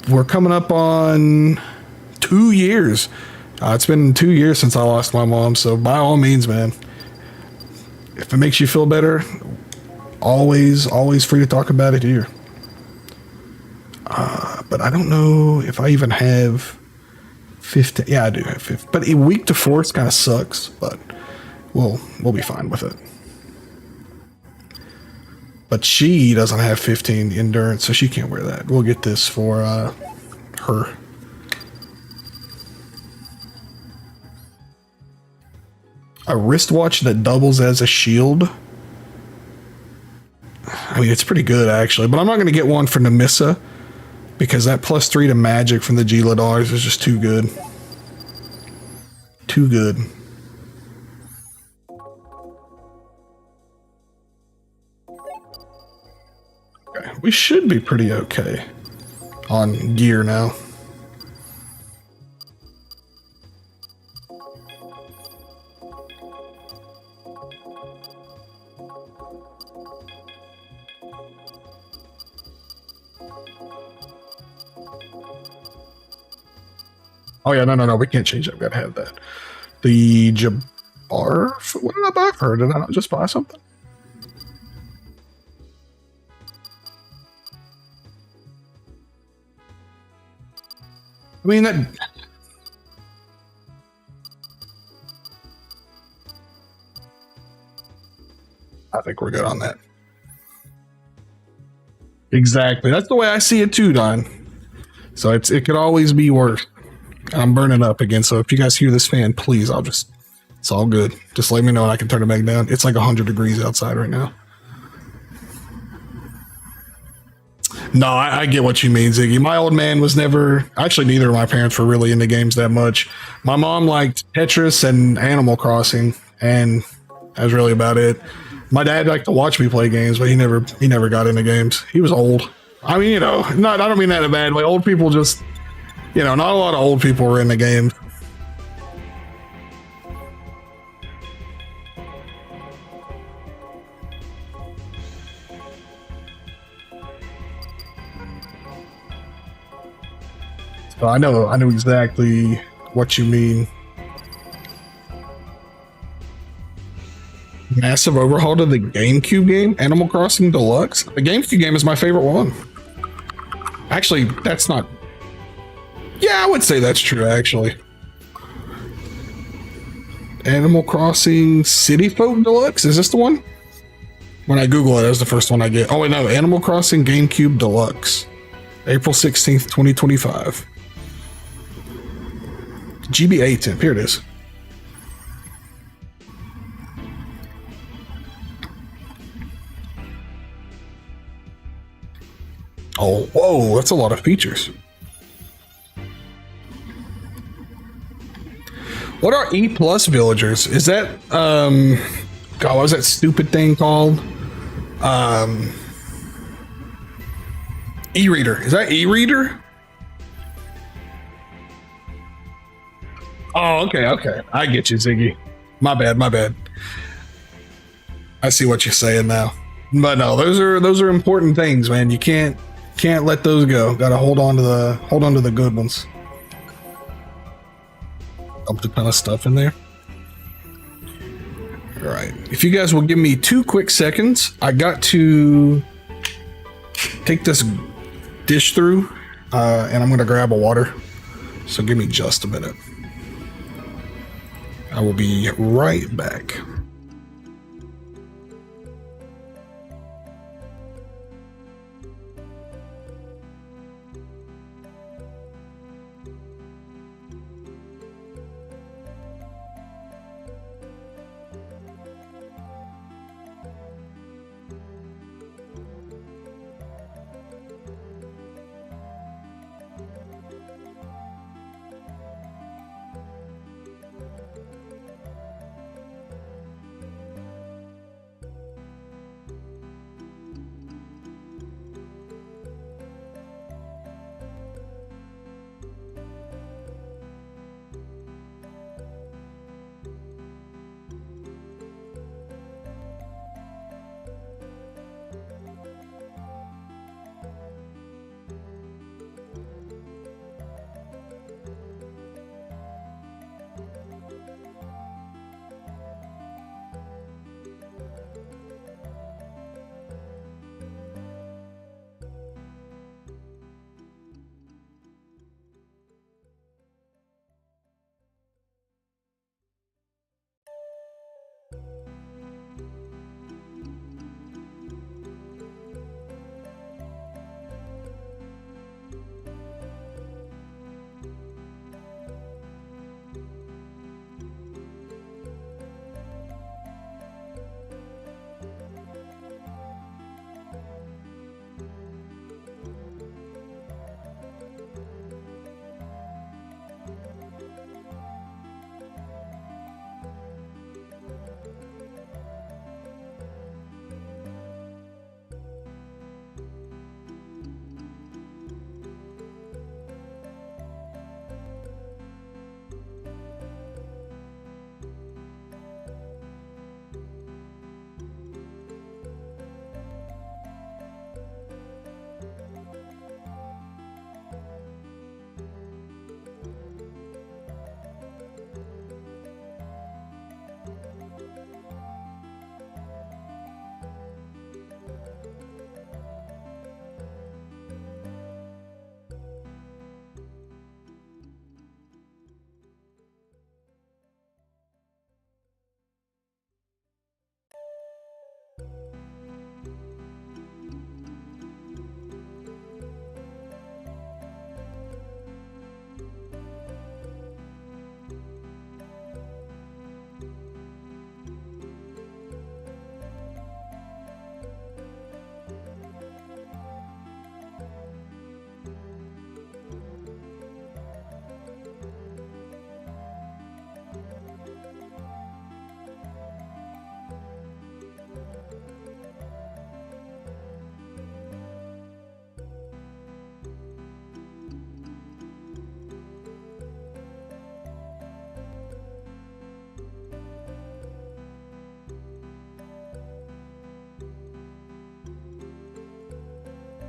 [SPEAKER 1] We're coming up on 2 years. It's been 2 years since I lost my mom, so by all means, man, if it makes you feel better, always free to talk about it here. But I don't know if I even have 15. Yeah, I do have 15. But a week to force kind of sucks, but we'll be fine with it. But she doesn't have 15 endurance, so she can't wear that. We'll get this for her. A wristwatch that doubles as a shield. I mean, it's pretty good actually, but I'm not going to get one for Nemissa because that +3 to magic from the Giladars is just too good. Too good. Okay, we should be pretty okay on gear now. Oh yeah, no, we can't change that. We gotta have that. The Jabbar, what did I buy for her? Did I not just buy something? I mean, that... I think we're good on that. Exactly. That's the way I see it too, Don. So it could always be worse. I'm burning up again, so if you guys hear this fan, please, it's all good. Just let me know and I can turn it back down. It's like 100 degrees outside right now. No, I get what you mean, Ziggy. My old man was never, actually neither of my parents were really into games that much. My mom liked Tetris and Animal Crossing, and that was really about it. My dad liked to watch me play games, but he never got into games. He was old. I mean, I don't mean that in a bad way. Old people just, not a lot of old people were in the game. So I know exactly what you mean. Massive overhaul to the GameCube game, Animal Crossing Deluxe. The GameCube game is my favorite one. Actually, that's not... Yeah, I would say that's true, actually. Animal Crossing City Folk Deluxe? Is this the one? When I Google it, that's the first one I get. Oh, wait, no. Animal Crossing GameCube Deluxe. April 16th, 2025. GBA temp. Here it is. Oh, whoa, that's a lot of features. What are E plus villagers? Is that God, what was that stupid thing called? E-reader. Is that e-reader? Oh, okay. I get you, Ziggy. My bad. I see what you're saying now. But no, those are important things, man. You can't let those go. Gotta hold on to the good ones. Dumped a ton of stuff in there. All right. If you guys will give me 2 quick seconds, I got to take this dish through, and I'm gonna grab a water. So give me just a minute. I will be right back.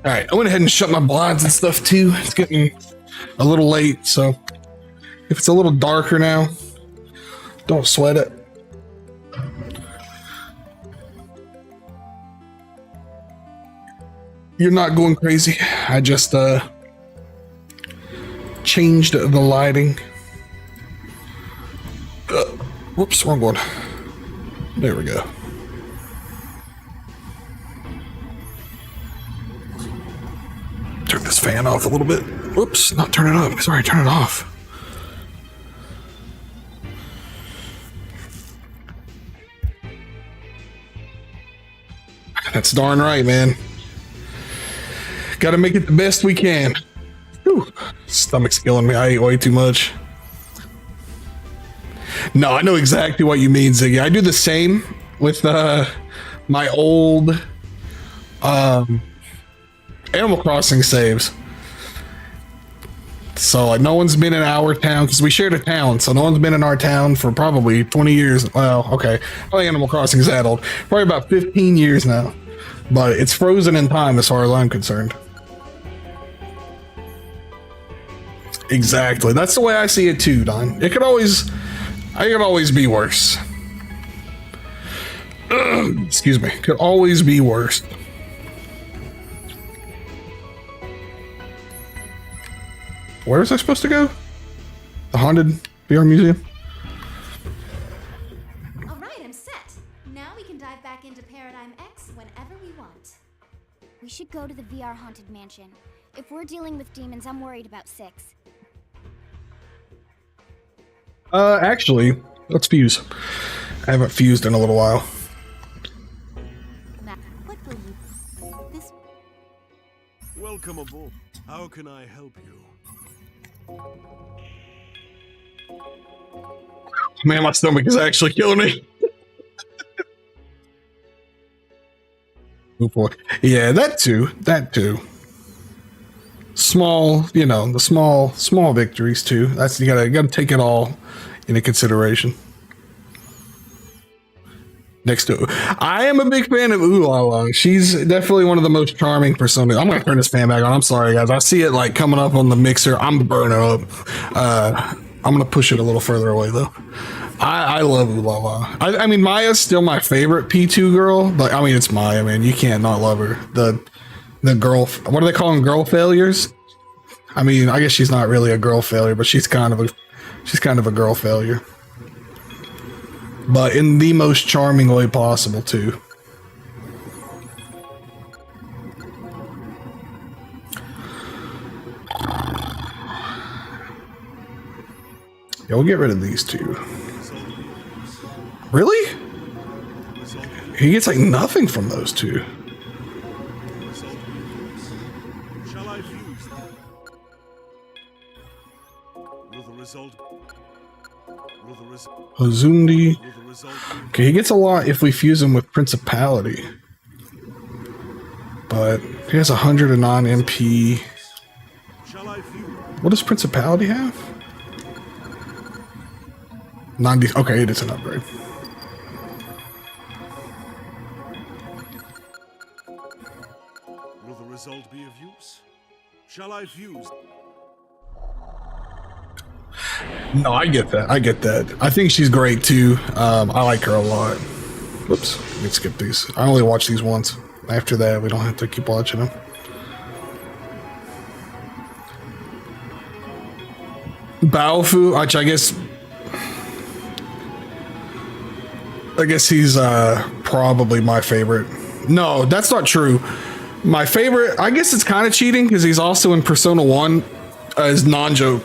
[SPEAKER 1] All right, I went ahead and shut my blinds and stuff too. It's getting a little late, so if it's a little darker now, don't sweat it. You're not going crazy. I just changed the lighting. Whoops, wrong one. There we go. Turn this fan off a little bit. Whoops, not turn it up. Sorry, turn it off. That's darn right, man. Gotta make it the best we can. Whew. Stomach's killing me. I ate way too much. No, I know exactly what you mean, Ziggy. I do the same with my old Animal Crossing saves. So like no one's been in our town because we shared a town, so no one's been in our town for probably 20 years. Well, okay, probably Animal Crossing is that old. Probably about 15 years now, but it's frozen in time as far as I'm concerned. Exactly, that's the way I see it too, Don. It could always be worse. Excuse me, could always be worse. Where was I supposed to go? The haunted VR museum?
[SPEAKER 6] All right, I'm set. Now we can dive back into Paradigm X whenever we want.
[SPEAKER 2] We should go to the VR haunted mansion. If we're dealing with demons, I'm worried about 6.
[SPEAKER 1] Actually, let's fuse. I haven't fused in a little while.
[SPEAKER 2] What will you... This...
[SPEAKER 8] Welcome aboard. How can I help you?
[SPEAKER 1] Man, my stomach is actually killing me. Oh boy. Yeah, that too. Small, you know, the small victories too. That's you gotta take it all into consideration. Next to, I am a big fan of Ulala. She's definitely one of the most charming personas. I'm gonna turn this fan back on. I'm sorry, guys. I see it like coming up on the mixer. I'm burning up. I'm gonna push it a little further away though. I love Ulala. I mean, Maya's still my favorite P2 girl, but I mean, it's Maya, man. You can't not love her. The girl. What do they call them? Girl failures. I mean, I guess she's not really a girl failure, but she's kind of a girl failure. But in the most charming way possible, too. Yeah, we'll get rid of these two. Really? He gets like nothing from those two.
[SPEAKER 8] Shall I fuse them? Will the result
[SPEAKER 1] Hazundi.
[SPEAKER 8] will the result
[SPEAKER 1] Okay, he gets a lot if we fuse him with Principality. But he has 109 MP.
[SPEAKER 8] Shall I fuse?
[SPEAKER 1] What does Principality have? 90. Okay, it is an upgrade.
[SPEAKER 8] Will the result be of use? Shall I fuse?
[SPEAKER 1] No, I get that. I think she's great too. I like her a lot. Whoops, let me skip these. I only watch these once. After that, we don't have to keep watching them. Baofu, which I guess he's probably my favorite. No, that's not true. My favorite, I guess it's kind of cheating because he's also in Persona 1 as Nanjo.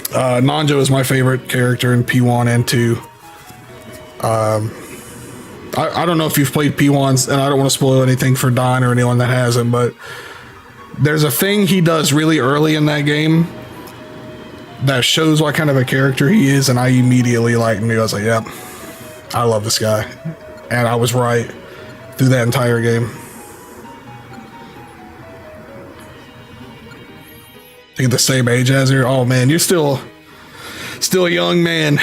[SPEAKER 1] Nanjo is my favorite character in P1 and 2. I don't know if you've played P1s, and I don't want to spoil anything for Don or anyone that hasn't, but there's a thing he does really early in that game that shows what kind of a character he is, and I immediately liked him. I was like, yep, I love this guy. And I was right through that entire game. I think the same age as her. Oh man, you're still a young man.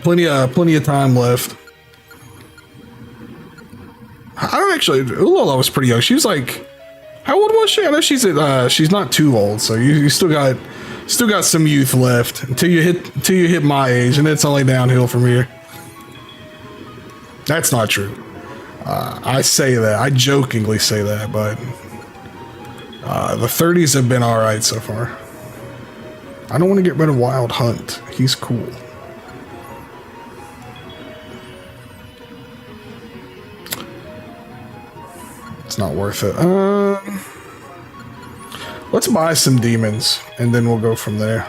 [SPEAKER 1] Plenty of time left. I don't actually. Ulala was pretty young. She was like, how old was she? I know she's not too old, so you still got some youth left until you hit my age, and it's only downhill from here. That's not true. I say that. I jokingly say that, but the 30s have been all right so far. I don't want to get rid of Wild Hunt. He's cool. It's not worth it. Let's buy some demons, and then we'll go from there.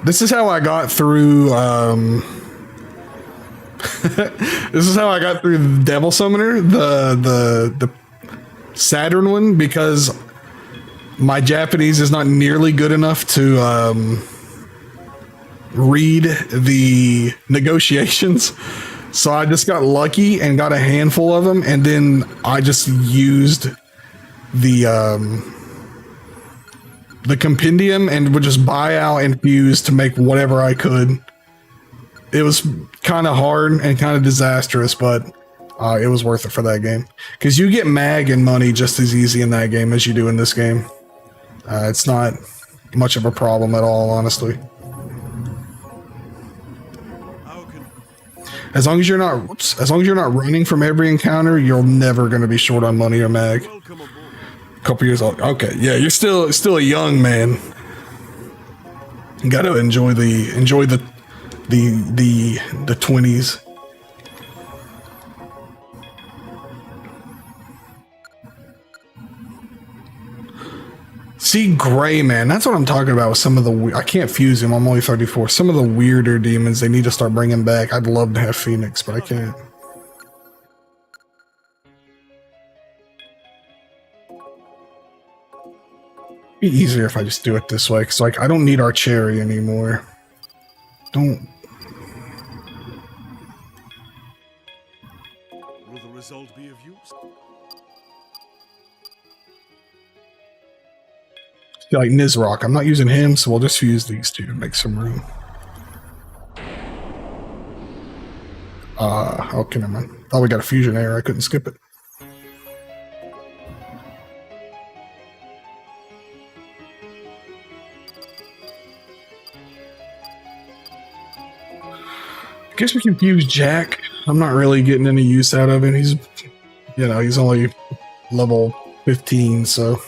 [SPEAKER 1] This is how I got through. This is how I got through Devil Summoner. The Saturn one because my Japanese is not nearly good enough to read the negotiations. So I just got lucky and got a handful of them, and then I just used the compendium and would just buy out and fuse to make whatever I could. It was kind of hard and kind of disastrous, but it was worth it for that game. Because you get mag and money just as easy in that game as you do in this game. It's not much of a problem at all, honestly. As long as you're not running from every encounter, you're never going to be short on money or mag. A couple years old. Okay, yeah, you're still a young man. You got to enjoy the 20s. See, Gray, man, that's what I'm talking about with some of the... I can't fuse him, I'm only 34. Some of the weirder demons they need to start bringing back. I'd love to have Phoenix, but I can't. It'd be easier if I just do it this way, because, like, I don't need our cherry anymore. Don't...
[SPEAKER 8] Will the result be of use?
[SPEAKER 1] Like Nizrock, I'm not using him, so we'll just use these two to make some room. Okay, never mind. Oh, we got a fusion error. I couldn't skip it. I guess we can fuse Jack. I'm not really getting any use out of him. He's, you know, he's only level 15, so.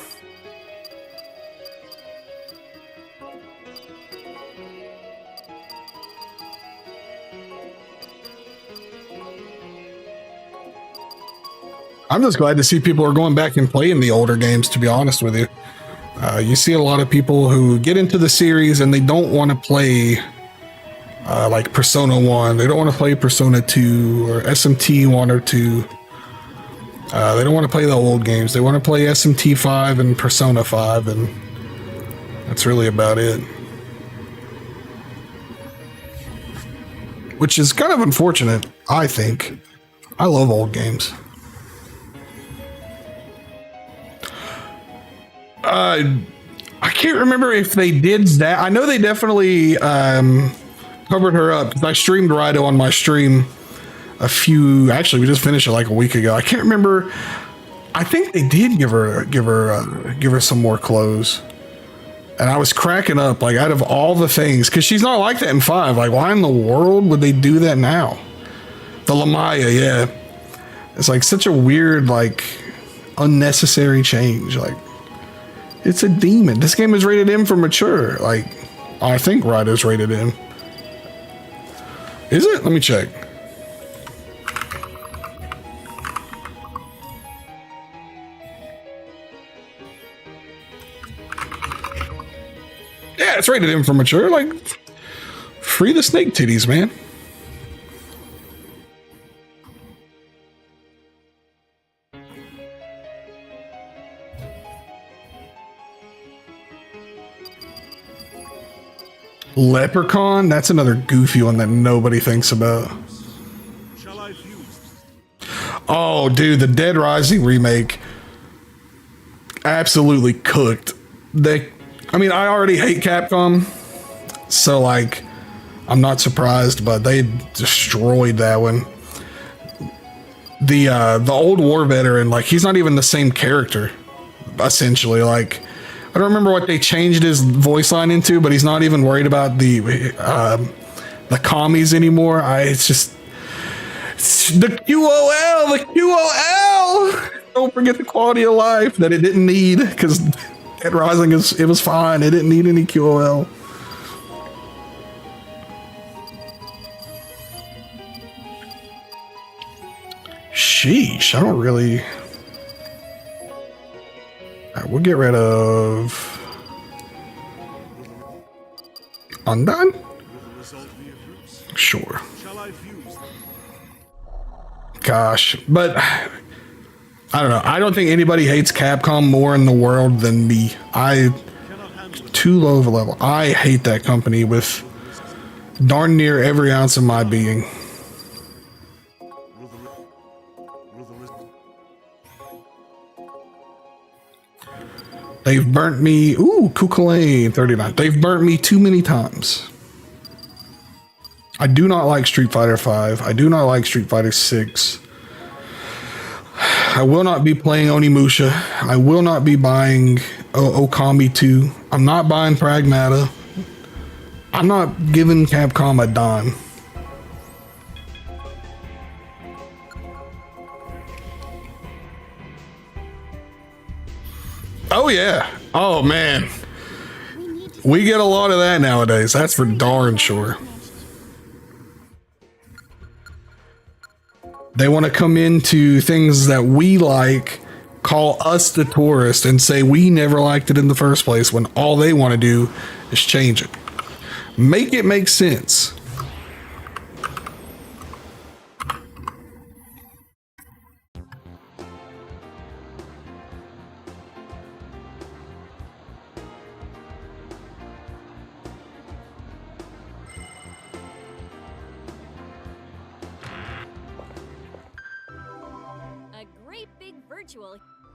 [SPEAKER 1] I'm just glad to see people are going back and playing the older games, to be honest with you. You see a lot of people who get into the series and they don't want to play like Persona 1. They don't want to play Persona 2 or SMT 1 or 2. They don't want to play the old games. They want to play SMT 5 and Persona 5, and that's really about it. Which is kind of unfortunate, I think. I love old games. I can't remember if they did that. I know they definitely covered her up, because I streamed Rido on my stream actually we just finished it like a week ago. I can't remember. I think they did give her some more clothes, and I was cracking up, like, out of all the things, because she's not like that in 5. Like, why in the world would they do that now? The Lamaya, yeah, it's like such a weird, like, unnecessary change. Like, it's a demon. This game is rated M for mature. Like, I think Rido's rated M. Is it? Let me check. Yeah, it's rated M for mature. Like, free the snake titties, man. Leprechaun? That's another goofy one that nobody thinks about.
[SPEAKER 8] Shall I fuse?
[SPEAKER 1] Oh, dude, the Dead Rising remake absolutely cooked. I mean, I already hate Capcom, so, like, I'm not surprised, but they destroyed that one. The old war veteran, like, he's not even the same character, essentially. Like, I don't remember what they changed his voice line into, but he's not even worried about the commies anymore. It's the QOL, the QOL. Don't forget the quality of life that it didn't need, because Dead Rising it was fine. It didn't need any QOL. Sheesh, I don't really. All right, we'll get rid of Undone? Sure. Gosh, but I don't know. I don't think anybody hates Capcom more in the world than me. Too low of a level. I hate that company with darn near every ounce of my being. They've burnt me. Ooh, Kukulane 39. They've burnt me too many times. I do not like Street Fighter 5. I do not like Street Fighter 6. I will not be playing Onimusha. I will not be buying Okami 2. I'm not buying Pragmata. I'm not giving Capcom a dime. Oh yeah. Oh man. We get a lot of that nowadays. That's for darn sure. They want to come into things that we like, call us the tourist, and say we never liked it in the first place when all they want to do is change it. Make it make sense.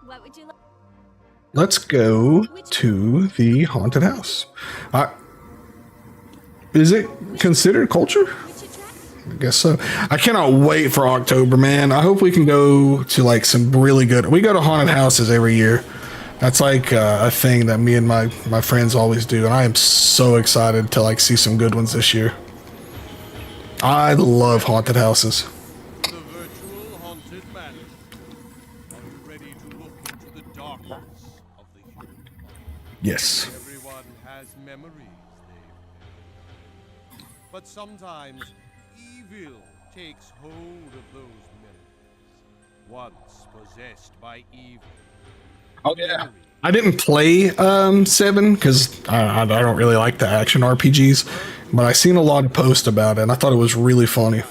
[SPEAKER 9] What would you like?
[SPEAKER 1] Let's go to the haunted house. Is it considered culture? I guess so. I cannot wait for October, man. I hope we can go to like some really good. We go to haunted houses every year. That's like a thing that me and my friends always do, and I am so excited to like see some good ones this year. I love haunted houses. Yes.
[SPEAKER 8] Everyone has memories they've made. But sometimes evil takes hold of those memories. Once possessed by evil.
[SPEAKER 1] Oh yeah. I didn't play 7 because I don't really like the action RPGs, but I seen a lot of posts about it and I thought it was really funny.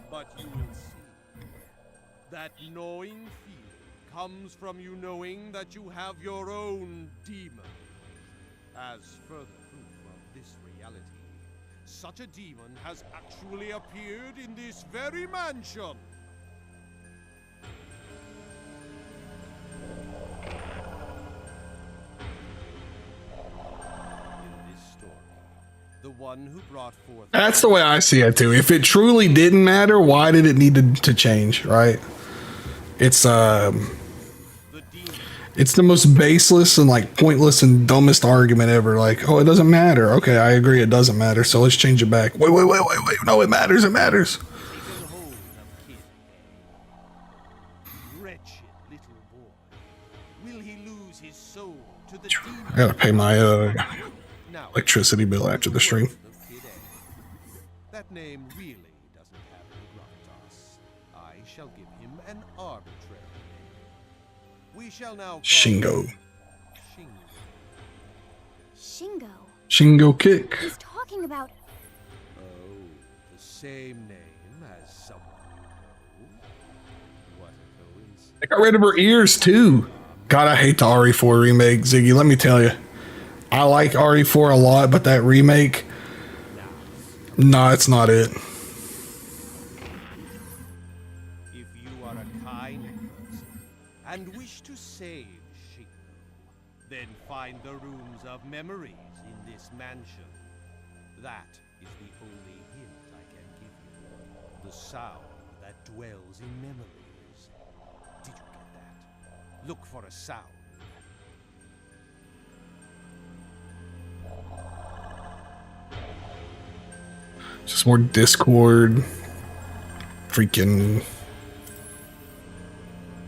[SPEAKER 8] But you will see that knowing comes from you knowing that you have your own demon. As further proof of this reality, such a demon has actually appeared in this very mansion. In this story, the one who brought forth...
[SPEAKER 1] That's the way I see it too. If it truly didn't matter, why did it need to change, right? It's the most baseless and like pointless and dumbest argument ever. Like, oh, it doesn't matter. Okay, I agree, it doesn't matter. So let's change it back. Wait. No, it matters. It matters. I gotta pay my electricity bill after the stream.
[SPEAKER 8] That name really doesn't have any gravitas. I shall give him an arbitrary name. We shall now
[SPEAKER 1] Shingo.
[SPEAKER 2] Shingo.
[SPEAKER 1] Kick.
[SPEAKER 2] He's talking about...
[SPEAKER 8] Oh, the same name as someone you know. What a coincidence.
[SPEAKER 1] I got rid of her ears too. God, I hate the RE4 remake, Ziggy. Let me tell you. I like RE4 a lot, but that remake... No, it's not it.
[SPEAKER 8] If you are a kind person and wish to save Shingo, then find the rooms of memories in this mansion. That is the only hint I can give you. The sound that dwells in memories. Did you get that? Look for a sound.
[SPEAKER 1] Just more Discord, freaking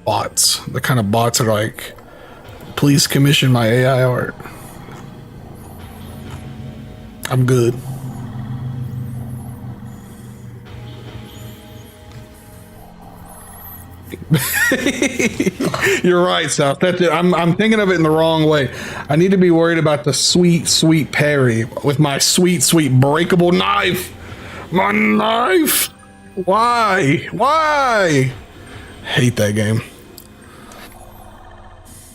[SPEAKER 1] bots. The kind of bots that are like, please commission my AI art. I'm good. You're right, South. That's it. I'm thinking of it in the wrong way. I need to be worried about the sweet parry with my sweet breakable knife. My knife. Why? Why? Hate that game.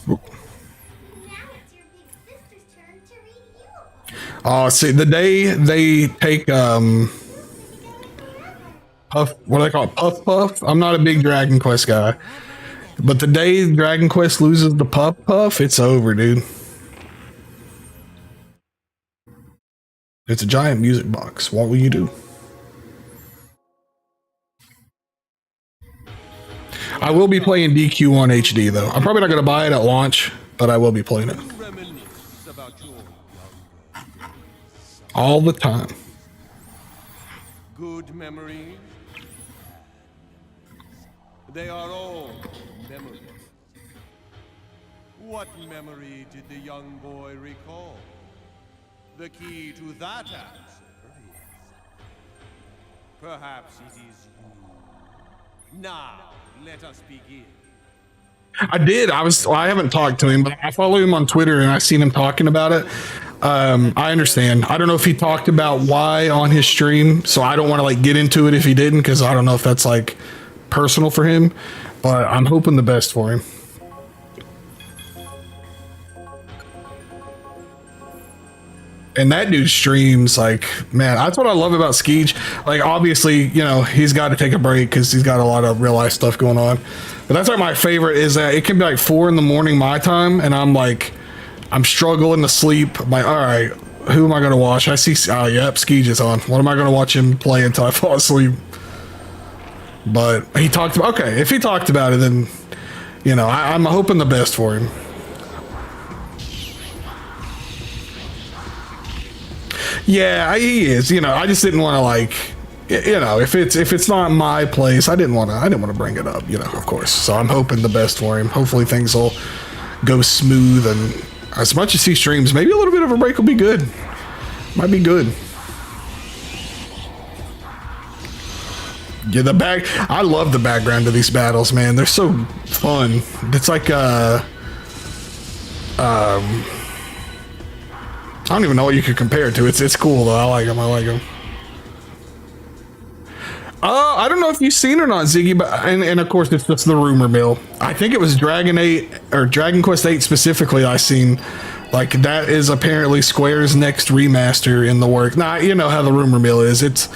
[SPEAKER 2] Now it's your big sister's turn to read you a book.
[SPEAKER 1] Oh, see, the day they take Puff, what do they call it? Puff Puff. I'm not a big Dragon Quest guy, but the day Dragon Quest loses the Puff Puff, it's over, dude. It's a giant music box. What will you do? I will be playing DQ on HD though. I'm probably not going to buy it at launch, but I will be playing it
[SPEAKER 8] Reminisce about your younger
[SPEAKER 1] all the time.
[SPEAKER 8] good memories. They are all memories. What memory did the young boy recall? The key to that answer is perhaps it is you. Now, let us begin.
[SPEAKER 1] I haven't talked to him, but I follow him on Twitter and I seen him talking about it. I understand. I don't know if he talked about why on his stream, so I don't want to like get into it if he didn't, because I don't know if that's like personal for him, but I'm hoping the best for him. And that dude streams like, man, that's what I love about Skeege. Like, obviously, you know, he's got to take a break because he's got a lot of real life stuff going on. But that's like my favorite is that it can be like 4 a.m. my time, and I'm like, I'm struggling to sleep. I'm like, all right, who am I going to watch? I see, oh, yep, Skeege is on. What am I going to watch him play until I fall asleep? But he talked about, okay, if he talked about it, then, you know, I'm hoping the best for him. Yeah, he is. You know, I just didn't want to like, you know, if it's not my place, I didn't want to bring it up. You know, of course. So I'm hoping the best for him. Hopefully things will go smooth, and as much as he streams, maybe a little bit of a break will be good. Might be good. Yeah, I love the background of these battles, man. They're so fun. It's like I don't even know what you could compare it to. It's cool though. I like them. I don't know if you've seen it or not, Ziggy, but and of course it's just the rumor mill. I think it was Dragon 8 or Dragon Quest 8 specifically. I seen like that is apparently Square's next remaster in the work. Now you know how the rumor mill is. It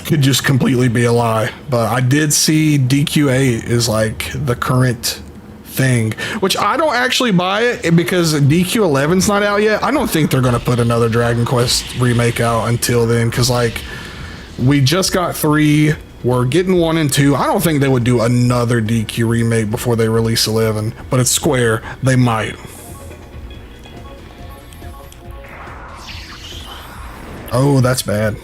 [SPEAKER 1] could just completely be a lie, but I did see DQ8 is like the current thing, which I don't actually buy it because DQ11's not out yet. I don't think they're going to put another Dragon Quest remake out until then, because like we just got 3, we're getting 1 and 2. I don't think they would do another DQ remake before they release 11, but it's Square, they might. Oh, that's bad.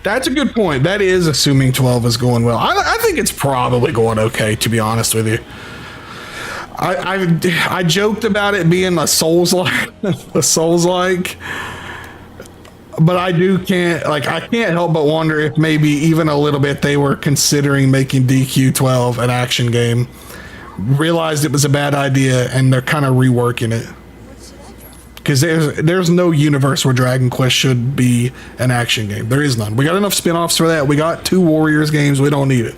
[SPEAKER 1] That's a good point. That is assuming 12 is going well. I think it's probably going okay, to be honest with you. I joked about it being a Souls-like, but I can't help but wonder if maybe even a little bit they were considering making DQ12 an action game, realized it was a bad idea, and they're kind of reworking it. Because there's no universe where Dragon Quest should be an action game. There is none. We got enough spin-offs for that. We got 2 Warriors games. We don't need it.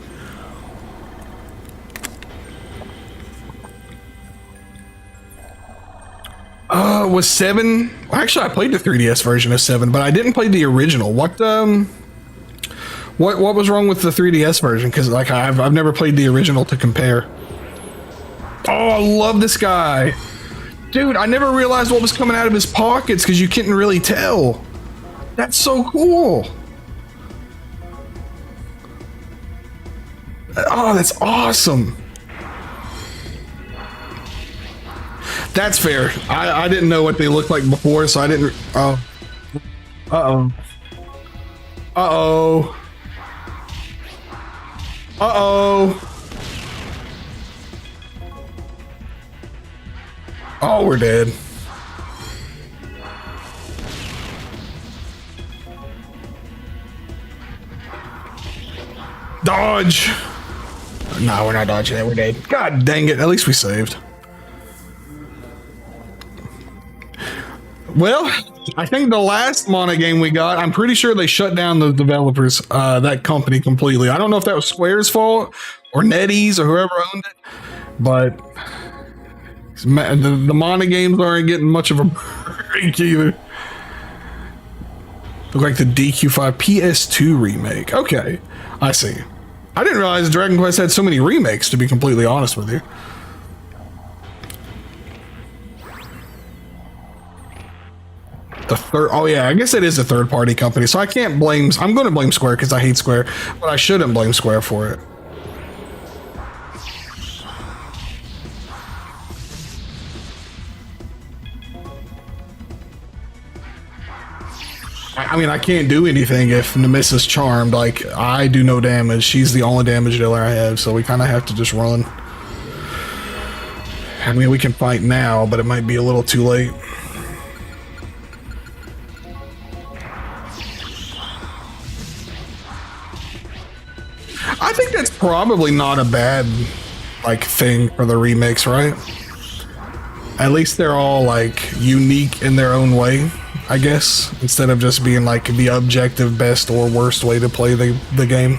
[SPEAKER 1] Was 7... Actually, I played the 3DS version of 7, but I didn't play the original. What was wrong with the 3DS version? Because like I've never played the original to compare. Oh, I love this guy. Dude, I never realized what was coming out of his pockets because you couldn't really tell. That's so cool. Oh, that's awesome. That's fair. I didn't know what they looked like before, so I didn't... Oh. Uh-oh. Uh-oh. Uh-oh. Oh, we're dead. Dodge. Nah, we're not dodging it. We're dead. God dang it. At least we saved. Well, I think the last Mana game we got, I'm pretty sure they shut down the developers, that company completely. I don't know if that was Square's fault or NetEase or whoever owned it, but the Mana games aren't getting much of a break either. Look like the DQ5 PS2 remake. Okay, I see. I didn't realize Dragon Quest had so many remakes, to be completely honest with you. The third, oh yeah, I guess it is a third-party company, so I can't blame. I'm going to blame Square because I hate Square, but I shouldn't blame Square for it. I mean, I can't do anything if Nemesis charmed. Like, I do no damage. She's the only damage dealer I have, so we kind of have to just run. I mean, we can fight now, but it might be a little too late. I think that's probably not a bad, like, thing for the remakes, right? At least they're all, like, unique in their own way, I guess, instead of just being like the objective best or worst way to play the game.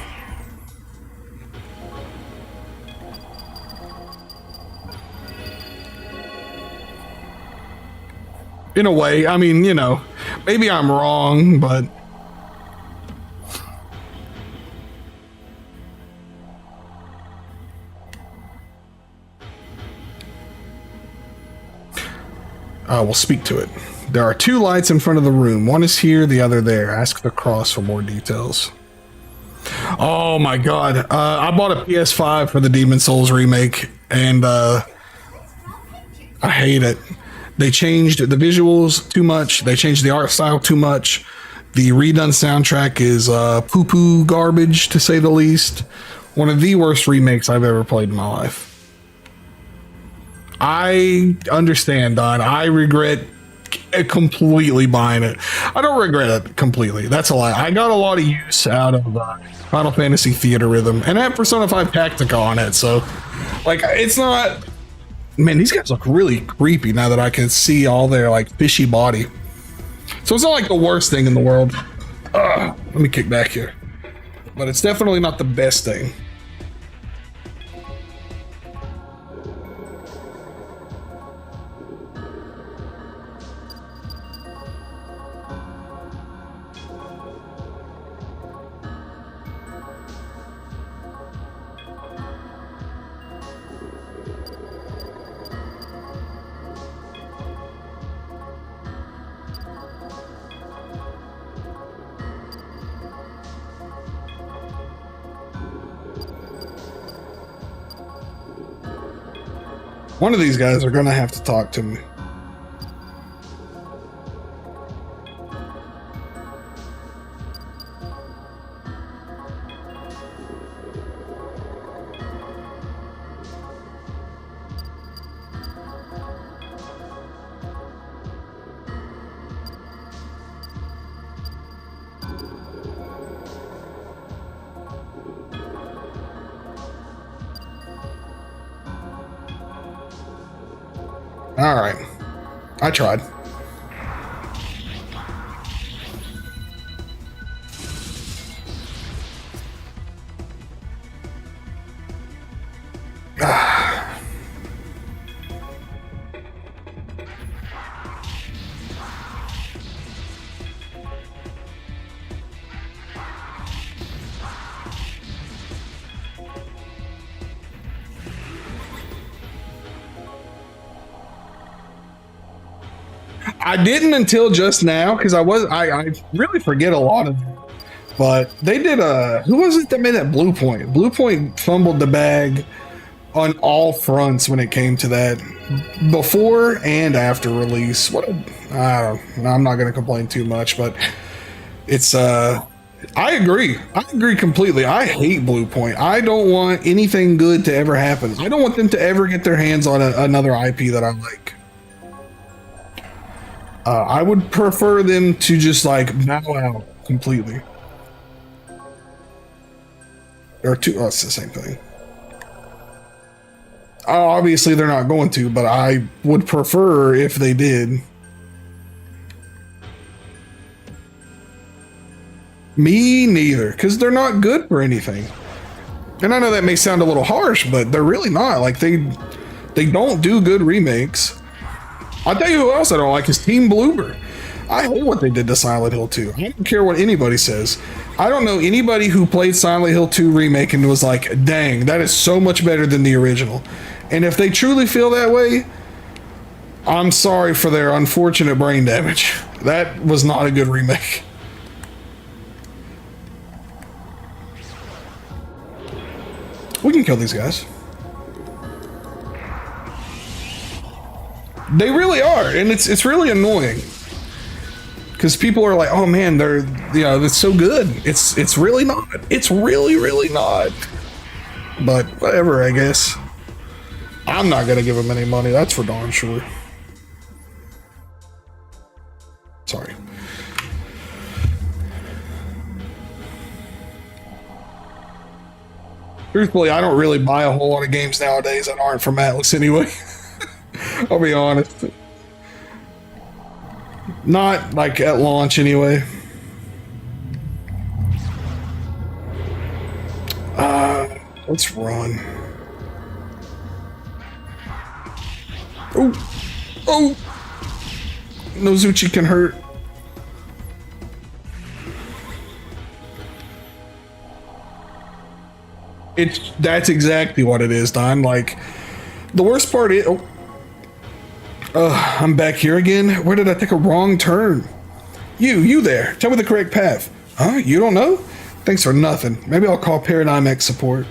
[SPEAKER 1] In a way, I mean, you know, maybe I'm wrong, but we'll speak to it. There are 2 lights in front of the room. One is here, the other there. Ask the cross for more details. Oh my god. I bought a PS5 for the Demon Souls remake, and I hate it. They changed the visuals too much. They changed the art style too much. The redone soundtrack is poo-poo garbage, to say the least. One of the worst remakes I've ever played in my life. I understand, Don. I regret completely buying it. I don't regret it completely. That's a lie. I got a lot of use out of Final Fantasy Theater Rhythm, and I have Persona 5 Tactica on it, so like it's not. Man, these guys look really creepy now that I can see all their like fishy body. So it's not like the worst thing in the world. Let me kick back here, but it's definitely not the best thing. One of these guys are gonna have to talk to me. All right, I tried. I didn't until just now because I really forget a lot of it. But they did who was it that made that Blue Point? Blue Point fumbled the bag on all fronts when it came to that, before and after release. I don't know, I'm not going to complain too much, but it's I agree completely. I hate Blue Point. I don't want anything good to ever happen. I don't want them to ever get their hands on another IP that I like. I would prefer them to just like bow out completely. Or two, oh, it's the same thing. Obviously, they're not going to, but I would prefer if they did. Me neither, because they're not good for anything. And I know that may sound a little harsh, but they're really not. Like, they don't do good remakes. I'll tell you who else I don't like is Team Bloober. I hate what they did to Silent Hill 2. I don't care what anybody says. I don't know anybody who played Silent Hill 2 remake and was like, dang, that is so much better than the original. And if they truly feel that way, I'm sorry for their unfortunate brain damage. That was not a good remake. We can kill these guys. They really are, and it's really annoying. Because people are like, oh man, they're, you know, it's so good. It's really not. It's really, really not. But whatever, I guess. I'm not gonna give them any money, that's for darn sure. Sorry. Truthfully, I don't really buy a whole lot of games nowadays that aren't from Atlus anyway. I'll be honest. Not like at launch anyway. Let's run. Oh, oh, Nozuchi can hurt. That's exactly what it is, Don. Like, the worst part is, I'm back here again. Where did I take a wrong turn? You there. Tell me the correct path. Huh? You don't know? Thanks for nothing. Maybe I'll call Paradigm X support.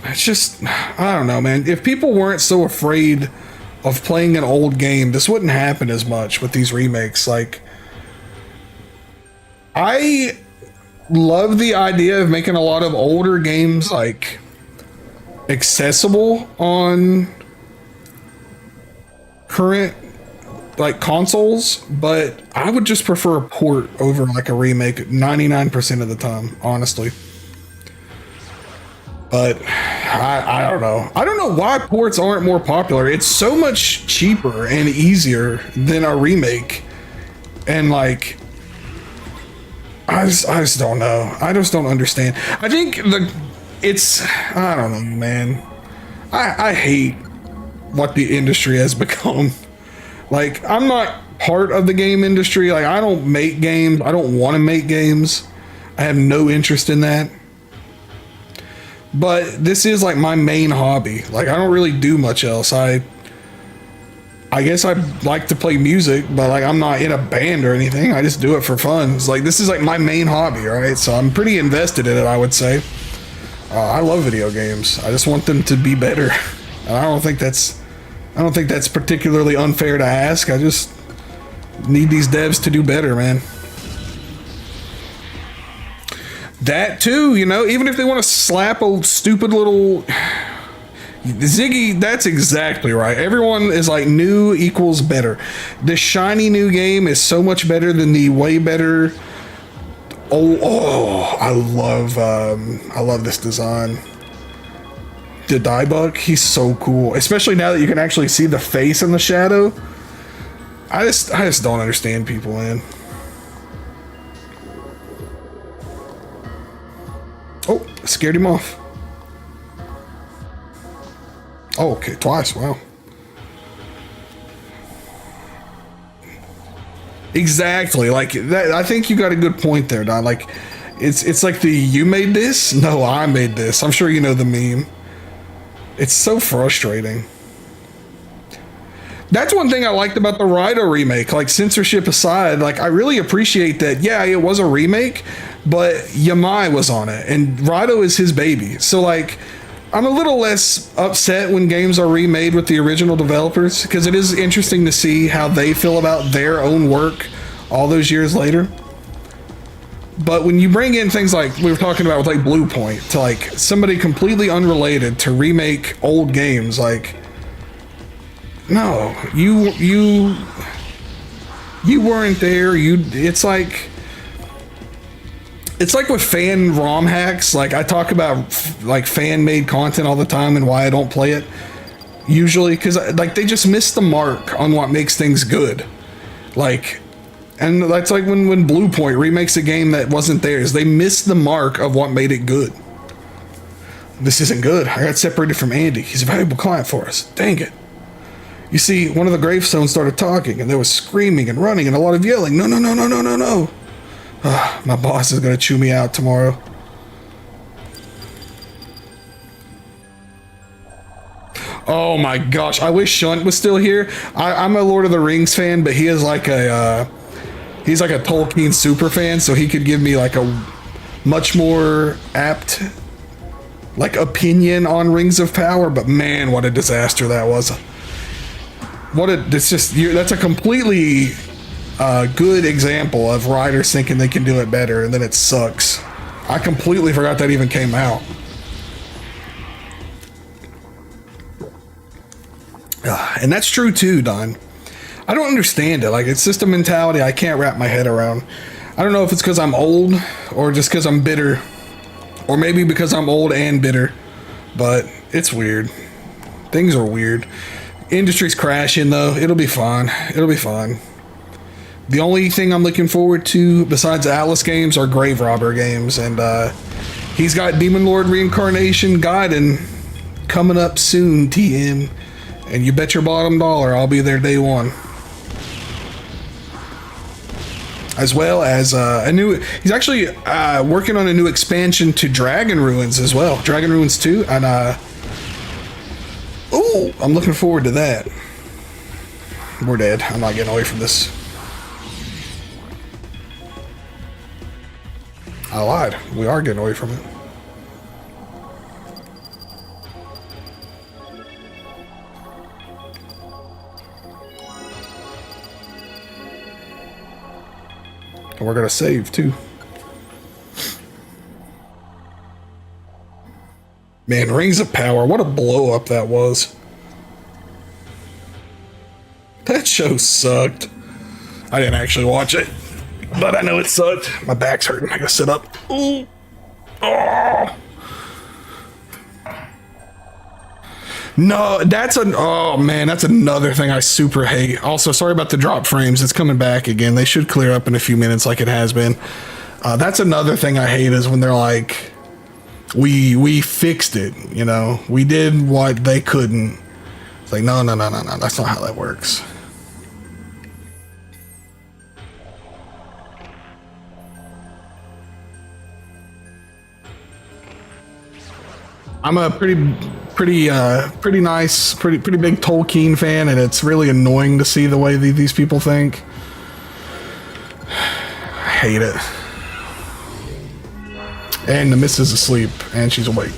[SPEAKER 1] It's just, I don't know, man. If people weren't so afraid of playing an old game, this wouldn't happen as much with these remakes. Like, I love the idea of making a lot of older games, like, accessible on current like consoles, but I would just prefer a port over like a remake 99% of the time, honestly. But I don't know. I don't know why ports aren't more popular. It's so much cheaper and easier than a remake. And like, I just don't know. I just don't understand. I think I don't know, man. I hate what the industry has become. Like, I'm not part of the game industry. Like, I don't make games. I don't want to make games. I have no interest in that. But this is like my main hobby. Like, I don't really do much else. I guess I like to play music, but like, I'm not in a band or anything. I just do it for fun. It's like, this is like my main hobby, right? So I'm pretty invested in it, I would say. I love video games. I just want them to be better. And I don't think that's particularly unfair to ask. I just need these devs to do better, man. That too, you know, even if they want to slap a stupid little Ziggy, that's exactly right. Everyone is like, new equals better. The shiny new game is so much better than the way better. I love this design. The Diebuck, he's so cool, especially now that you can actually see the face in the shadow. I just don't understand people, man. Oh, scared him off. Oh, okay, twice. Wow. Exactly, like that. I think you got a good point there, Don. Like, it's like the you made this? No, I made this. I'm sure you know the meme. It's so frustrating. That's one thing I liked about the Raito remake. Like, censorship aside, like, I really appreciate that. Yeah, it was a remake, but Yamai was on it, and Raito is his baby. So like, I'm a little less upset when games are remade with the original developers, because it is interesting to see how they feel about their own work all those years later. But when you bring in things like we were talking about with like Blue Point, to like somebody completely unrelated to remake old games, like, no, you weren't there. It's like, it's like with fan ROM hacks. Like I talk about like fan made content all the time and why I don't play it usually, because like they just miss the mark on what makes things good. Like, and that's like when Blue Point remakes a game that wasn't theirs. They missed the mark of what made it good. This isn't good. I got separated from Andy. He's a valuable client for us. Dang it. You see, one of the gravestones started talking, and there was screaming and running and a lot of yelling. No, no, no, no, no, no, no. My boss is gonna chew me out tomorrow. Oh my gosh, I wish Shunt was still here. I'm a Lord of the Rings fan, but he is like he's like a Tolkien super fan, so he could give me like a much more apt like opinion on Rings of Power. But man, what a disaster that was. That's a completely good example of writers thinking they can do it better, and then it sucks. I completely forgot that even came out. And that's true too, Don. I don't understand it. Like, it's just a mentality I can't wrap my head around. I don't know if it's because I'm old or just because I'm bitter, or maybe because I'm old and bitter, but it's weird. Things are weird. Industry's crashing though. It'll be fine. It'll be fine. The only thing I'm looking forward to besides Atlas games are Grave Robber games, and he's got Demon Lord Reincarnation Gaiden coming up soon, TM, and you bet your bottom dollar I'll be there day one. As well as he's actually working on a new expansion to Dragon Ruins as well, Dragon Ruins 2, and oh, I'm looking forward to that. We're dead. I'm not getting away from this. I lied. We are getting away from it. And we're gonna save too. Man, Rings of Power, what a blow up that was. That show sucked. I didn't actually watch it, but I know it sucked. My back's hurting. I gotta sit up. Ooh. Oh. No, oh man, that's another thing I super hate. Also, sorry about the drop frames. It's coming back again. They should clear up in a few minutes like it has been. That's another thing I hate is when they're like, we fixed it, you know? We did what they couldn't. It's like, no, that's not how that works. I'm a pretty nice, pretty big Tolkien fan, and it's really annoying to see the way these people think. I hate it. And the missus is asleep, and she's awake.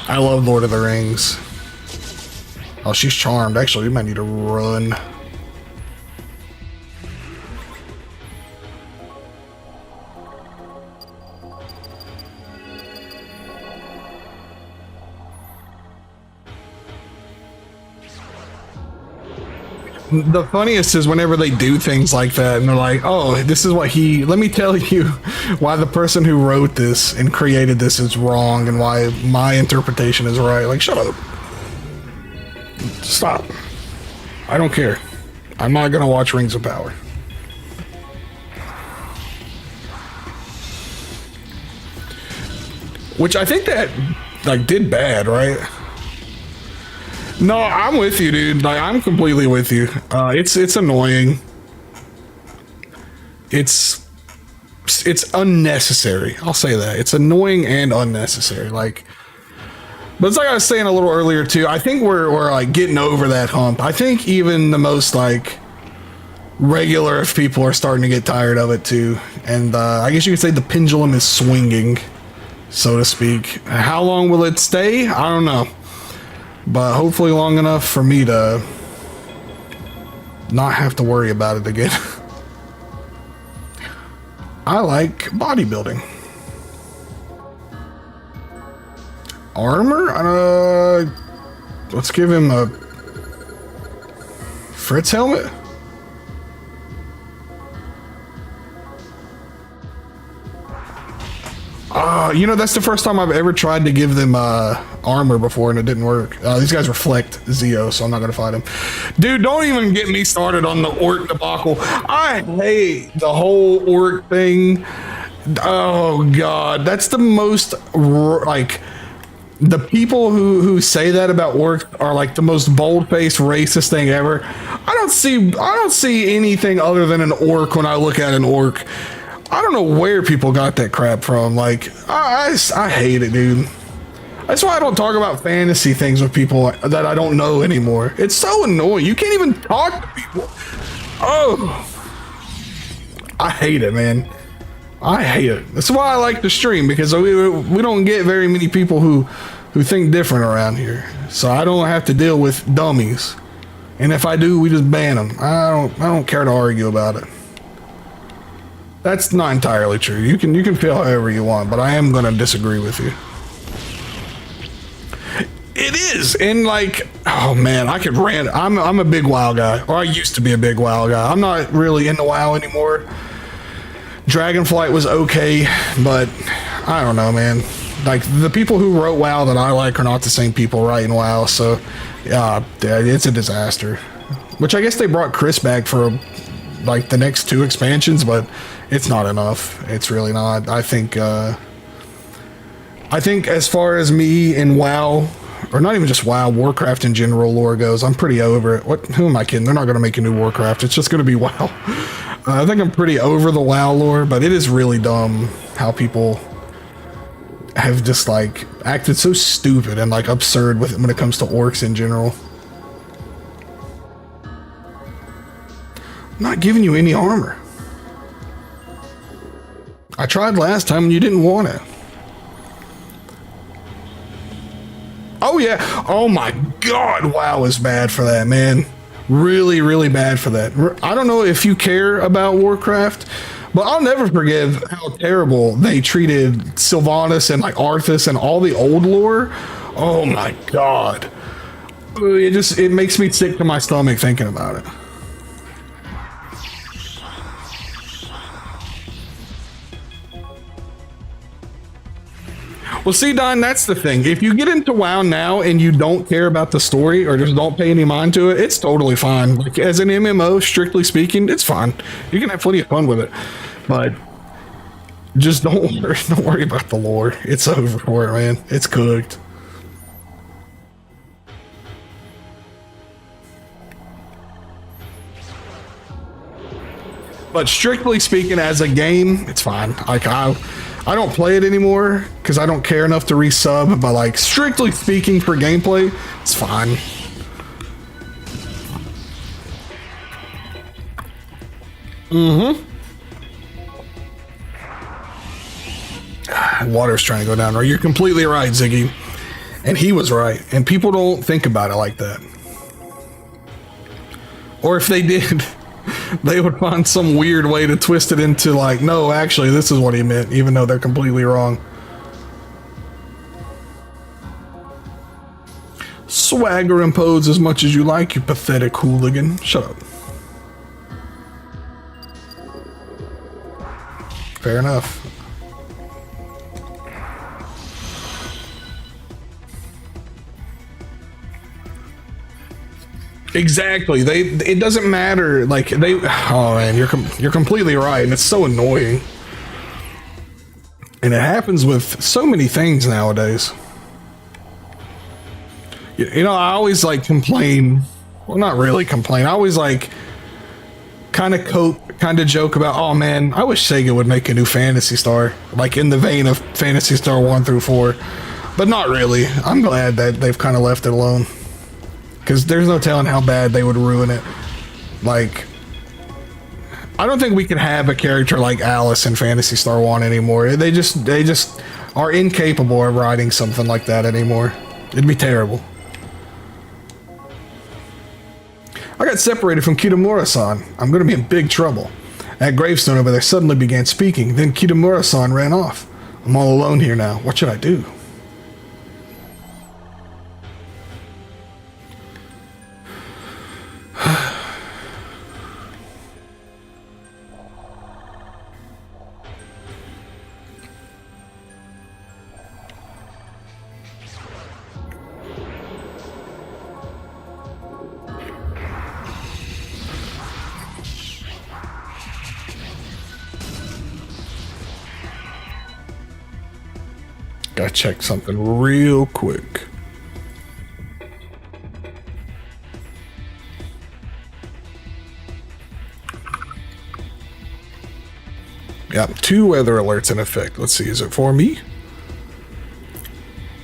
[SPEAKER 1] I love Lord of the Rings. Oh, she's charmed. Actually, we might need to run. The funniest is whenever they do things like that and they're like, oh, this is what let me tell you why the person who wrote this and created this is wrong and why my interpretation is right. Like, shut up. Stop. I don't care. I'm not gonna watch Rings of Power. Which I think that like did bad, right? No, I'm with you, dude. Like, I'm completely with you. It's annoying. It's unnecessary. I'll say that. It's annoying and unnecessary. Like, but it's like I was saying a little earlier too. I think we're like getting over that hump. I think even the most like regular people are starting to get tired of it too. And I guess you could say the pendulum is swinging, so to speak. How long will it stay? I don't know. But hopefully long enough for me to not have to worry about it again. I like bodybuilding. Armor? Let's give him a Fritz helmet. You know, that's the first time I've ever tried to give them armor before and it didn't work. These guys reflect Zeo, so I'm not gonna fight them. Dude, don't even get me started on the orc debacle. I hate the whole orc thing. Oh god, that's the most like, the people who say that about orcs are like the most bold-faced racist thing ever. I don't see anything other than an orc when I look at an orc. I don't know where people got that crap from. Like, I hate it, dude. That's why I don't talk about fantasy things with people that I don't know anymore. It's so annoying. You can't even talk to people. Oh, I hate it, man. I hate it. That's why I like to stream, because we don't get very many people who think different around here. So I don't have to deal with dummies. And if I do, we just ban them. I don't care to argue about it. That's not entirely true. You can feel however you want, but I am gonna disagree with you. It is, and like, oh man, I could rant. I'm a big WoW guy, or I used to be a big WoW guy. I'm not really into WoW anymore. Dragonflight was okay, but I don't know, man. Like, the people who wrote WoW that I like are not the same people writing WoW, so yeah, it's a disaster. Which I guess they brought Chris back for like the next 2 expansions, but it's not enough. It's really not. I think as far as me and WoW, or not even just WoW, Warcraft in general lore goes, I'm pretty over it. Who am I kidding? They're not going to make a new Warcraft. It's just going to be WoW. I think I'm pretty over the WoW lore, but it is really dumb how people have just like acted so stupid and like absurd with it when it comes to orcs in general. I'm not giving you any armor. I tried last time and you didn't want it. Oh yeah. Oh my god, WoW is bad for that, man. Really, really bad for that. I don't know if you care about Warcraft, but I'll never forgive how terrible they treated Sylvanas and like Arthas and all the old lore. Oh my god. It makes me sick to my stomach thinking about it. Well, see, Don, that's the thing. If you get into WoW now and you don't care about the story or just don't pay any mind to it, it's totally fine. Like, as an MMO, strictly speaking, it's fine. You can have plenty of fun with it, but just don't worry about the lore. It's over for it, man. It's cooked. But strictly speaking, as a game, it's fine. Like, I don't play it anymore because I don't care enough to resub, but like, strictly speaking for gameplay, it's fine. Water's trying to go down. Or you're completely right, Ziggy. And he was right. And people don't think about it like that. Or if they did, they would find some weird way to twist it into like, no, actually, this is what he meant, even though they're completely wrong. Swagger and pose as much as you like, you pathetic hooligan. Shut up. Fair enough. Exactly. It doesn't matter. Like oh man, you're completely right, and it's so annoying. And it happens with so many things nowadays. You know, I always like complain. Well, not really complain. I always like kind of joke about, oh man, I wish Sega would make a new Phantasy Star, like in the vein of Phantasy Star 1 through 4. But not really. I'm glad that they've kind of left it alone. Because there's no telling how bad they would ruin it. Like, I don't think we can have a character like Alice in Phantasy Star 1 anymore. They just are incapable of writing something like that anymore. It'd be terrible. I got separated from Kitamura-san. I'm gonna be in big trouble. At Gravestone over there suddenly began speaking. Then Kitamura-san ran off. I'm all alone here now. What should I do? Gotta check something real quick. Yep, 2 weather alerts in effect. Let's see, is it for me?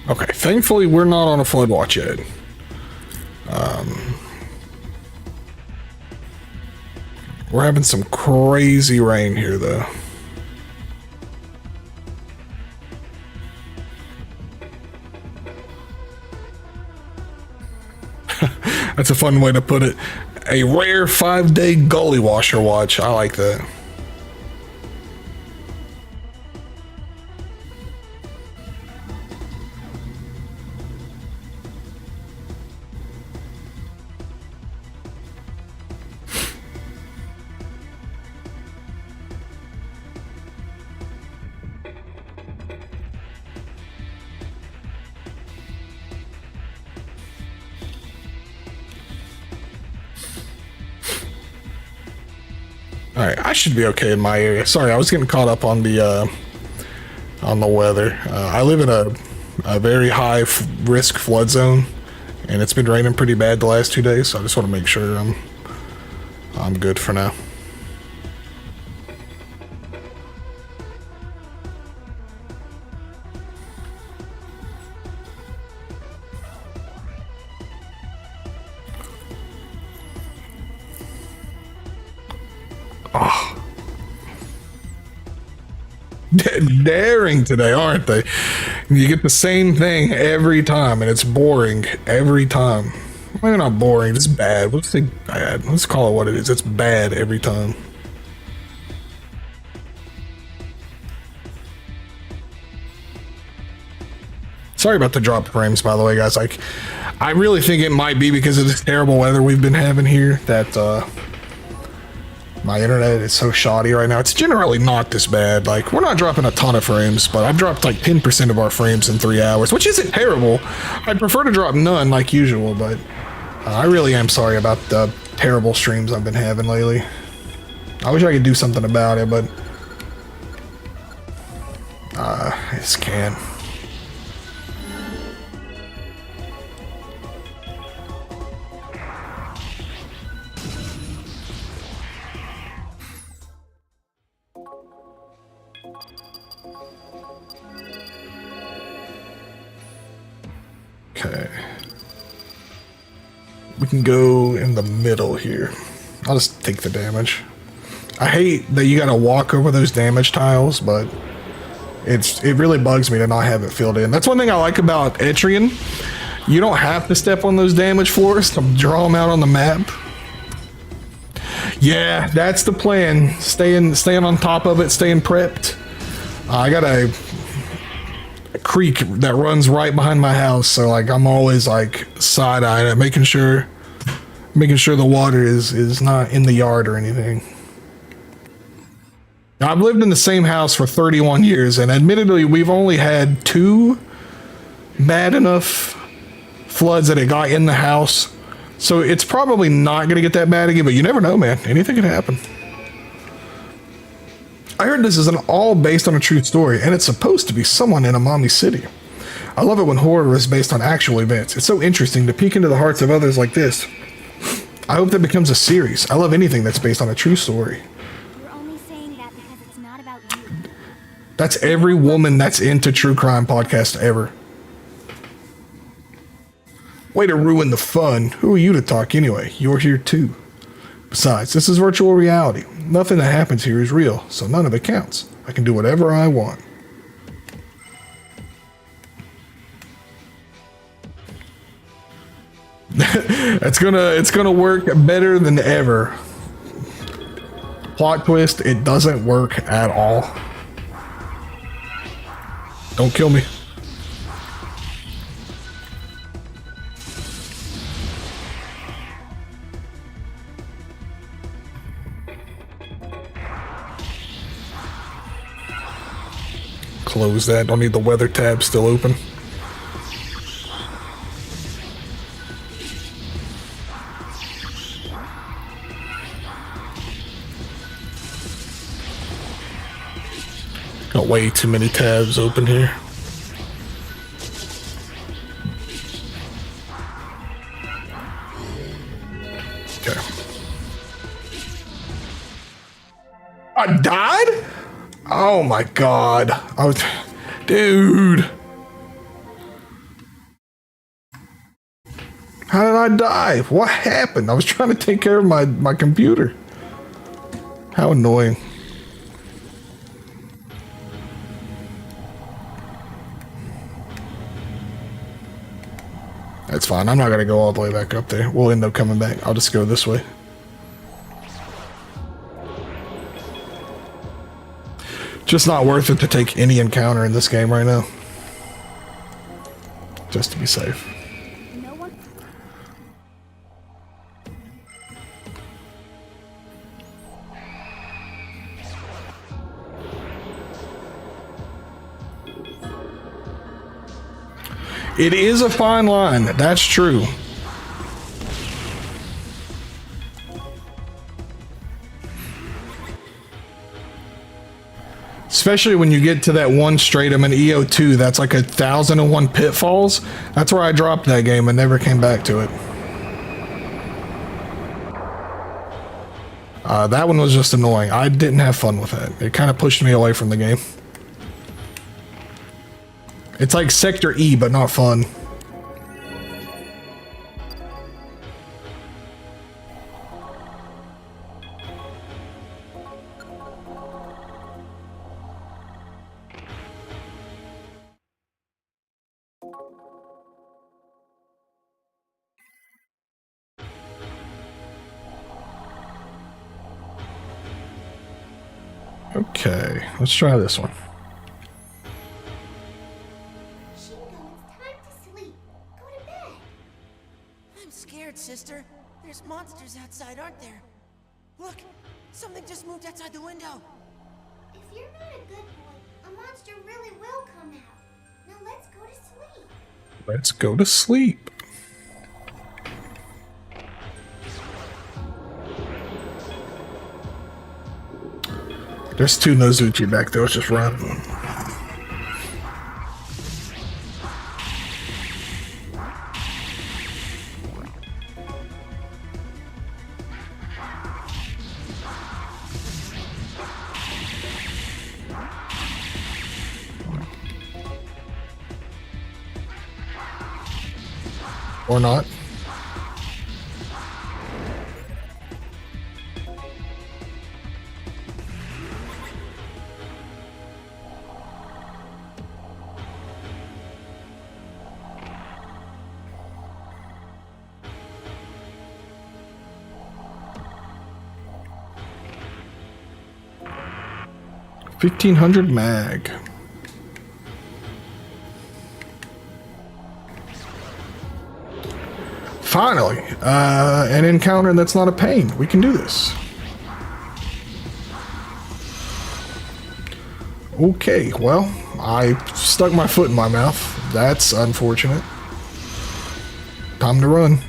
[SPEAKER 1] Okay, thankfully we're not on a flood watch yet. We're having some crazy rain here though. That's a fun way to put it. A rare 5-day gully washer watch. I like that. Alright, I should be okay in my area. Sorry, I was getting caught up on the weather. I live in a very high risk flood zone, and it's been raining pretty bad the last 2 days, so I just want to make sure I'm good for now. Oh. Daring today, aren't they? You get the same thing every time, and it's boring every time. Maybe not boring, it's bad. Let's say bad. Let's call it what it is. It's bad every time. Sorry about the drop frames, by the way, guys. Like, I really think it might be because of this terrible weather we've been having here that my internet is so shoddy right now. It's generally not this bad. Like, we're not dropping a ton of frames, but I've dropped like 10% of our frames in 3 hours, which isn't terrible. I'd prefer to drop none like usual, but I really am sorry about the terrible streams I've been having lately. I wish I could do something about it, but I just can't. Okay. We can go in the middle here. I'll just take the damage. I hate that you gotta walk over those damage tiles, but it really bugs me to not have it filled in. That's one thing I like about Etrian. You don't have to step on those damage floors to draw them out on the map. Yeah, that's the plan. Staying on top of it, staying prepped. I got a creek that runs right behind my house, so like I'm always like side-eyeing it, making sure the water is not in the yard or anything. Now, I've lived in the same house for 31 years, and admittedly we've only had 2 bad enough floods that it got in the house, so it's probably not gonna get that bad again, but you never know, man. Anything can happen. I heard this is all based on a true story, and it's supposed to be someone in Amami City. I love it when horror is based on actual events. It's so interesting to peek into the hearts of others like this. I hope that becomes a series. I love anything that's based on a true story.
[SPEAKER 2] You're only saying that because it's not about you.
[SPEAKER 1] That's every woman that's into true crime podcast ever. Way to ruin the fun. Who are you to talk anyway? You're here too. Besides, this is virtual reality. Nothing that happens here is real, so none of it counts. I can do whatever I want. it's gonna work better than ever. Plot twist, it doesn't work at all. Don't kill me. Close that. Don't need the weather tab still open. Got way too many tabs open here. Okay. I died? Oh my god. I was... Dude. How did I die? What happened? I was trying to take care of my computer. How annoying. That's fine. I'm not going to go all the way back up there. We'll end up coming back. I'll just go this way. Just not worth it to take any encounter in this game right now. Just to be safe.
[SPEAKER 2] No one.
[SPEAKER 1] It is a fine line. That's true. Especially when you get to that one stratum in EO2, that's like 1,001 pitfalls. That's where I dropped that game and never came back to it. That one was just annoying. I didn't have fun with that. It kind of pushed me away from the game. It's like Sector E, but not fun. Okay, let's try this one.
[SPEAKER 6] Shingo, it's time to sleep. Go to bed.
[SPEAKER 9] I'm scared, sister. There's monsters outside, aren't there? Look, something just moved outside the window.
[SPEAKER 6] If you're not a good boy, a monster really will come out. Now let's go to sleep.
[SPEAKER 1] Let's go to sleep. There's two Nozuchi back there. Let's just run. Or not. $1,500 mag. Finally, an encounter that's not a pain. We can do this. Okay, well, I stuck my foot in my mouth. That's unfortunate. Time to run.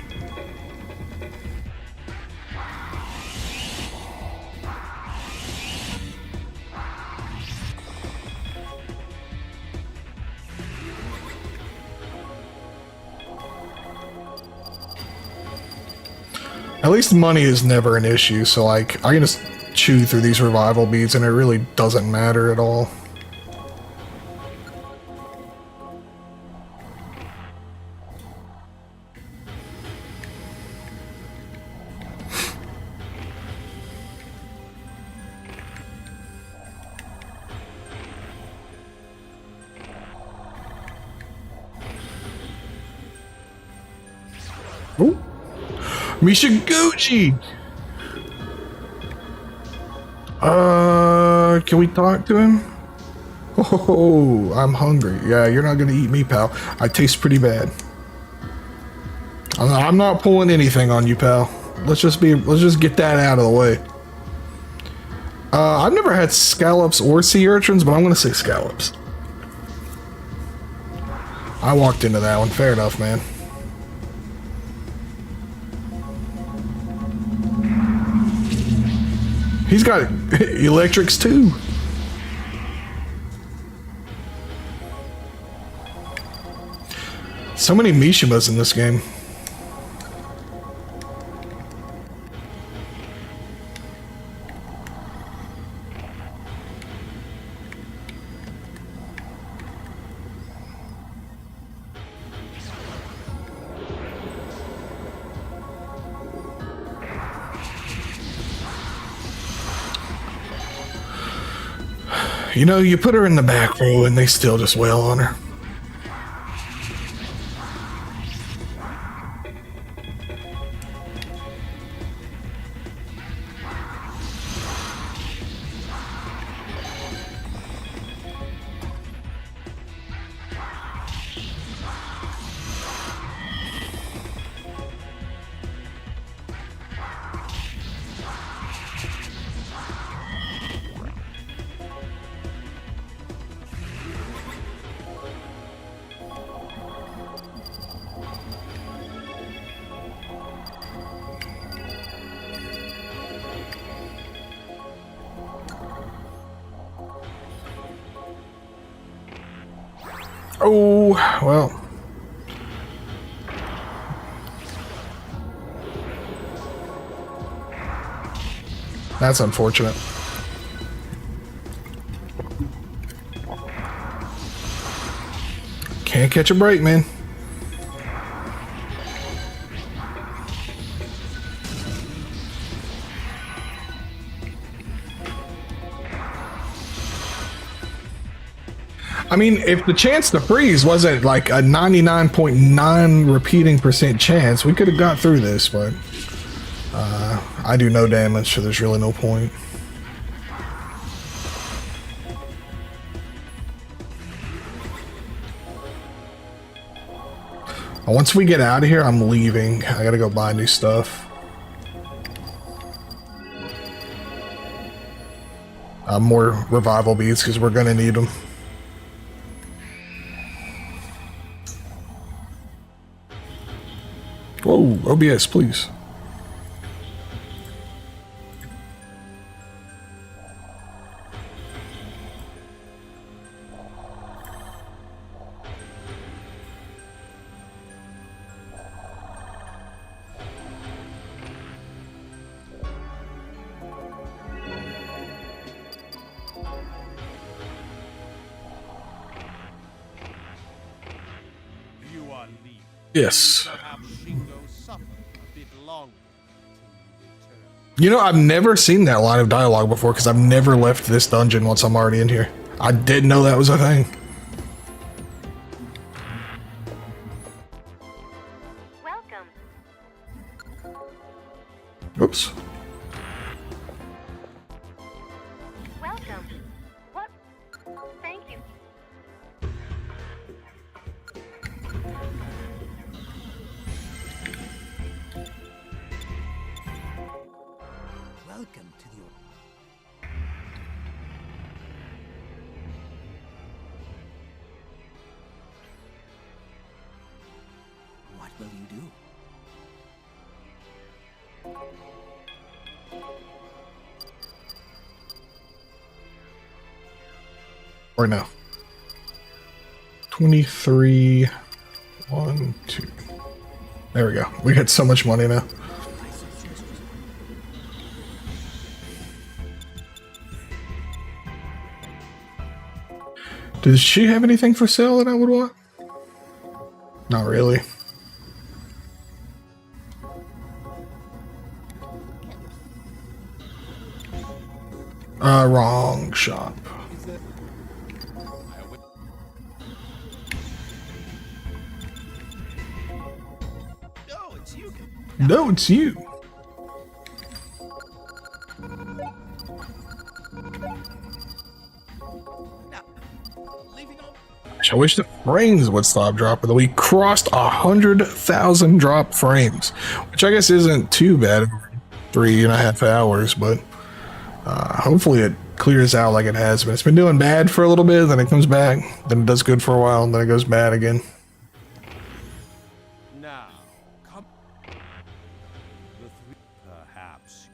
[SPEAKER 1] At least money is never an issue, so like, I can just chew through these revival beads and it really doesn't matter at all. Ooh. Michiguchi! Can we talk to him? Oh, I'm hungry. Yeah, you're not gonna eat me, pal. I taste pretty bad. I'm not pulling anything on you, pal. Let's just get that out of the way. I've never had scallops or sea urchins, but I'm gonna say scallops. I walked into that one. Fair enough, man. He's got electrics too. So many Mishimas in this game. You know, you put her in the back row and they still just wail on her. Oh, well. That's unfortunate. Can't catch a break, man. I mean, if the chance to freeze wasn't like a 99.9 repeating percent chance, we could have got through this, but I do no damage, so there's really no point. Once we get out of here, I'm leaving. I gotta go buy new stuff. More revival beads, because we're gonna need them. Whoa, OBS, please.
[SPEAKER 8] You are leaving.
[SPEAKER 1] Yes.
[SPEAKER 8] Perhaps Shingo suffer a bit longer till you return.
[SPEAKER 1] You know, I've never seen that line of dialogue before because I've never left this dungeon once I'm already in here. I didn't know that was a thing.
[SPEAKER 10] Welcome.
[SPEAKER 1] Oops.
[SPEAKER 10] Welcome. What? Thank you.
[SPEAKER 4] Welcome to the... What will you do?
[SPEAKER 1] Or no. 23, 1, 2. There we go. We got so much money now. Does she have anything for sale that I would want? Not really. Wrong shop.
[SPEAKER 3] No, it's you.
[SPEAKER 1] No, it's you. I wish the frames would stop dropping. We crossed 100,000 drop frames, which I guess isn't too bad over 3.5 hours, but hopefully it clears out like it has been. It's been doing bad for a little bit, then it comes back, then it does good for a while, and then it goes bad again.
[SPEAKER 8] Now, come. The three, perhaps.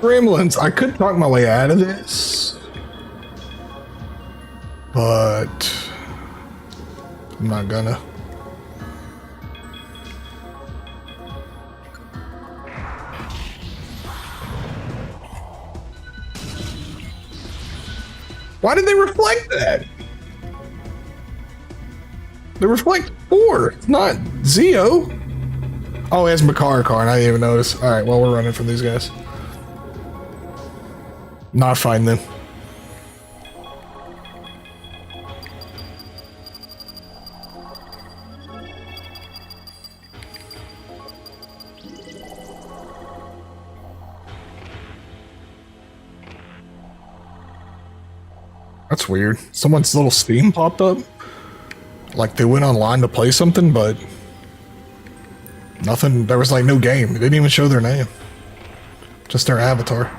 [SPEAKER 1] Gremlins, I could talk my way out of this. but I'm not gonna. Why did they reflect that? They reflect 4, not Zio. Oh, it's Makar car, and I didn't even notice. All right, well, we're running from these guys. Not fighting them. That's weird. Someone's little Steam popped up. Like they went online to play something, but nothing. There was like no game. It didn't even show their name. Just their avatar.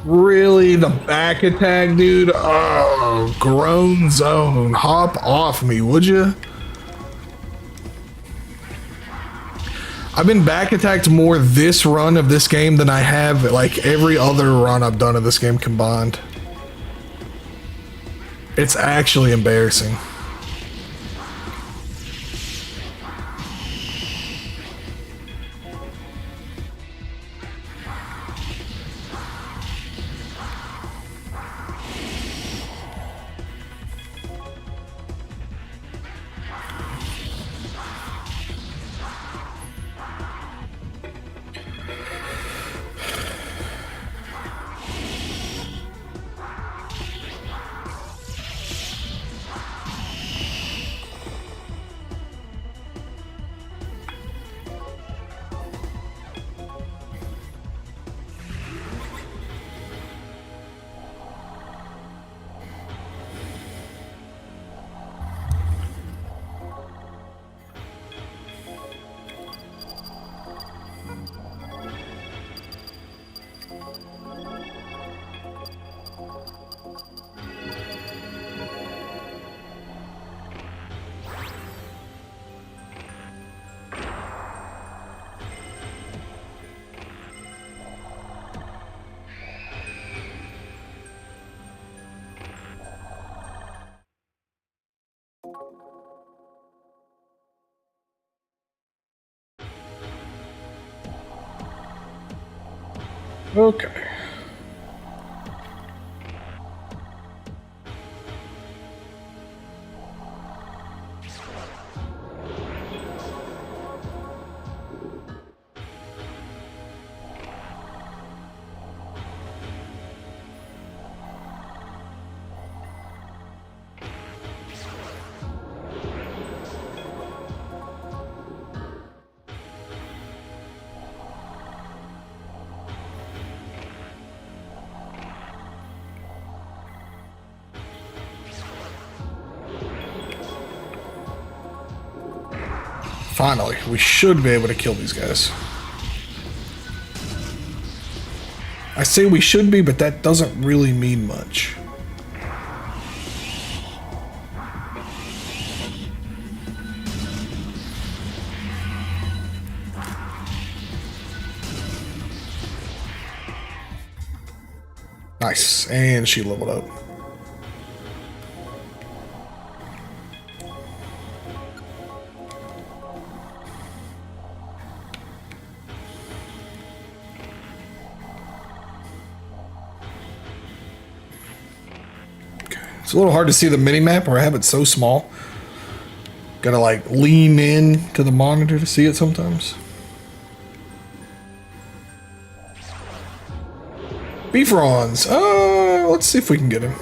[SPEAKER 1] Really? The back attack, dude? Oh, grown zone. Hop off me, would you? I've been back attacked more this run of this game than I have like every other run I've done of this game combined. It's actually embarrassing. Okay. Finally, we should be able to kill these guys. I say we should be, but that doesn't really mean much. Nice, and she leveled up. It's a little hard to see the mini-map where I have it so small. Gotta like lean in to the monitor to see it sometimes. Beefrons! Let's see if we can get him.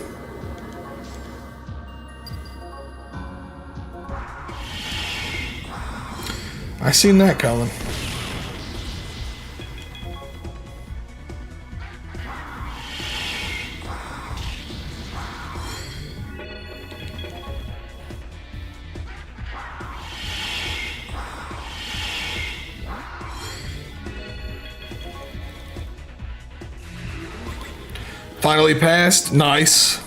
[SPEAKER 1] I seen that coming. Finally passed. Nice.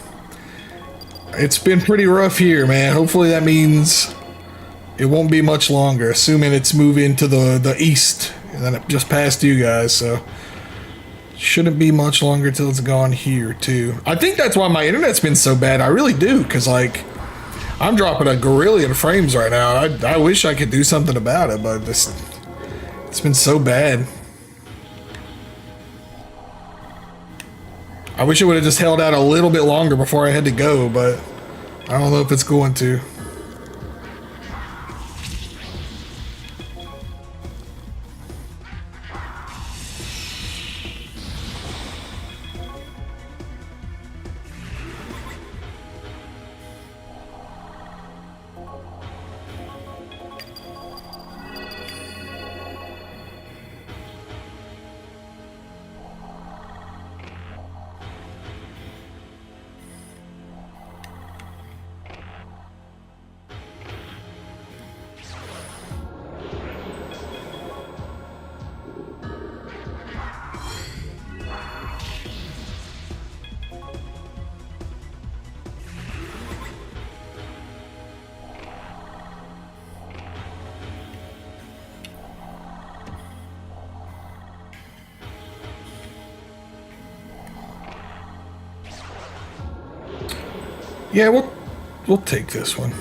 [SPEAKER 1] It's been pretty rough here, man. Hopefully that means it won't be much longer, assuming it's moving to the east. And then it just passed you guys, so shouldn't be much longer till it's gone here too. I think that's why my internet's been so bad. I really do, because like I'm dropping a gorillion frames right now. I wish I could do something about it, but it's been so bad. I wish it would have just held out a little bit longer before I had to go, but I don't know if it's going to. Yeah, we'll take this one.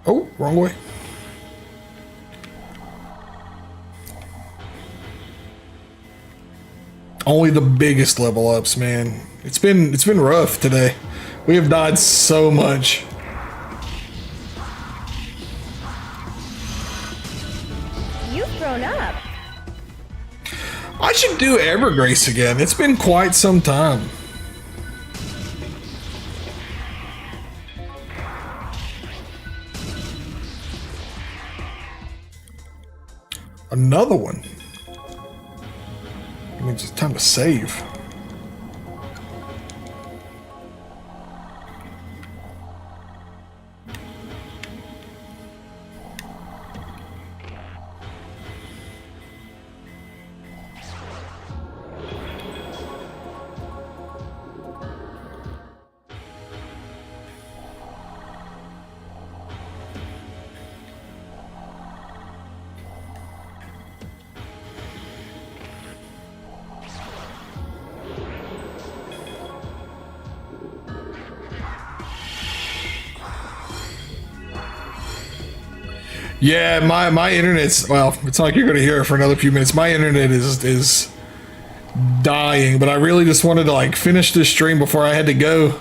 [SPEAKER 1] Oh, wrong way. Only the biggest level ups, man. It's been rough today. We have died so much.
[SPEAKER 10] You've grown up.
[SPEAKER 1] I should do Evergrace again. It's been quite some time. Another one. It means it's time to save. Yeah, my internet's, well, it's not like you're gonna hear it for another few minutes. My internet is dying, but I really just wanted to like finish this stream before I had to go.